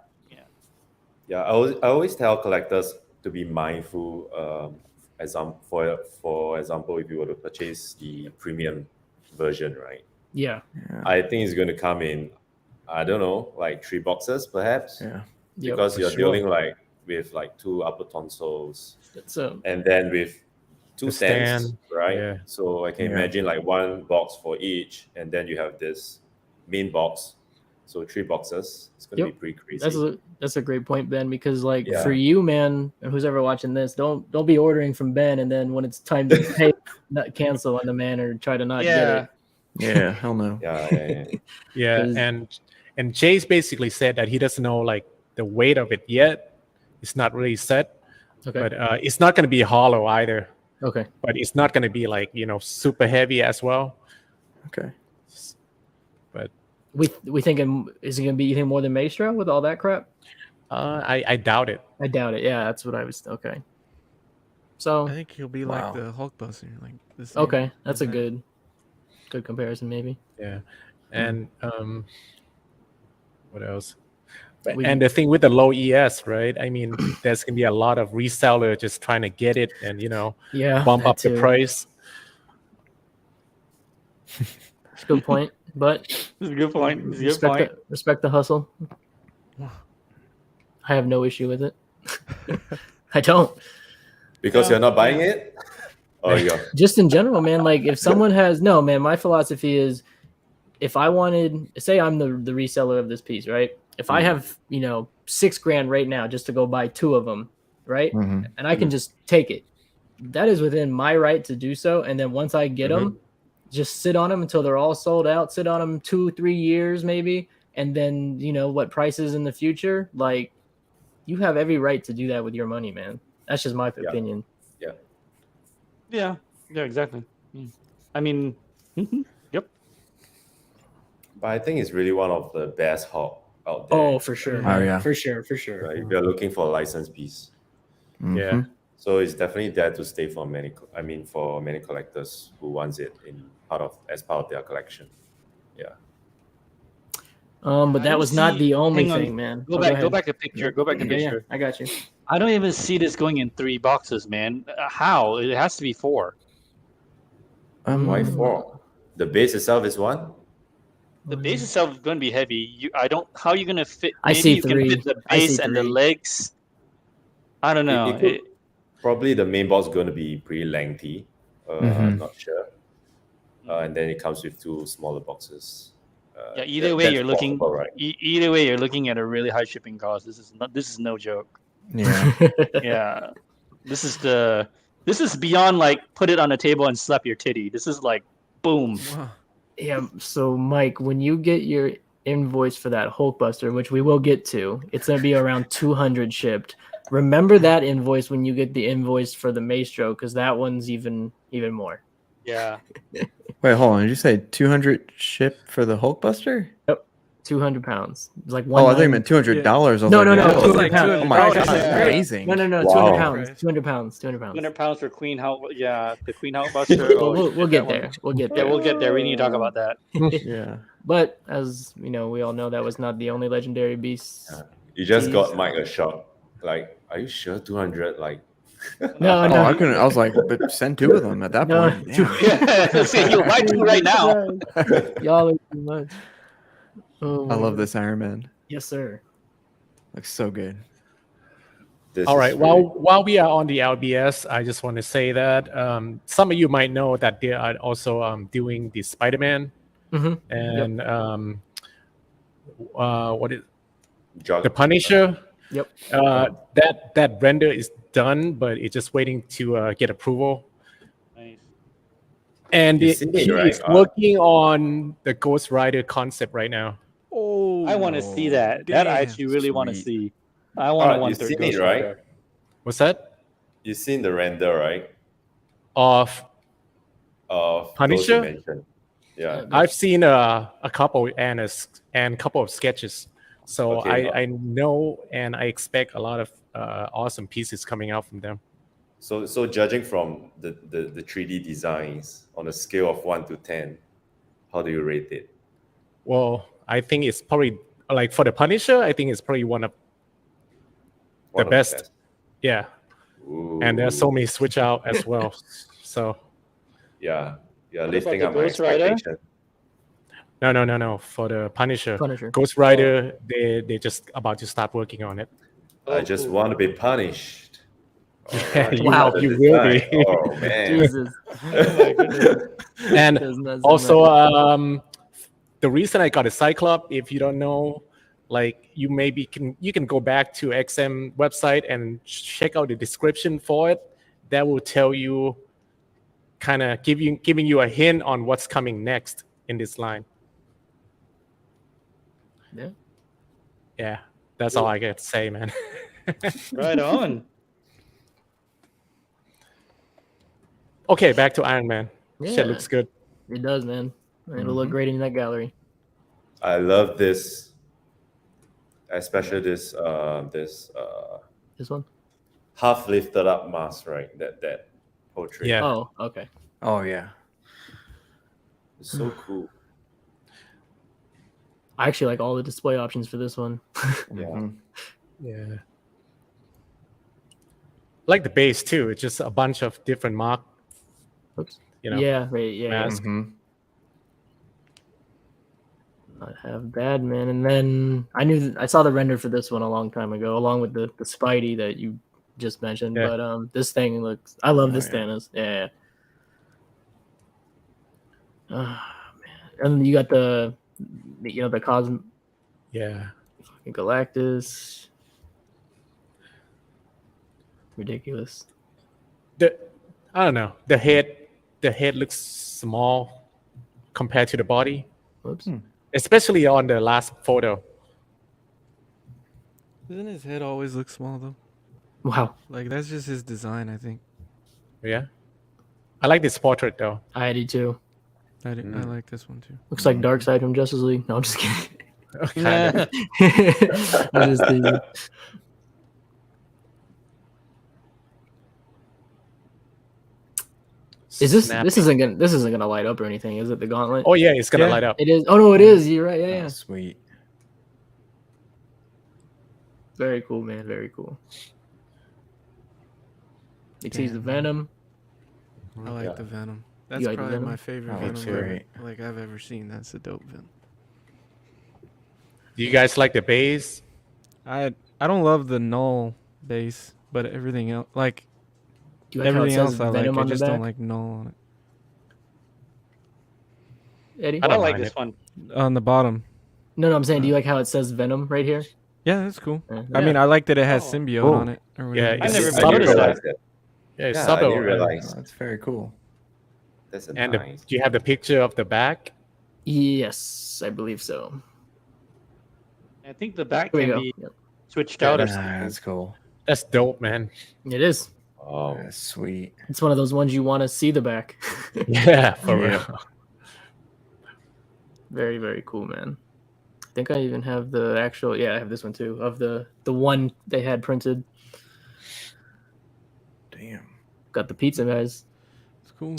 Yeah, I always tell collectors to be mindful. For example, if you were to purchase the premium version, right? Yeah. I think it's going to come in, I don't know, like 3 boxes perhaps, Yeah. Yep. because for you're sure. dealing with like 2 upper tonsils, So and then with 2 The stands, stand, right? yeah. So I can Yeah. imagine like 1 box for each, and then you have this main box. So 3 boxes. It's going to Yep. be pretty crazy. that's a great point, Ben, because like Yeah. for you, man, and who's ever watching this, don't be ordering from Ben and then when it's time to pay, not cancel on the man or try to not get Yeah. it. Yeah. Hell no. Yeah. Yeah, 'Cause- and Chase basically said that he doesn't know like the weight of it yet. It's not really set, Okay. but it's not going to be hollow either. Okay. But it's not going to be like super heavy as well. Okay. But We thinking is it gonna be you think more than Maestro with all that crap? I doubt it. I doubt it. Yeah, that's what I was. Okay. So I think he'll be Wow. like the Hulkbuster. Like the same okay, that's a as that. good comparison maybe. Yeah, and what else? We- And the thing with the low ES, right? I mean, there's gonna be a lot of reseller just trying to get it and Yeah. bump that up the too. price. It's a good point, but This is a good point. This is a good point. respect the hustle. I have no issue with it. I don't. Because you're not buying it? Oh, yeah. Just in general, man. Like if someone has no, man. My philosophy is, if I wanted, say, I'm the reseller of this piece, right? If I have $6,000 right now just to go buy 2 of them, right, Mhm. and I can just take it, that is within my right to do so. And then once I get them, just sit on them until they're all sold out. Sit on them 2-3 years maybe, and then what prices in the future. Like you have every right to do that with your money, man. That's just my opinion. Yeah, exactly. I mean, yep. But I think it's really one of the best Hawk out there. Oh, for sure. Oh, yeah. For sure. Right? If you're looking for a licensed piece. Yeah. Mhm. So it's definitely there to stay for many collectors who wants it as part of their collection. Yeah. But I that don't was not see- the only hang on. thing, man. Go Oh, back ahead. a picture. Go back a Yeah, yeah, picture. I got you. I don't even see this going in 3 boxes, man. How? It has to be 4. Why Mm. 4? The base itself is 1. The base itself is going to be heavy. I don't. How are you going to fit? I Maybe see you can 3. fit the I see base and the 3. legs. I don't know. It could, probably the main box is going to be pretty lengthy. Mhm. Not sure. And then it comes with 2 smaller boxes. Yeah. Either way, that's you're looking. possible, right? Either way, you're looking at a really high shipping cost. This is not. This is no joke. Yeah. Yeah. This is beyond like put it on a table and slap your titty. This is like boom. Wow. Yeah. So, Mike, when you get your invoice for that Hulkbuster, which we will get to, it's gonna be around 200 shipped. Remember that invoice when you get the invoice for the Maestro, because that one's even more. Yeah. Wait, hold on. Did you say 200 ship for the Hulkbuster? Yep. 200 pounds. It's like Oh, I thought you 190. meant $200. I was No, like, no, no, whoa. I was 200 like, pounds. Oh my $200. god, that's Yeah. amazing. No, 200 Wow. pounds. 200 pounds. 200 pounds. 200 pounds for Queen Hulk. Yeah, the Queen Hulkbuster. Well, Oh, we'll shit, get that one. there. We'll get Yeah, there. we'll get there. We need to talk about that. Yeah. But as you know, we all know that was not the only legendary beast. You just Jeez. got Mike a shock. Like, are you sure 200? Like, No, Oh, no. I couldn't. I was like, but send 2 of them at that No. point. Damn. Yeah, see, you like to right now. Y'all are too much. Oh, I my love God. this Iron Man. Yes, sir. Looks so good. this All is right. really- While we are on the LBS, I just want to say that some of you might know that they are also doing the Spider-Man Mhm. and what is Jog- the Punisher. Yep. That render is done, but it's just waiting to get approval. Nice. And You he see it, right? is working on the Ghost Rider concept right now. Oh, I want to see that. That I damn. actually really want to Sweet. see. I want a You've 1/3 seen Ghost it, right? Rider. What's that? You've seen the render, right? Of Of Punisher? those you mentioned. Yeah. I've seen a couple and a couple of sketches, so Okay. I know and I expect a lot of awesome pieces coming out from them. So judging from the 3D designs on a scale of 1 to 10, how do you rate it? Well, I think it's probably like for the Punisher. I think it's probably one of One the of best. Yeah, Ooh. and there's so many switch out as well. So Yeah. Yeah, What lifting about up the my Ghost Rider? expectation. no. For the Punisher, Punisher. Ghost Rider, they just about to start working on it. I just want to be punished. Yeah, Alright, Wow. the you will be. design. Oh man. Jesus. Oh my goodness. And Does not sound also, right. the reason I got a Cyclops, if you don't know, like you can go back to XM website and check out the description for it. That will tell you, kind of giving you a hint on what's coming next in this line. Yeah. Yeah, that's all I get to say, man. Right on. Okay, back to Iron Man. Yeah. Shit looks good. It does, man. It'll look great in that gallery. I love this, especially this This one? half lifted up mask, right? That portrait. Yeah. Oh, okay. Oh yeah. It's so cool. I actually like all the display options for this one. Yeah. Mhm. Yeah. Like the base too. It's just a bunch of different mark. Oops. You know. Yeah, right. Yeah. mask. Mhm. Not have bad, man. And then I saw the render for this one a long time ago, along with the Spidey that you just mentioned. Yeah. But this thing looks. I love this yeah. Thanos. Yeah. Oh, man. And you got the Cosmic Yeah. Galactus. Ridiculous. I don't know. The head looks small compared to the body, Whoops. especially on the last photo. Doesn't his head always look small though? Wow. Like that's just his design, I think. Yeah. I like this portrait though. I do too. I like this one too. Looks like Darkseid from Justice League. No, I'm just kidding. Kind of. I'm just teasing. Is this Snappy. this isn't gonna light up or anything, is it? The gauntlet? Oh yeah, it's gonna Yeah. light up. It is. Oh no, it is. You're right. Yeah, yeah. Oh, sweet. Very cool, man. Very cool. You tease the Damn. Venom. I like Yeah. the Venom. That's like probably Venom? my favorite That looks Venom great. like I've ever seen. That's a dope Venom. Do you guys like the base? I don't love the null base, but everything else, like Do you like how it everything says else, I Venom like. I on the just don't back, like null on it. Eddie? I don't Wouldn't like mind this it. one. On the bottom. No, I'm saying, do you like how it says Venom right here? Yeah, that's cool. Yeah. I mean, I like that it has Oh. symbiote Cool. on it or Yeah, whatever. I never it's even noticed subtle. that. Yeah, it's Yeah, I subtle. didn't and- realize. Oh, that's very cool. That's a And nice. do you have the picture of the back? Yes, I believe so. I think the back Here we can go. be Yep. switched Yeah, out or that's- something. That's cool. That's dope, man. It is. Oh, That's sweet. It's one of those ones you want to see the back. Yeah, for Yeah. real. Very, very cool, man. I think I even have the actual. Yeah, I have this one too. Of the one they had printed. Damn. Got the pizza guys. It's cool.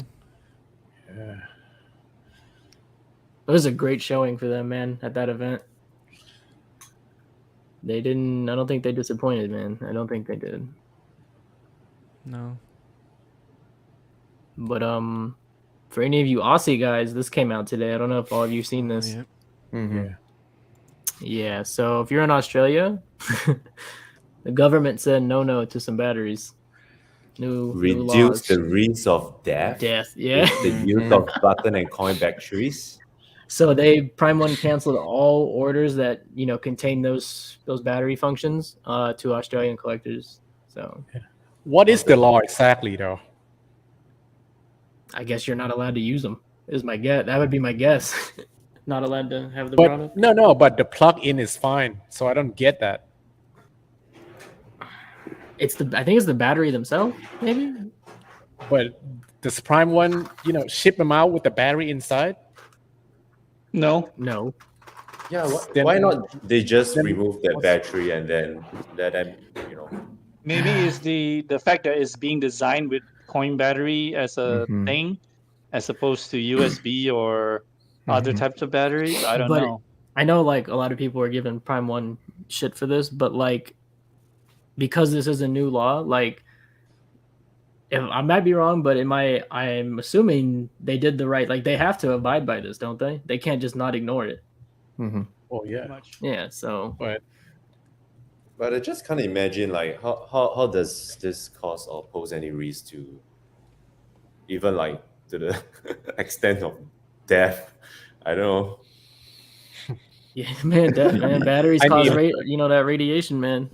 Yeah. It was a great showing for them, man, at that event. They didn't. I don't think they disappointed, man. I don't think they did. No. But for any of you Aussie guys, this came out today. I don't know if all of you seen this. Yeah. Mm-hmm. Yeah. So if you're in Australia, the government said no to some batteries. New reduce laws. the risk of death. Death. Yeah. With the use of button and coin batteries. So they Prime One canceled all orders that contain those battery functions to Australian collectors. So What is the law exactly, though? I guess you're not allowed to use them. Is my guess. That would be my guess. Not allowed to have the But product. no, but the plug-in is fine. So I don't get that. I think it's the battery themselves, maybe. But does Prime One, ship them out with the battery inside? No. No. Yeah, Then- why not they just then remove that what's- battery and then let them, Maybe it's the fact that it's being designed with coin battery as a Mhm. thing, as opposed to USB or other Mhm. types of batteries. I don't But- know. I know like a lot of people are giving Prime One shit for this, but like because this is a new law, like if I might be wrong, but I'm assuming they did the right. Like they have to abide by this, don't they? They can't just not ignore it. Mm-hmm. Oh, yeah. Much. Yeah. So But but I just can't imagine like how does this cause or pose any risk to even like to the extent of death. I don't know. yeah, man, batteries I cause mean- that radiation, man.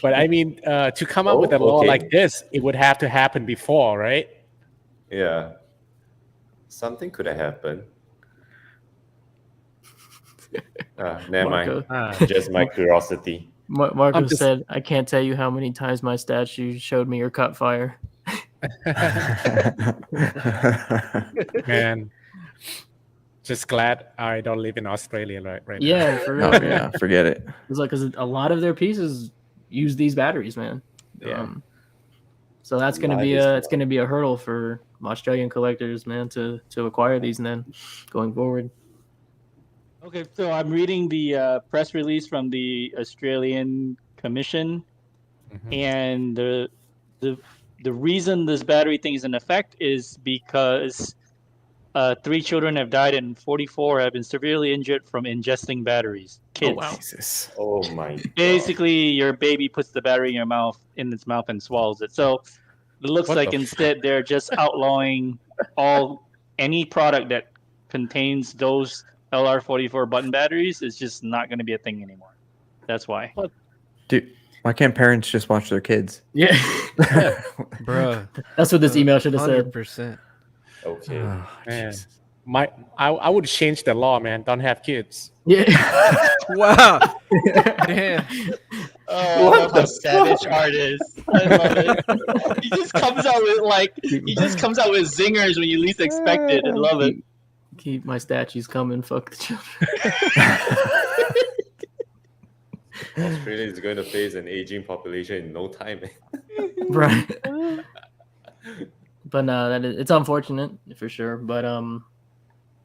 but I mean, to come up with a law okay. like this, it would have to happen before, right? Yeah. Something could have happened. Never mind. Marco, Just my curiosity. Marco I'm just- said, "I can't tell you how many times my statue showed me your cut fire." Man, just glad I don't live in Australia right now. Yeah, for real. Oh yeah, forget it. It's like because a lot of their pieces use these batteries, man. Yeah. So that's gonna Life be is it's gonna be a hurdle for Australian collectors, man, to acquire these and then going forward. Okay, so I'm reading the press release from the Australian Commission, Mhm. and the reason this battery thing is in effect is because 3 children have died and 44 have been severely injured from ingesting batteries. Kids. wow. Jesus. Oh my god. Basically, your baby puts the battery in its mouth and swallows it. So it looks What like the f- instead they're just outlawing any product that contains those LR44 button batteries is just not going to be a thing anymore. That's why. Dude, why can't parents just watch their kids? Yeah, Bruh. that's what this email should have said. 100%. Okay. Oh, Man, Jesus. I would change the law, man. Don't have kids. Yeah. Wow. Damn. Oh, I love how savage art is. I love it. He just comes out with zingers when you least expect it. I love it. Keep my statues coming. Fuck the children. Australia is going to face an aging population in no time. Right. But no, it's unfortunate for sure. But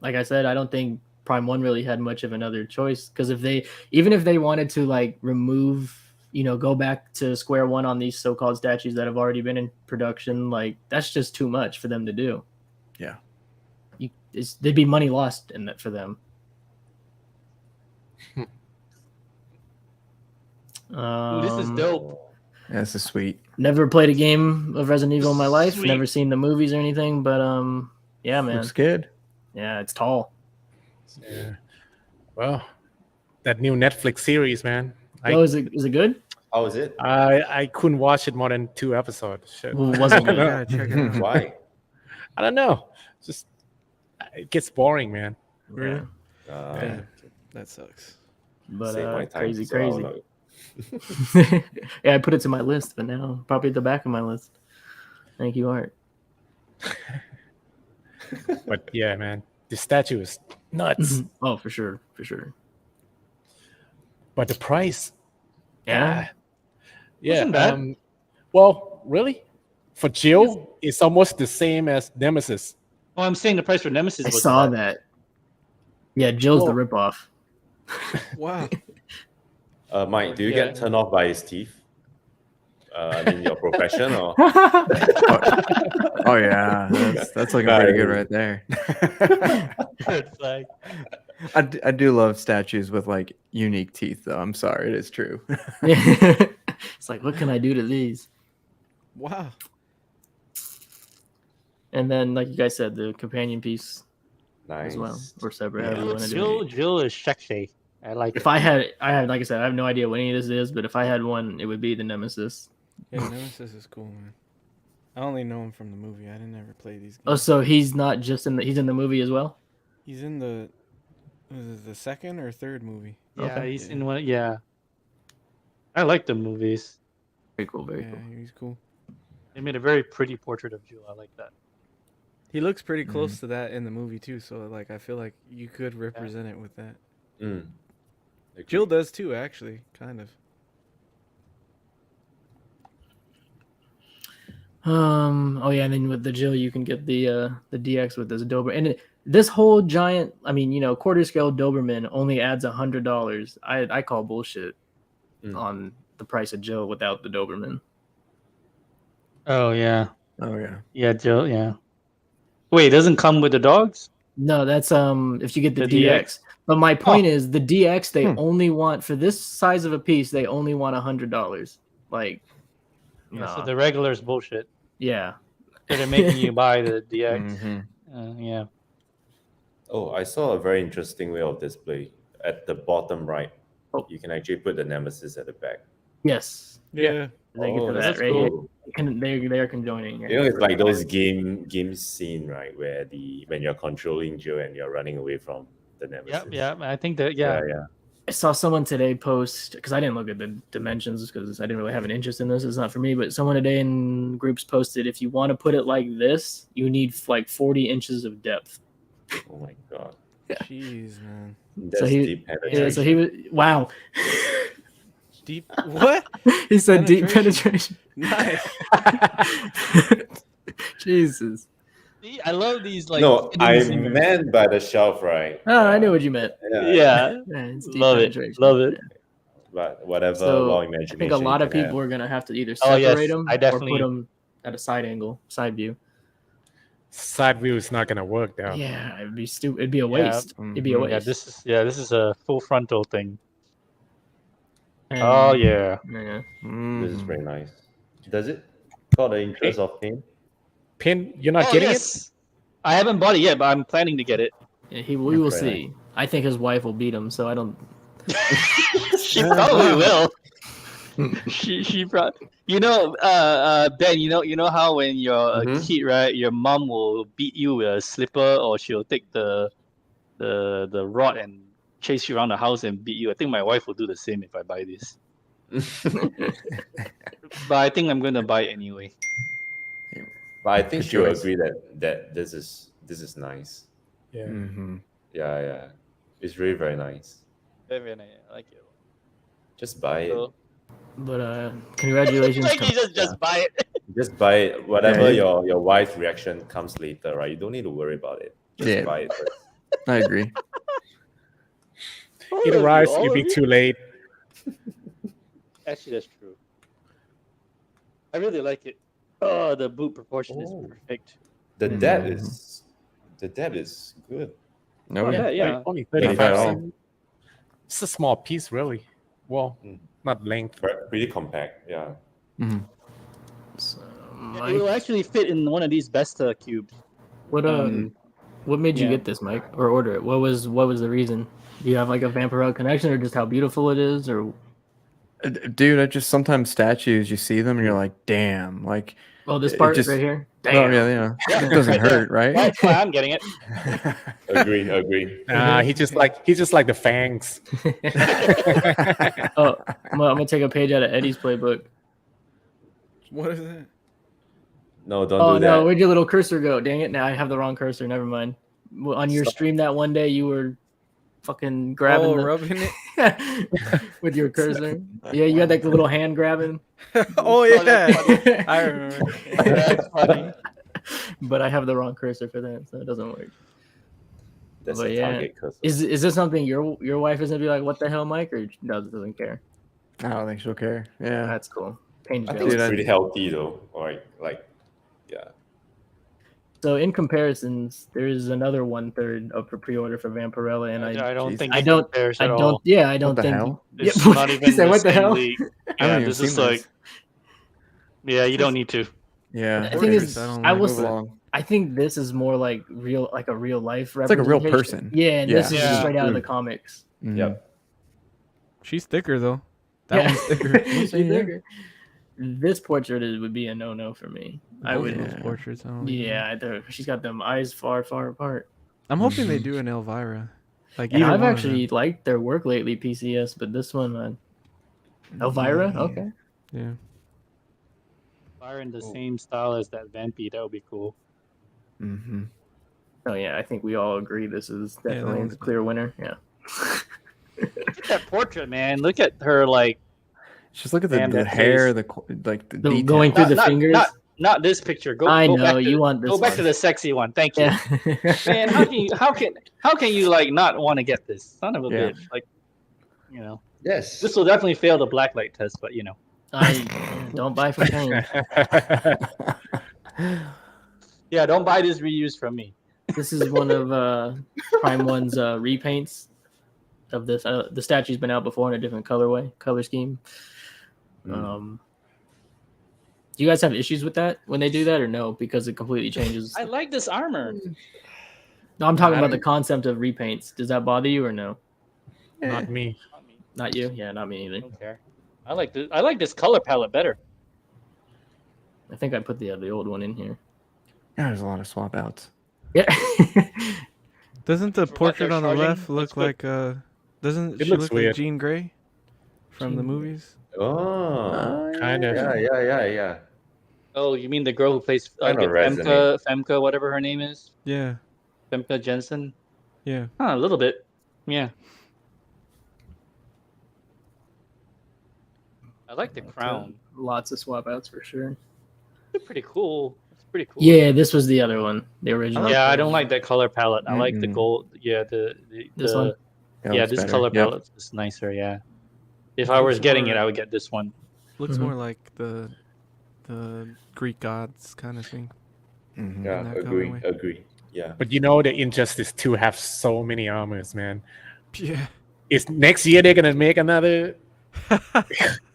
like I said, I don't think Prime One really had much of another choice because even if they wanted to like remove, go back to square one on these so-called statues that have already been in production, like that's just too much for them to do. Yeah. There'd be money lost in that for them. Ooh, this is dope. Yeah, this is sweet. Never played a game of Resident Evil in my life. Sweet. Never seen the movies or anything, but yeah, man. Looks good. Yeah, it's tall. Yeah. Well, that new Netflix series, man. Oh, is it good? How is it? I couldn't watch it more than 2 episodes. Shit. Well, was it good? Yeah, check it out. Why? I don't know. Just it gets boring, man. Really? Uh, Damn. That sucks. But save my time, crazy, so I'll crazy. not- Yeah, I put it to my list, but now probably at the back of my list. Thank you, Art. But yeah, man, the statue is nuts. Oh, for sure, for sure. But the price, Yeah. yeah. Wasn't bad. Well, really, for Jill, it's almost the same as Nemesis. Oh, I'm saying the price for Nemesis I was saw bad. that. Yeah, Jill's Well- the ripoff. Wow. Mike, do you Yeah. get turned off by his teeth? I mean, your profession or? Oh yeah, that's looking pretty good right there. It's like, I do love statues with like unique teeth, though. I'm sorry, it is true. It's like, what can I do to these? Wow. And then, like you guys said, the companion piece Nice. as well, or separate. Yeah. however you wanna do it. Jill is sexy. I like If it. I had, like I said, I have no idea what any of this is, but if I had one, it would be the Nemesis. Yeah, Nemesis is cool, man. I only know him from the movie. I didn't ever play these games. Oh, so he's not just in he's in the movie as well? He's in the was it the second or third movie? Yeah, Okay. he's in one. Yeah, I like the movies. Very cool, very Yeah, cool. he's cool. They made a very pretty portrait of Jill. I like that. He looks pretty close to that in the movie too, so like I feel like you could represent it with that. Mm. Jill does too, actually, kind of. Oh yeah, and then with the Jill, you can get the DX with this Dober, and this whole giant, I mean, quarter scale Doberman only adds $100. I call bullshit on the price of Jill without the Doberman. Oh yeah, Oh yeah. yeah, Jill. Yeah. Wait, it doesn't come with the dogs? No, that's if you get the The DX. DX? But my point is, the DX they Hmm. only want for this size of a piece, they only want $100. Like, Yeah, no, so the regular is bullshit. yeah. So they're making you buy the DX. Mhm. Yeah. Oh, I saw a very interesting way of display. At the bottom right, Oh. you can actually put the Nemesis at the back. Yes, Yeah. thank you Oh, for that. that's Right here. cool. They are conjoining. You know, it's like those game scene, right, where when you're controlling Jill and you're running away from the Nemesis. Yeah. I think that. yeah, Yeah. yeah. I saw someone today post, because I didn't look at the dimensions because I didn't really have an interest in this. It's not for me. But someone today in groups posted, if you want to put it like this, you need like 40 inches of depth. Oh my god, Jeez, man. that's he- deep Yeah, penetration. so he was wow. Deep what? He said deep Penetration. penetration. Nice. Jesus. See, I love these like. No, I hidden- meant by the shelf, right? Oh, I knew what you meant. Yeah. Yeah, it's deep Love it. penetration. Love it. But whatever So, raw I imagination. think a lot you of can people have. are gonna have to either Oh, separate yes, them I or definitely- put them at a side angle, side view. Side view is not gonna work though. Yeah, it'd be stupid. It'd be a Yeah. waste. It'd be a waste. Yeah, this is a full frontal thing. And- Oh yeah. Yeah. This is Mhm. very nice. Does it? Got the interest of pain? Pin, you're not Oh, getting yes. I haven't bought it yet, but I'm planning to get it. Yeah, we will Okay. see. I think his wife will beat him, so I don't. She probably will. she probably. Ben. You know how when you're a Mhm. kid, right? Your mom will beat you with a slipper, or she'll take the rod and chase you around the house and beat you. I think my wife will do the same if I buy this. But I think I'm gonna buy it anyway. But I think Good she'll choice. agree that this is nice. it. Yeah. Mhm. Yeah. It's really very nice. Very nice. I like it. Just buy it. So, But congratulations. like to- you just buy it. Just buy it. Whatever Yeah. your wife's reaction comes later, right? You don't need to worry about it. Just Yeah. buy it first. I agree. It arrives, it'll be too late. Actually, that's true. I really like it. Oh, the boot proportion is Oh. perfect. The depth is the depth is good. No, Oh, yeah, yeah. Only Not 35 bad at all. cm. It's a small piece, really. Well, Mm. not length. Pretty compact. Yeah. So, It will Mike, actually fit in one of these Besta cubes. what what made you yeah. get this, Mike, or order it? What was the reason? Do you have like a Vampirella connection, or just how beautiful it is, or dude, I just sometimes statues you see them and you're like, damn, like this it part just right here? oh Damn. yeah, it doesn't hurt, right? That's why I'm getting it. Agree. He just like the fangs. Oh, I'm gonna take a page out of Eddie's playbook. What is that? No, don't Oh do that. no, where'd your little cursor go? Dang it! Now I have the wrong cursor. Never mind. Well, on your Stop. stream that one day, you were fucking grabbing rubbing it. with your cursor. Yeah, you had like the little hand grabbing. Oh yeah, I remember. That's funny. But I have the wrong cursor for that, so it doesn't work. That's But a yeah. target cursor. Is this something your wife is gonna be like, what the hell, Mike, or doesn't care? I don't think she'll care. Yeah. That's cool. Pain's I think jealous. it's Dude, pretty healthy though. Like, yeah. So in comparisons, there is another 1/3 up for pre-order for Vampirella, and I don't Jeez. think I it don't- compares I at don't all. yeah I don't What the think hell? It's Yeah, not he even said, the what the same hell? league. I Yeah, haven't even this is seen like, yeah, you don't need to. Yeah. The thing is, I don't I like was it. I think this is more like a real life It's like a real representation. person. Yeah, and this is Yeah. just straight out of the Mm. comics. Mhm. Yep. She's thicker though. That Yeah. one's thicker. She's thicker. This portrait would be a no for me. I Both would. of those Yeah. portraits. I don't even know. Yeah, she's got them eyes far apart. I'm hoping they do an Elvira. Like And either I've one of actually them. liked their work lately, PCS, but this one, Elvira, okay. Yeah. Fire in the same style as that Vampy, that would be cool. Mm-hmm. Oh yeah, I think we all agree this is that definitely one's the clear winner. Yeah. Look at that portrait, man. Look at her, like, Just look at Damn, the that hair, face. the The- detail. going through the fingers. Not this picture. Go. I go know, back to you want this Go back one. to the sexy one. Thank you. Yeah. Man, how can you like not want to get this? Son of a Yeah. bitch. Like, you know, Yes. this will definitely fail the blacklight test, but you know. Don't buy from Kane. Yeah, don't buy this reused from me. This is one of Prime One's repaints of this. The statue's been out before in a different color scheme. Do you guys have issues with that when they do that, or no? Because it completely changes. I like this armor. No, I'm talking I about the don't- concept of repaints. Does that bother you or no? Not me. Not you? Yeah, not me I either. don't care. I like this color palette better. I think I put the old one in here. Yeah, there's a lot of swap outs. Yeah. Doesn't the For what portrait they're on the charging, left looks look good. like doesn't It she looks look like weird. Jean Grey from the Jean Grey. movies? Oh. Kind of. Yeah. Oh, you mean the girl who plays Kinda Femke, whatever her name is? Yeah. Femke Jensen? Yeah. Huh, a little bit. Yeah. I like the crown. Lots of swap outs for sure. It's pretty cool. It's pretty cool. Yeah, this was the other one, the original. Yeah, I don't like that color palette. I like the Mm-mm. gold. Yeah, This one? That Yeah, looks this better. color Yep. palette is nicer. Yeah. If I was getting it, I would get this one. Looks Mhm. more like the Greek gods kind of thing. Mhm. Yeah, that agree. colorway. Agree. Yeah. But you know, the Injustice 2 have so many armors, man. Yeah. Is next year they're gonna make another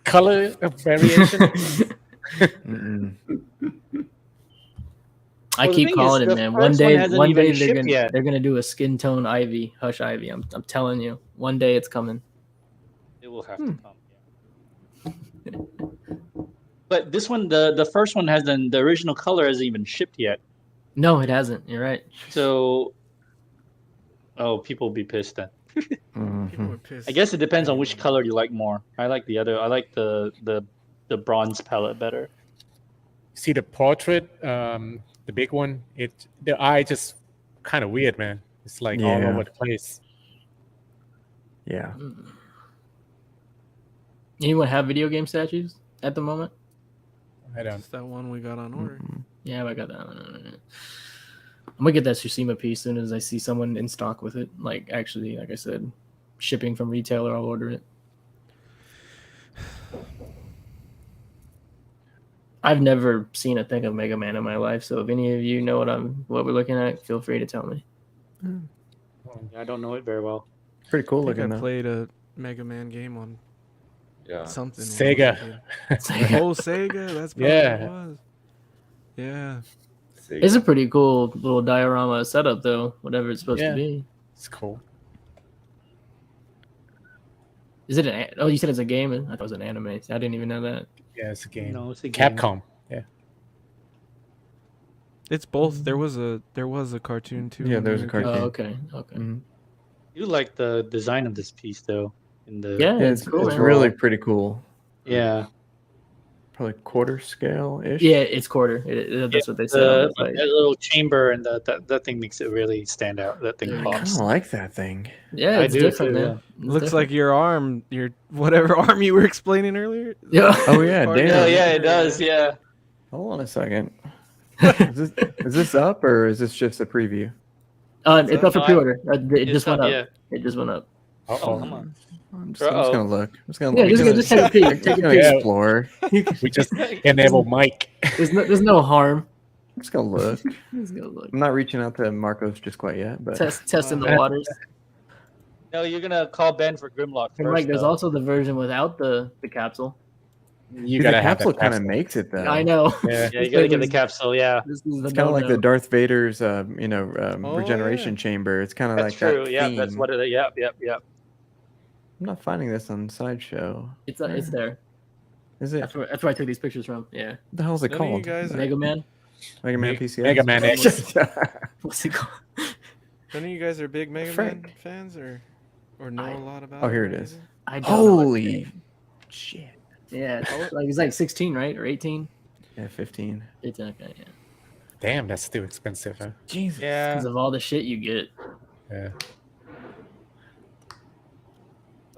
color variation? Mm-mm. I Well, the keep thing calling is, it, the man. first One one day, hasn't even they're shipped gonna yet. they're gonna do a skin tone Ivy, Hush Ivy. I'm telling you, one day it's coming. It will have to come. Yeah. But this one, the first one hasn't. The original color hasn't even shipped yet. No, it hasn't. You're right. So, oh, people will be pissed then. People Mhm. were pissed. I guess it depends on which color you like more. I like the other. I like the bronze palette better. See the portrait, the big one. The eye just kind of weird, man. It's like all Yeah. over the place. Yeah. Anyone have video game statues at the moment? I don't. That's that one we got on order. Mhm. Yeah, I got that one. I'm gonna get that Tsushima piece soon as I see someone in stock with it. Like actually, like I said, shipping from retailer, I'll order it. I've never seen a thing of Mega Man in my life, so if any of you know what we're looking at, feel free to tell me. I don't know it very well. Pretty cool I think looking I though. played a Mega Man game on Yeah. something. when I was a Sega. kid. Oh, Sega. That's probably what it was. Yeah. It's a pretty cool little diorama setup, though. Whatever it's supposed Yeah. to be. It's cool. Is it an? Oh, you said it's a game. I thought it was an anime. I didn't even know that. Yeah, it's a game. No, it's a game. Capcom. Yeah. It's both. There was a cartoon too. Yeah, when there's we a were kids. cartoon. Oh, okay. Mhm. You like the design of this piece though? In the Yeah, Yeah, it's cool. it's man. really pretty cool. yeah. Probably quarter scale ish. Yeah, it's quarter. That's what they said on the site. That little chamber and that thing makes it really stand out. That thing Yeah, I pops. kind of like that thing. Yeah, I it's do different, too, man. yeah. It's Looks different. like your arm, your whatever arm you were explaining earlier. Yeah. Oh yeah, Part- damn. Yeah, it does. Yeah. Hold on a second. is this up or is this just a preview? It's up for No, pre-order. It It's just went up, up. yeah. It just went up. Oh, Uh-oh. come on. I'm just gonna look. I'm just gonna Yeah, look. just take a peek. Take a gonna peek. explore. We just enable Mike. There's no harm. I'm just gonna look. Just go look. I'm not reaching out to Marcos just quite yet, but Testing the waters. No, you're gonna call Ben for Grimlock first. And Mike, there's though. also the version without the capsule. You the gotta have capsule that kind of capsule. makes it though. I know. Yeah. Yeah, you gotta get the capsule. Yeah. This is the It's kind of like the no-no. Darth Vader's, Oh, regeneration yeah. chamber. It's kind of That's like true. that Yeah, theme. that's what it. Yep. I'm not finding this on Sideshow. It's there. Is it? That's where I took these pictures from. Yeah. What the hell is it None of you called? guys are- Mega Man. Mega Man PCS. Mega Man X. What's it called? None of you guys are big Mega Frick. Man fans or know a lot about. Oh, it here or it is. anything? I don't know what Holy to say. shit! Yeah. It's like 16, right? Or 18? Yeah, 15. It's okay. Yeah. Damn, that's still expensive, huh? Jesus. Yeah. Because of all the shit you get. Yeah.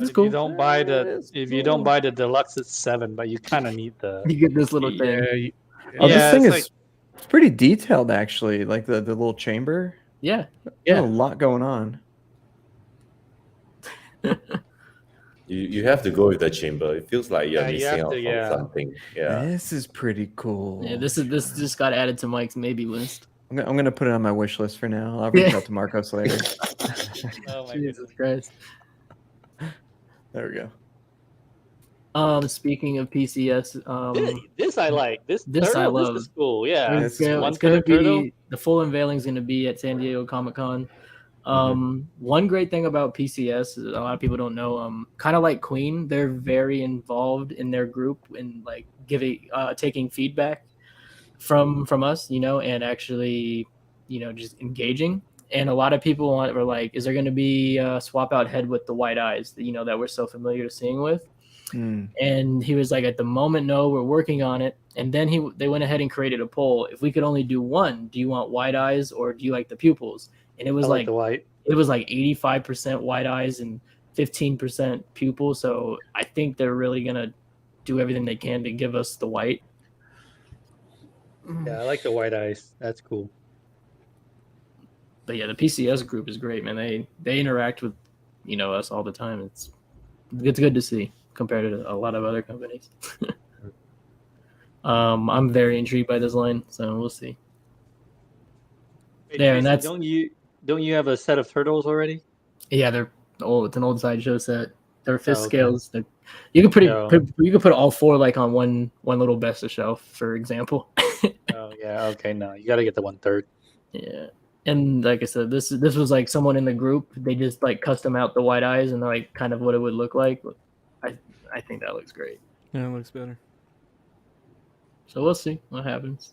It's If cool. you don't buy the It's you don't buy the deluxe, it's 7. But you kind of need the. You get this little thing. Yeah. Oh, Yeah, this thing it's is it's pretty detailed actually. Like the little chamber. Yeah. There's a lot going on. You have to go with the chamber. It feels like you're Yeah, you missing have out to, on yeah. something. Yeah. This is pretty cool. Yeah. This just got added to Mike's maybe list. I'm gonna put it on my wish list for now. I'll reach Yeah. out to Marcos later. Oh my Jesus Christ. There we go. Speaking of PCS, This I like. This This I turtle, love. This is cool. Yeah. This is it's one gonna color turtle. be the full unveiling is gonna be at San Diego Comic-Con. One great thing about PCS is a lot of people don't know. Kind of like Queen, they're very involved in their group and like taking feedback from us, and actually, just engaging. And a lot of people were like, "Is there going to be a swap out head with the white eyes?" That we're so familiar to seeing with. And he was like, "At the moment, no, we're working on it." And then they went ahead and created a poll. If we could only do one, do you want white eyes or do you like the pupils? And it was I like the white. it was like 85% white eyes and 15% pupil. So I think they're really gonna do everything they can to give us the white. Yeah, I like the white eyes. That's cool. But yeah, the PCS group is great, man. They interact with us all the time. It's good to see compared to a lot of other companies. I'm very intrigued by this line, so we'll see. Wait, Yeah, and Tracy, don't you have a set of turtles already? Yeah, they're old. It's an old sideshow set. They're fifth okay. scales. You could Yeah. you could put all four like on one little best of shelf, for example. Oh yeah. Okay. No, you got to get the 1/3. Yeah. And like I said, this was like someone in the group. They just like custom out the white eyes and like kind of what it would look like. I think that looks great. Yeah, it looks better. So we'll see what happens.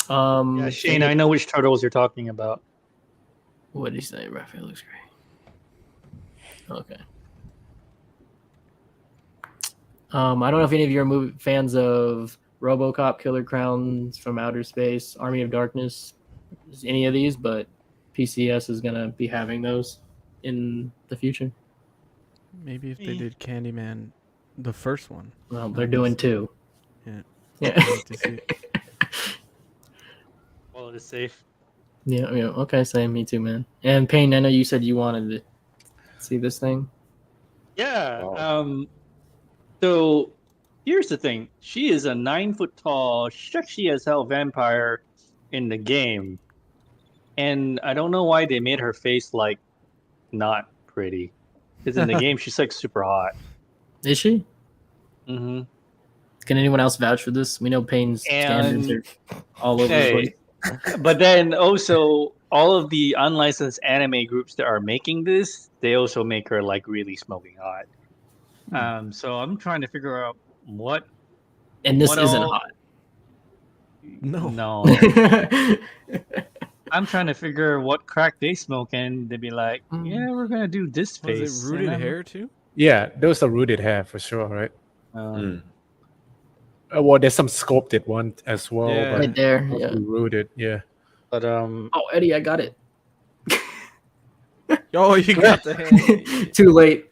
Yeah, Shane, I know which turtles you're talking about. What did you say? Raphael looks great. Okay. I don't know if any of you are fans of RoboCop, Killer Crowns from Outer Space, Army of Darkness, any of these, but PCS is going to be having those in the future. Maybe if they did Candyman, the first one. Well, they're doing two. Yeah. Yeah. I'd like to see it. Well, it is safe. Yeah. Okay, same. Me too, man. And Payne, I know you said you wanted to see this thing. Yeah. Wow. So here's the thing: she is a 9 foot tall, sexy as hell vampire in the game, and I don't know why they made her face like not pretty. Because in the game she's like super hot. Is she? Mm-hmm. Can anyone else vouch for this? We know Payne's standards And are all over the place. but then also all of the unlicensed anime groups that are making this, they also make her like really smoking hot. So I'm trying to figure out what. And this what isn't all- hot. No. I'm trying to figure what crack they smoke, and they'd be like, "Yeah, we're gonna do this face." Was it rooted and I'm- hair too? Yeah, those are rooted hair for sure, right? Mm. Well, there's some sculpted one as well, Yeah. but Right there. mostly Yeah. rooted. Yeah. But Oh, Eddie, I got it. Oh, you got the hand. Too late.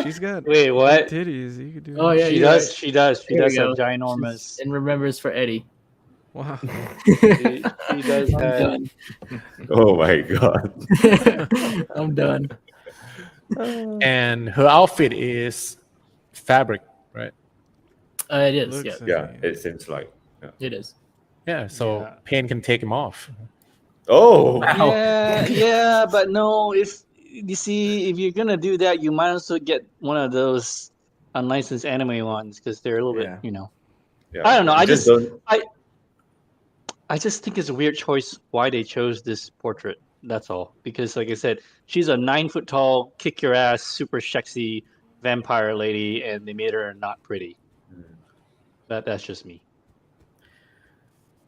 She's got wait, what? titties. You could do. Oh, yeah, She you're does. right. She does. She There we does have go. ginormous. And remembers for Eddie. Wow. She does I'm have. done. Oh my god. I'm done. And her outfit is fabric, right? It is. Looks Yeah, like Yeah, it seems like. Yeah. it is. Yeah, so Yeah. Payne can take him off. Oh, Wow. Yeah, but no. If you see, if you're gonna do that, you might as well get one of those unlicensed anime ones because they're a little Yeah. bit, yeah. I don't know. You I just don't. I just think it's a weird choice why they chose this portrait. That's all. Because, like I said, she's a 9 foot tall, kick your ass, super sexy vampire lady, and they made her not pretty. That's just me.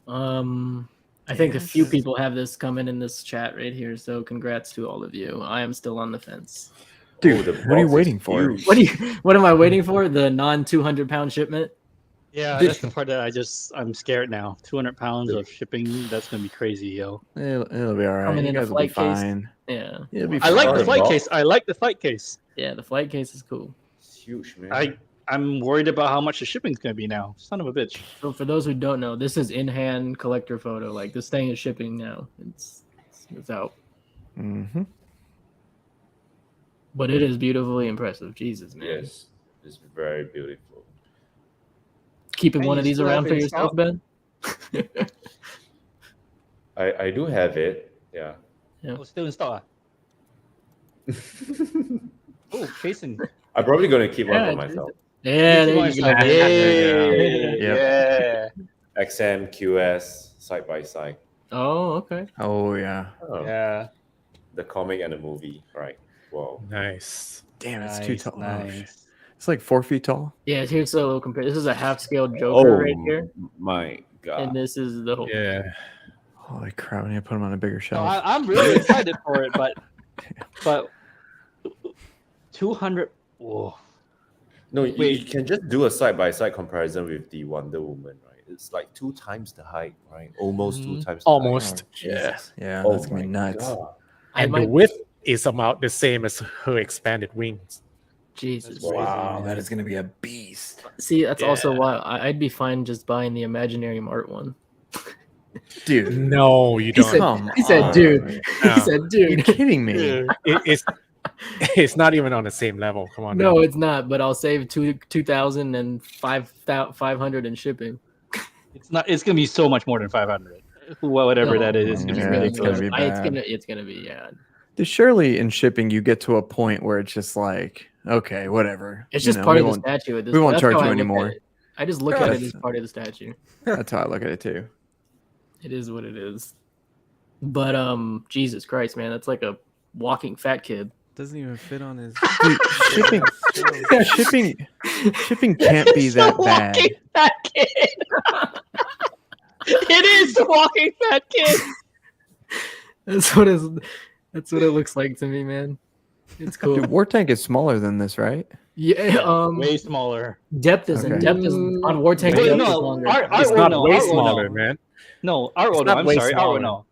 I think a few people have this coming in this chat right here, so congrats to all of you. I am still on the fence. Dude, the what are you box is waiting for? huge. What am I waiting for? The non 200-pound shipment? Yeah, that's the part that I'm scared now. 200 pounds of shipping, that's gonna be crazy, yo. It'll be all right. Coming You in a guys will be flight case. fine. Yeah. It'll be I like the fine. flight box? case. I like the flight case. Yeah, the flight case is cool. It's huge, man. I'm worried about how much the shipping's gonna be now. Son of a bitch. So for those who don't know, this is in-hand collector photo. Like this thing is shipping now. It's out. Mm-hmm. But it is beautifully impressive. Jesus, man. Yes, it's very beautiful. Keeping And one you of these still around have for it in yourself, stock? Ben? I do have it. Yeah. Yeah. Oh, still in stock. Oh, Chasen. I'm probably gonna keep one Yeah, for myself. Yeah, there One you stock. go. Yay. Yep. Yeah. XM, QS, side by side. Oh, okay. Oh yeah. Oh, Yeah. the comic and the movie, right? Wow. Nice. Damn, it's too Nice, tall. Oh, nice. shit. It's like 4 feet tall. Yeah, here's a little compare. This is a half-scale Joker right here, my god. and this is the whole. Yeah. Holy crap! I need to put them on a bigger No, shelf. I'm really excited for it, but 200. Whoa. No, you Wait. can just do a side by side comparison with the Wonder Woman, right? It's like 2 times the height, right? Almost 2 times. The Almost. Yeah. Yeah, Oh that's gonna be my nuts. God. I And the might. width is about the same as her expanded wings. Jesus. That's Wow, that is gonna be a beast. See, that's also Yeah. why I'd be fine just buying the Imaginary Mart one. Dude, No, you He don't. said, come he said, on. dude. No. He said, Are you dude. kidding me? It's it's not even on the same level. Come on. No, now. it's not. But I'll save 2,000 and 500 in shipping. It's not. It's gonna be so much more than 500. Whatever No, that is, it's gonna yeah, be it's ridiculous. gonna be bad. It's gonna be yeah. Surely in shipping you get to a point where it's just like, okay, whatever. It's You just know, part we of the won't- statue at this we point. won't That's charge how you I look at anymore. it. I just look at it as part of the statue. That's how I look at it too. It is what it is. But Jesus Christ, man, that's like a walking fat kid. Doesn't even fit on his. Dude, shipping can't be It's that a bad. walking fat kid. It is a walking fat kid. That's what it looks like to me, man. It's cool. Dude, War Tank is smaller than this, right? Yeah, Way smaller. depth isn't. Okay. Depth is on War Tank. Wait, Depth no, is longer. It's not way smaller, man. No, our It's no, not I'm way sorry, our smaller. no.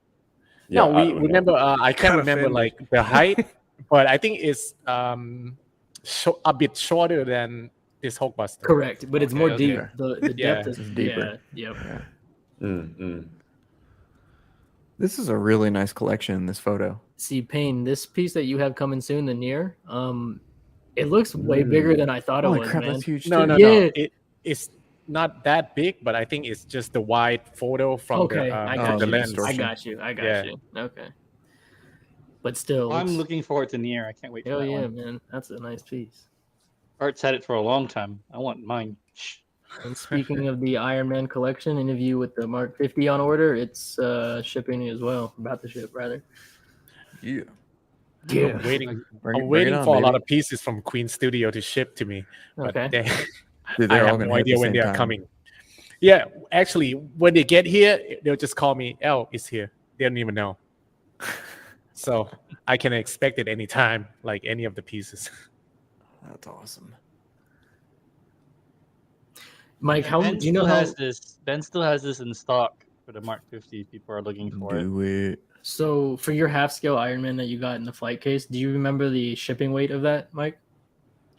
Yeah, No, I we don't know. remember. I can't Kinda remember offended. like the height, but I think it's a bit shorter than this Hulkbuster. Correct, but it's Okay, more okay. deep. The Yeah, depth is it's deeper. Yeah, yep. This is a really nice collection in this photo. See, Payne, this piece that you have coming soon, the near, It looks way bigger than I thought it Holy was, crap, man. that's huge. No, too. no, Yeah. no. It's not that big, but I think it's just the wide photo from Okay, I got the you. lens. distortion. I got Yeah. you. Okay. But still, I'm looks- looking forward to Nier. I can't wait for hell that yeah, one. man. That's a nice piece. Art's had it for a long time. I want mine. And speaking of the Iron Man collection interview with the Mark 50 on order, it's shipping as well. About to ship, rather. Yeah. Yeah. I'm waiting. Bring it I'm waiting on, for a lot baby. of pieces from Queen Studio to ship to me, but Okay. Dude, I they're all have gonna no hit at the idea when same they are time. coming. Yeah, actually, when they get here, they'll just call me. "Oh, it's here." They don't even know. So I can expect it anytime, like any of the pieces. That's awesome. Mike, Yeah, how Ben do you know still how? has this? Ben still has this in stock for the Mark 50. People are looking for it. Do it. So for your half scale Iron Man that you got in the flight case, do you remember the shipping weight of that, Mike?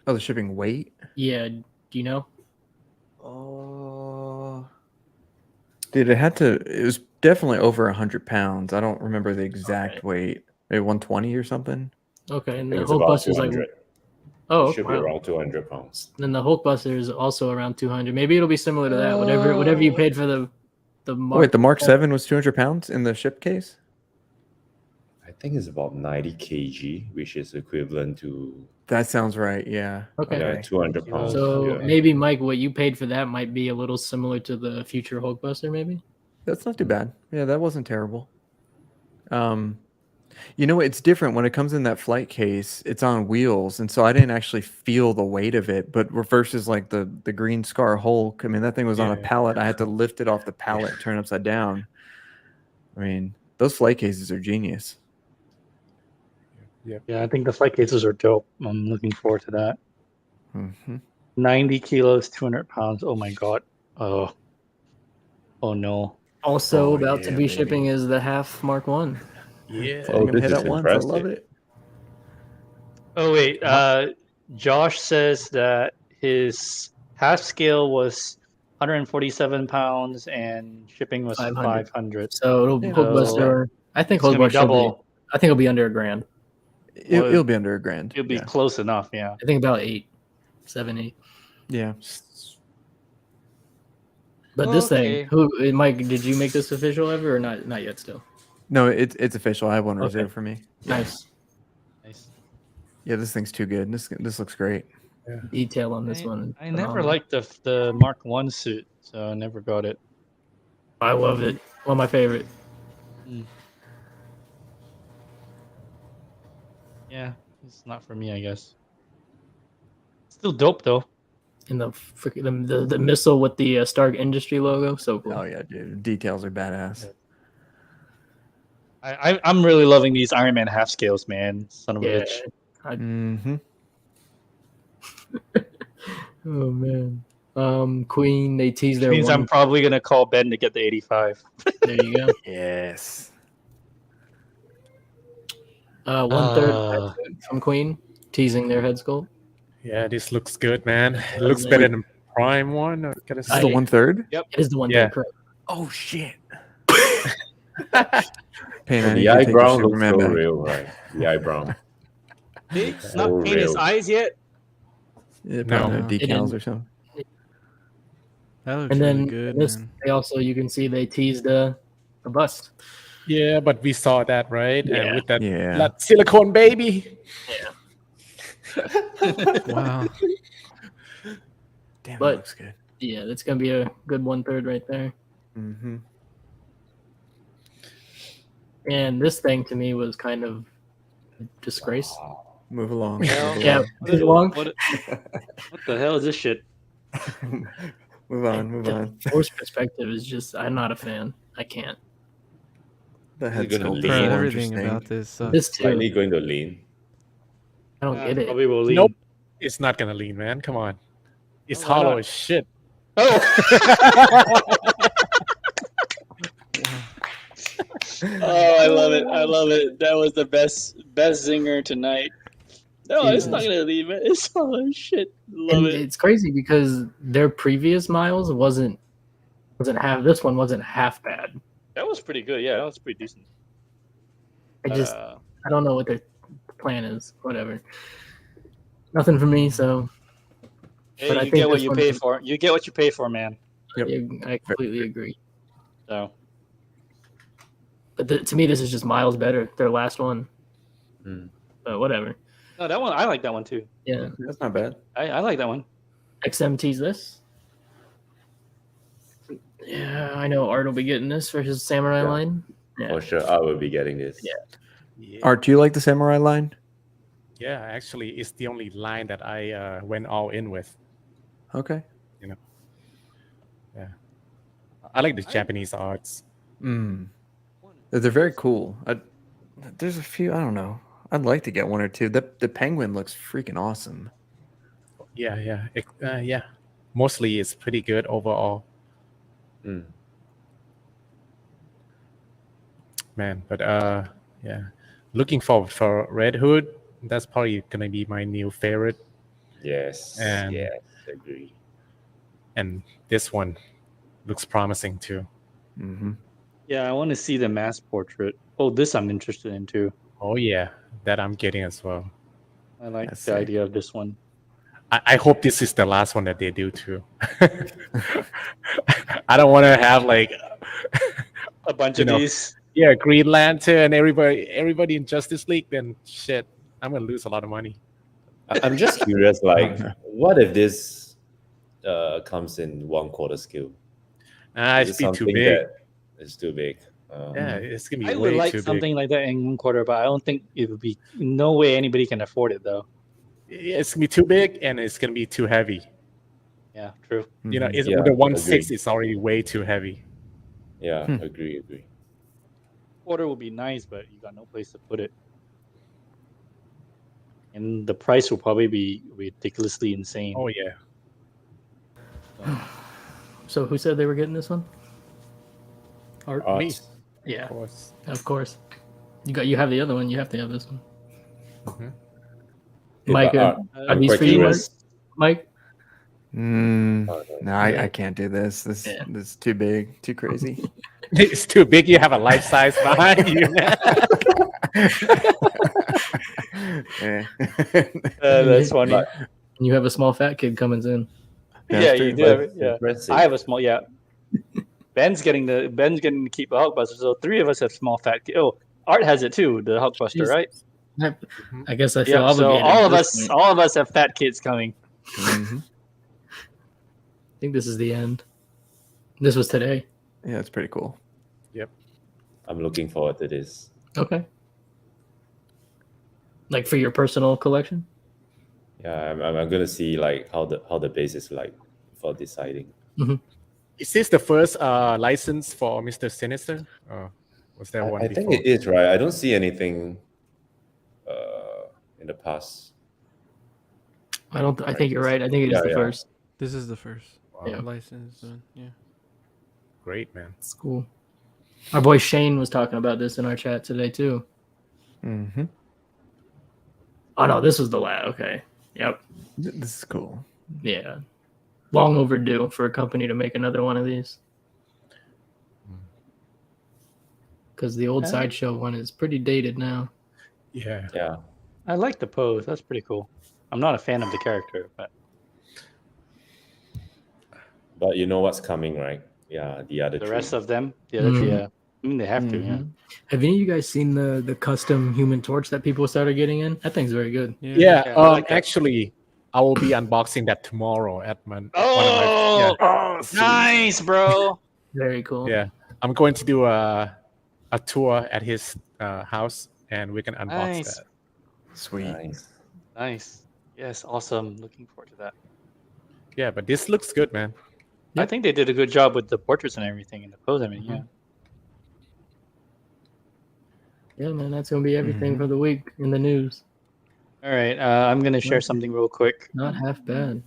Oh, the shipping weight? Yeah. Do you know? Dude, it was definitely over 100 pounds. I don't remember the exact weight. Maybe 120 or something. Okay, I and think the it's about Hulkbuster's like 200. oh, It should be wow. around 200 pounds. Then the Hulkbuster is also around 200. Maybe it'll be similar to that. Whatever you paid for the Mark. Wait, the Mark 7 was 200 pounds in the ship case? I think it's about 90 kg, which is equivalent to That sounds right. Yeah. Okay. 200 pounds. So Yeah. maybe Mike, what you paid for that might be a little similar to the future Hulkbuster, maybe. That's not too bad. Yeah, that wasn't terrible. You know, it's different when it comes in that flight case. It's on wheels, and so I didn't actually feel the weight of it. But versus like the Green Scar Hulk, I mean, that thing was on a Yeah. pallet. I had to lift it off the pallet, turn it upside down. I mean, those flight cases are genius. Yeah, I think the flight cases are dope. I'm looking forward to that. Mm-hmm. 90 kilos, 200 pounds. Oh my god. Oh no. Also Oh, about to yeah, be baby. shipping is the half Mark 1. Yeah. I'm gonna this hit is at once. I love impressive. it. Oh wait, Josh says that his half scale was 147 pounds and shipping was 500. 500. So it'll Yeah. Hulkbuster. I think It's gonna be Hulkbuster will be, double. I think it'll be under a grand. It'll be under a grand. It'll be Yeah. close enough, yeah. I think about 8, 7, 8. Yeah. But this Okay. thing, Mike, did you make this official ever or not? Not yet. Still. No, it's official. I have one Okay. reserved for me. Nice Nice. Yeah, this thing's too good. This looks great. detail on this one. I never Phenomenal. liked the Mark 1 suit, so I never got it. I love it. One of my favorite. Yeah, it's not for me, I guess. Still dope though. And the missile with the Stark Industry logo, so cool. Oh yeah, dude. Details are badass. I'm really loving these Iron Man half scales, man. Son of a Yeah. bitch. Mm-hmm. Oh man. Queen, they tease Which their means one. I'm probably gonna call Ben to get the 85. There you go. Yes. 1/3 from Queen, teasing their head sculpt. Yeah, this looks good, man. It looks better than Prime one. I gotta This is say. the 1/3? It is the one Yeah. correct. Oh shit. Pain, I need The you to take your eyebrow looks Superman so back. real, right? The eyebrow. It's not not paint his real. eyes yet. Yeah, No. probably It decals didn't. or something. That looks And really then good, in this, man. they also you can see they teased a bust. Yeah, but we saw that, right? Yeah. And with that, Yeah. that silicone baby. Wow. Damn, But- it looks good. Yeah, that's gonna be a good 1/3 right there. Mm-hmm. And this thing to me was kind of a disgrace. Move along. Well, Move Yeah, along. move along. What the hell is this shit? Move on. Move The on. force perspective is just I'm not a fan. I can't. The head gonna sculpt lean? is Bro, more everything interesting. about this sucks. This too. Slightly going to lean. I don't get it. Probably will lean. Nope. It's not gonna lean, man. Come on. It's Oh, why hollow not? as shit. Oh, I love it. I love it. That was the best zinger tonight. No, it's not gonna leave it. It's all shit. Love And it. it's crazy because their previous miles wasn't half. This one wasn't half bad. That was pretty good. Yeah, that was pretty decent. I just I don't know what their plan is. Whatever. Nothing for me. So Hey, But I you think get what this you one- pay for. You get what you pay for, man. Yep. I completely agree. So But to me, this is just miles better. Their last one. Mm. But whatever. no, that one I like that one too. Yeah. That's not bad. I like that one. XMT's this. Yeah, I know Art will be getting this for his samurai Yeah. line. Yeah. For sure, I will be getting this. Yeah. Yeah. Art, do you like the samurai line? Yeah, actually, it's the only line that I went all in with. Okay. I like the Japanese arts. Mm. They're very cool. There's a few. I don't know. I'd like to get one or two. The penguin looks freaking awesome. Yeah. Yeah. Mostly, it's pretty good overall, Mm. man. But yeah, looking forward for Red Hood. That's probably gonna be my new favorite. Yes. And- yes. Agree. And this one looks promising too. Mm-hmm. Yeah, I want to see the mass portrait. Oh, this I'm interested in too. Oh yeah, that I'm getting as well. I like That's the sick. idea of this one. I hope this is the last one that they do too. I don't want to have like A bunch You of know. these. yeah, Green Lantern, everybody in Justice League. Then shit, I'm gonna lose a lot of money. I'm just curious, like, what if this comes in 1/4 scale? Is It's it be too something big. that is too big? Yeah, it's gonna be I would way like too something like that in 1/4, but I don't think it would be. No way anybody can afford it though. big. It's gonna be too big and it's gonna be too heavy. Yeah, true. You know, Yeah, the 1/6 agreed. is already way too heavy. Yeah, Hmm. agree. 1/4 would be nice, but you got no place to put it. And the price will probably be ridiculously insane. Oh yeah. So who said they were getting this one? Art. Art. Me. Yeah, Of course. of course. You have the other one. You have to have this one. Mhm. Yeah, Mike, but Art, are I'm these quite for you, curious. Mike? No, Yeah. I can't do this. This is too big, too crazy. It's too big. You have a life size behind you. Yeah. That's funny. But- And you have a small fat kid coming in. Yeah, That's you true. do. Have it, yeah, Impressive. I have a small. Yeah, Ben's getting to keep the Hulkbuster. So 3 of us have small fat. Oh, Art has it too. The Hulkbuster, Jeez. right? I guess I feel Yeah. So obligated. all at of this us, point. all of us have fat kids coming. Mhm. I think this is the end. This was today. Yeah, it's pretty cool. I'm looking forward to this. Okay. Like for your personal collection? Yeah, I'm gonna see like how the base is like for deciding. Is this the first license for Mr. Sinister? Was there one I before? think it is right. I don't see anything in the past. I think you're right. I think it is Yeah, the yeah. first. This is the first Yeah. license one. Yeah. Great, man. It's cool. Our boy Shane was talking about this in our chat today too. Mm-hmm. Oh no, this was the last. Okay. Yep. This is cool. Yeah. Long overdue for a company to make another one of these. Because the old Sideshow one is pretty dated now. Yeah. Yeah. I like the pose. That's pretty cool. I'm not a fan of the character, but But you know what's coming, right? Yeah, the other the three. rest of them, the other three, Mhm. yeah. I mean, they have to, yeah. Have any of you guys seen the custom Human Torch that people started getting in? That thing's very good. Yeah. Yeah, I like that. Actually, I will be unboxing that tomorrow at my. Oh, Oh, nice, bro. Very cool. Yeah. I'm going to do a tour at his house, and we can unbox Nice. that. Sweet. Nice. Nice. Yes, awesome. Looking forward to that. Yeah, but this looks good, man. I think they did a good job with the portraits and everything and the pose. I mean, yeah. Yeah, man, that's gonna be everything for the week in the news. All right, I'm gonna share something real quick. Not half bad.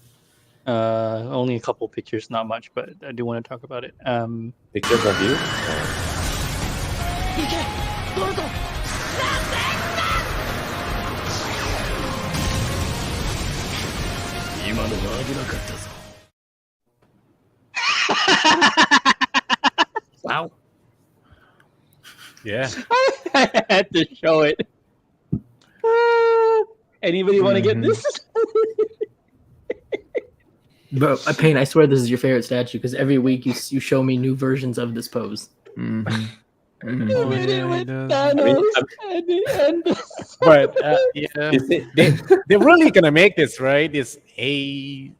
Only a couple pictures, not much, but I do want to talk about it. Pictures of you? Wow. Yeah. I had to show it. Anybody want to get this? But Payne, I swear this is your favorite statue because every week you show me new versions of this pose. Mm-hmm. Oh, Made it yeah, he with does. Thanos at the end. But yeah, Is it- they're really gonna make this, right? This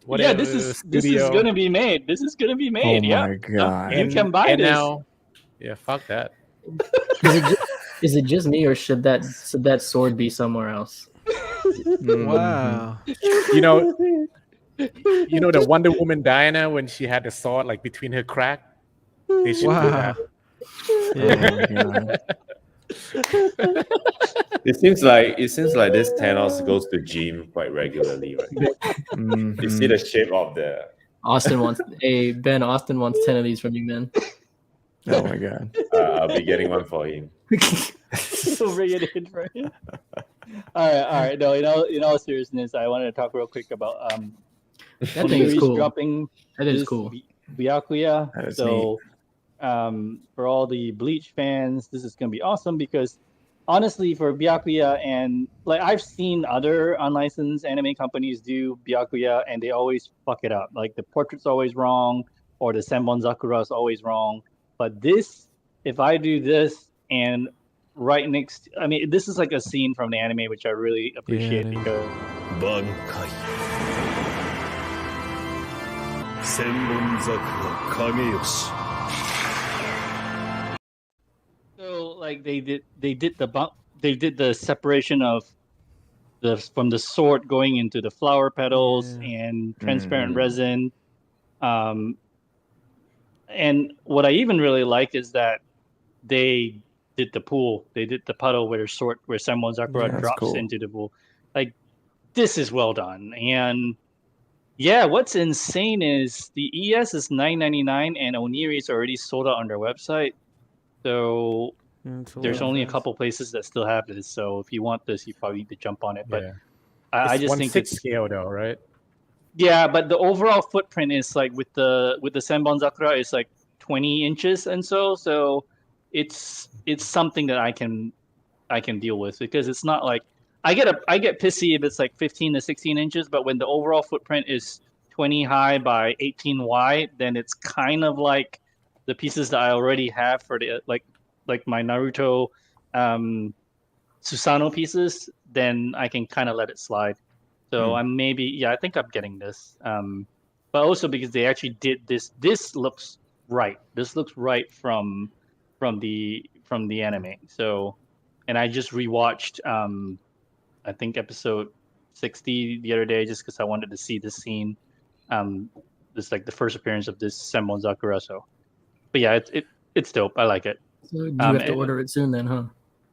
whatever Yeah, this is studio. gonna be made. This is gonna be Oh made. Yeah, my god. you can buy and this. now, yeah, fuck that. Is it just me, or should that sword be somewhere else? Mhm. Wow. You know, the Wonder Woman Diana when she had the sword like between her crack. They should do Wow. that. Oh my god. It seems like this Thanos goes to gym quite regularly, right? You see Mhm. the shape of the. Austin wants Austin wants 10 of these from you, man. Oh my god. I'll be getting one for him. We'll bring it in for him. All right. No, in all seriousness, I wanted to talk real quick about That thing is Oniri's cool. dropping That is this cool. Byakuya. That is So, for all the Bleach fans, this is gonna be awesome because honestly, for Byakuya and like I've seen other unlicensed anime companies do Byakuya and they always fuck it up. Like the portrait's always wrong or the Senbon Sakura is always wrong. But this, if I do this and right next, I mean, this is like a scene from the anime which I really appreciate it is. because 挽回千本桜影吉 so like they did the separation of from the sword going into the flower petals and transparent resin. And what I even really like is that they did the pool. They did the puddle where Senbon Sakura Yeah, that's drops cool. into the pool. Like this is well done. And yeah, what's insane is the ES is $9.99 and Oniri is already sold out on their website. So there's only a couple places that still have this. So if you want this, you probably need to jump on it. But Yeah. I It's just think 1/6 it's scale though, right? yeah, but the overall footprint is like with the Senbon Sakura is like 20 inches and so it's something that I can deal with because it's not like I get pissy if it's like 15 to 16 inches, but when the overall footprint is 20 high by 18 wide, then it's kind of like the pieces that I already have for the like my Naruto Susanoo pieces, then I can kind of let it slide. So I think I'm getting this. But also because they actually did this. This looks right. This looks right from the anime. So, and I just rewatched I think episode 60 the other day just because I wanted to see this scene. This like the first appearance of this Senbon Sakura. So, but yeah, it's dope. I like it. So you have to order it soon then, huh?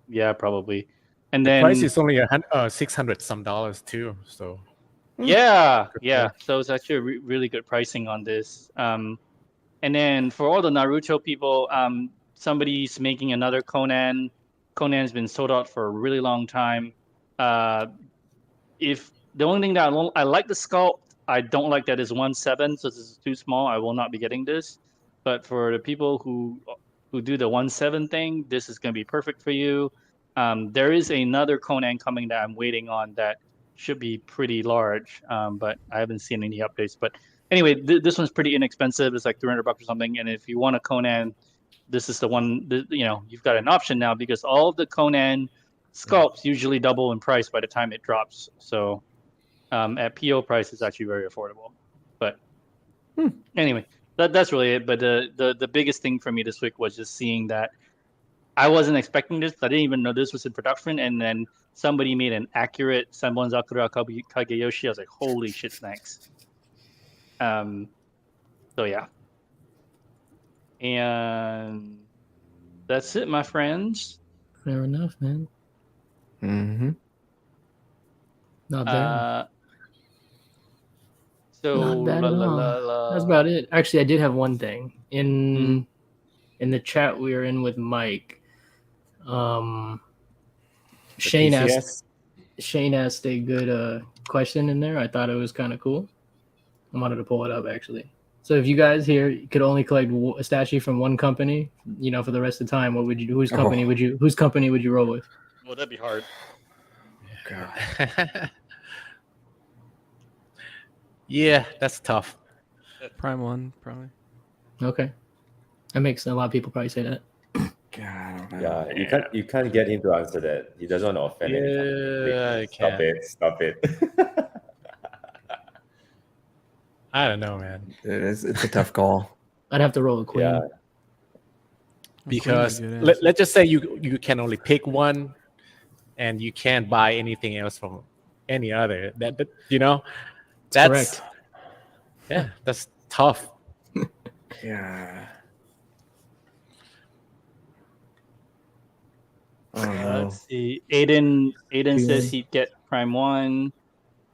Yeah, probably. And The then price is only $600 some too. So yeah. So it's actually really good pricing on this. And then for all the Naruto people, somebody's making another Conan. Conan's been sold out for a really long time. If the only thing that I like the sculpt, I don't like that is 1/7, so this is too small. I will not be getting this. But for the people who do the 1/7 thing, this is going to be perfect for you. There is another Conan coming that I'm waiting on that should be pretty large, but I haven't seen any updates. But anyway, this one's pretty inexpensive. It's like $300 or something. And if you want a Conan, this is the one. You've got an option now because all the Conan sculpts usually double in price by the time it drops. So at PO price, it's actually very affordable. But anyway, that's really it. But the biggest thing for me this week was just seeing that. I wasn't expecting this. I didn't even know this was in production. And then somebody made an accurate Senbon Sakura Kageyoshi. I was like, holy shit, thanks. So yeah. And that's it, my friends. Fair enough, man. Mm-hmm. Not bad. So Not bad at all. That's about it. Actually, I did have one thing in the chat we were in with Mike. Shane asked a good question in there. I thought it was kind of cool. I wanted to pull it up actually. So if you guys here could only collect a statue from one company, for the rest of the time, what would you do? Whose company would you roll with? Well, that'd be hard. God. Yeah, that's tough. Prime 1, probably. Okay, that makes a lot of people probably say that. God, I don't know. Yeah, you can't get him to answer that. He doesn't want to offend anyone. Yeah, I Stop can't. Stop it. I don't know, man. It's a tough call. I'd have to roll a queen. Yeah. Because Queen's a good answer. let's just say you can only pick one, and you can't buy anything else from any other. That that's correct. Yeah, that's tough. Yeah. Oh Uh, no. let's see. Aiden Queen. says he'd get Prime 1.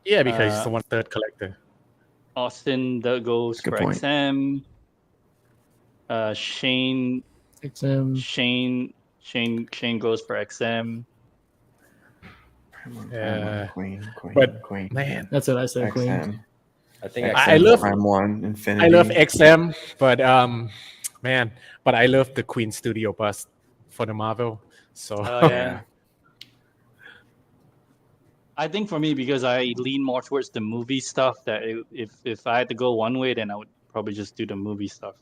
Yeah, because he's the 1/3 collector. Austin goes Good for point. XM. Shane goes for XM. Yeah. Queen, But Queen. man, That's what I said. Queen. XM. I think I XM love- Prime 1, Infinity. I love XM, but but I love the Queen Studio bust for the Marvel. So Oh yeah. I think for me, because I lean more towards the movie stuff, that if I had to go one way, then I would probably just do the movie stuff.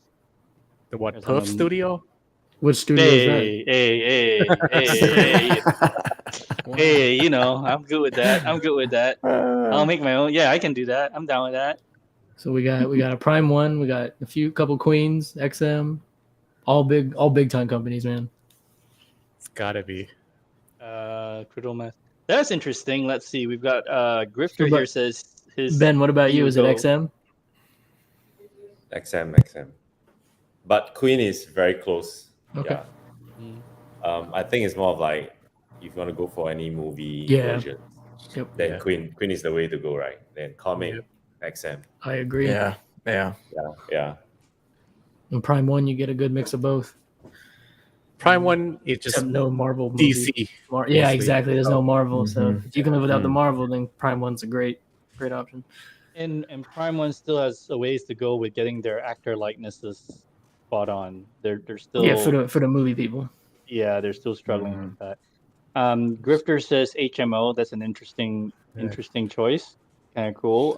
the what Yes, Perf Studio? Which studio is that? Hey, hey, you know, I'm good with that. I'll make my own. Yeah, I can do that. I'm down with that. So we got a Prime 1, we got couple queens, XM, all big time companies, man. It's gotta be. Critical Math. That's interesting. Let's see. We've got Grifter So, here says his. Ben, what about you? Is it go. XM? XM. But Queen is very close. Okay. Yeah. I think it's more of like if you want to go for any movie Yeah. version, Yep. then Yeah. Queen is the way to go, right? Then comic, XM. I agree. Yeah. Yeah. In Prime 1, you get a good mix of both. Prime 1 is just Except no Marvel movie. DC. Yeah, mostly. exactly. There's no Marvel, so Mhm. if you can live without the Marvel, then Prime 1's a great option. And Prime One still has a ways to go with getting their actor likenesses spot on. They're still For the movie people. yeah, they're still struggling with that. Grifter says HMO. That's an interesting choice. Kind of cool.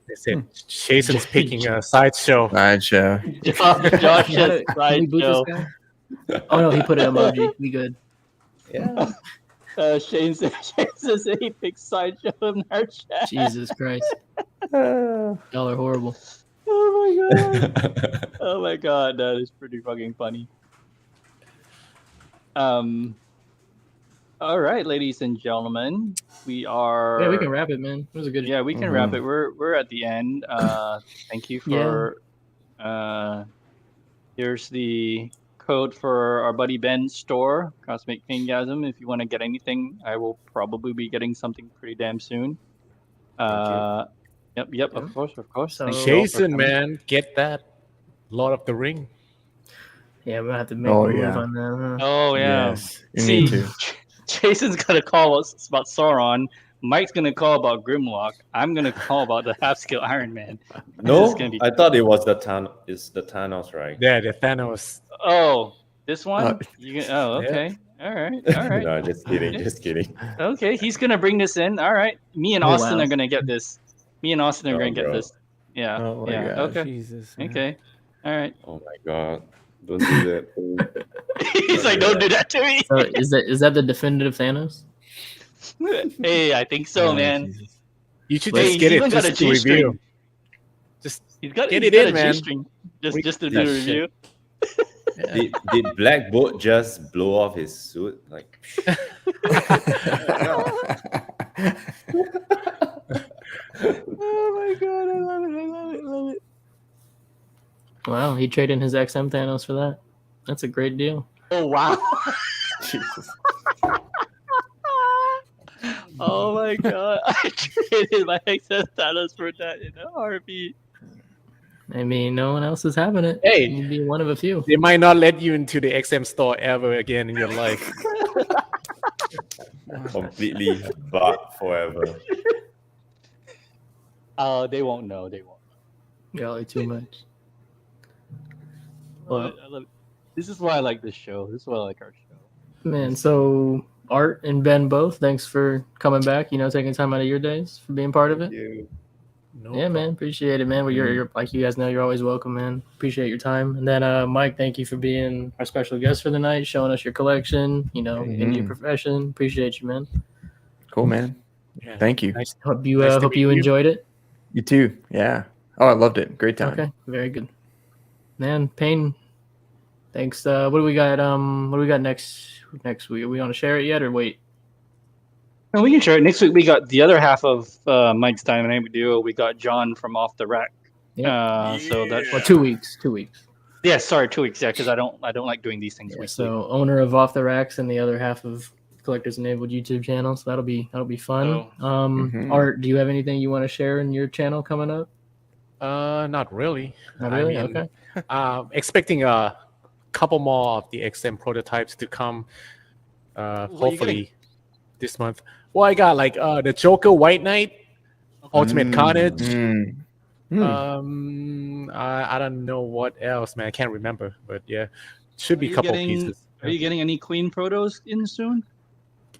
They said Chasen's picking a sideshow. Sideshow. Josh Can says we boot this sideshow. guy? Oh no, he put an emoji. We good. Yeah. Shane says he picks sideshow in our chat. Jesus Christ. Y'all are horrible. Oh my god. Oh my god, that is pretty fucking funny. All right, ladies and gentlemen, we are. Yeah, we can wrap it, man. It was a good. Yeah, we can wrap it. We're at the end. Thank you for. Here's the code for our buddy Ben's store, Cosmic Pingasm. If you want to get anything, I will probably be getting something pretty damn soon. Yep. Of course. So- Thank you all for Chasen, coming. man, get that Lord of the Ring. Yeah, we're gonna have to make Oh, a move yeah. on that. Huh? Oh yeah. Yes. You See, need to. Jason's gonna call us about Sauron. Mike's gonna call about Grimlock. I'm gonna call about the half-scale Iron Man. No, This is gonna be- I thought it was the Thanos, right? Yeah, the Thanos. Oh, this one? Uh, Okay. All right. No, just kidding. Okay, he's gonna bring this in. All right. Me and Oh, Austin wow. are gonna get this. Me and Austin are Oh, gonna get bro. this. Yeah. Oh my yeah. God. Okay. Jesus. man. Okay. All right. Oh my god. Don't do that. please. He's like, don't do that to me. So is that the definitive Thanos? Hey, I think so, Oh, man. Jesus. You should Hey, just he's get even it got just a to G-string. review. Just He's got Get he's it got in, a man. G-string just to do that the shit. review. Did Black Bolt just blow off his suit? Like Oh my god, I love it. Wow, he traded his XM Thanos for that. That's a great deal. Oh wow. Jesus. Oh my god. I traded my excess Thanos for that in a heartbeat. I mean, no one else is having it. Hey. You'd be one of a few. They might not let you into the XM store ever again in your life. completely bugged forever. Oh, they won't know. They won't. Y'all are too much. I love it. This is why I like this show. This is why I like our show. Man, so Art and Ben both, thanks for coming back, taking time out of your days for being part of it. You. No Yeah, man, problem. appreciate it, man. Well, you're like you guys know, you're always welcome, man. Appreciate your time. And then, Mike, thank you for being our special guest for the night, showing us your collection, in your profession. Appreciate you, man. Cool, man. Yeah. Thank you. Nice. Hope you Nice to hope meet you you. enjoyed it. You too. Yeah. Oh, I loved it. Great time. Okay, very good, man. Payne, thanks. What do we got? What do we got next week? Are we gonna share it yet or wait? No, we can share it. Next week we got the other half of Mike's Dynamic Duo. We got John from Off the Rack. Yep. So that's Well, 2 weeks. 2 weeks. yeah. Sorry, 2 weeks. Yeah, because I don't like doing these things Yeah, weekly. so owner of Off the Racks and the other half of Collectors Enabled YouTube channel. So that'll be fun. Art, do you have anything you want to share in your channel coming up? Not really. Not really? I mean, Okay. expecting a couple more of the XM prototypes to come. Hopefully this month. Well, I got like the Joker White Knight, Ultimate Carnage. I don't know what else, man. I can't remember, but yeah, should be a couple pieces. Are you getting any Queen protos in soon?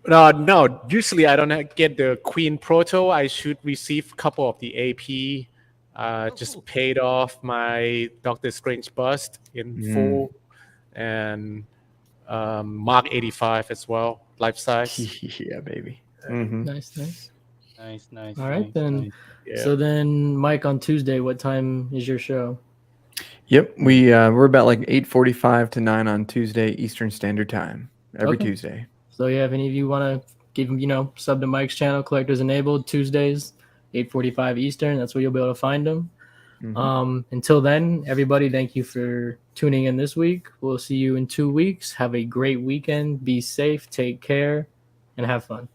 No, usually I don't get the Queen Proto. I should receive a couple of the AP. Just paid off my Doctor Strange bust in full, and Mark 85 as well, life size. Yeah, baby. Nice. Nice. All right, then. nice. Yeah. So then, Mike, on Tuesday, what time is your show? Yep. We're about like 8:45 to 9 on Tuesday Eastern Standard Time. Every Okay. Tuesday. So yeah, if any of you want to give sub to Mike's channel, Collectors Enabled, Tuesdays, 8:45 Eastern. That's where you'll be able to find them. Until then, everybody, thank you for tuning in this week. We'll see you in 2 weeks. Have a great weekend. Be safe. Take care, and have fun.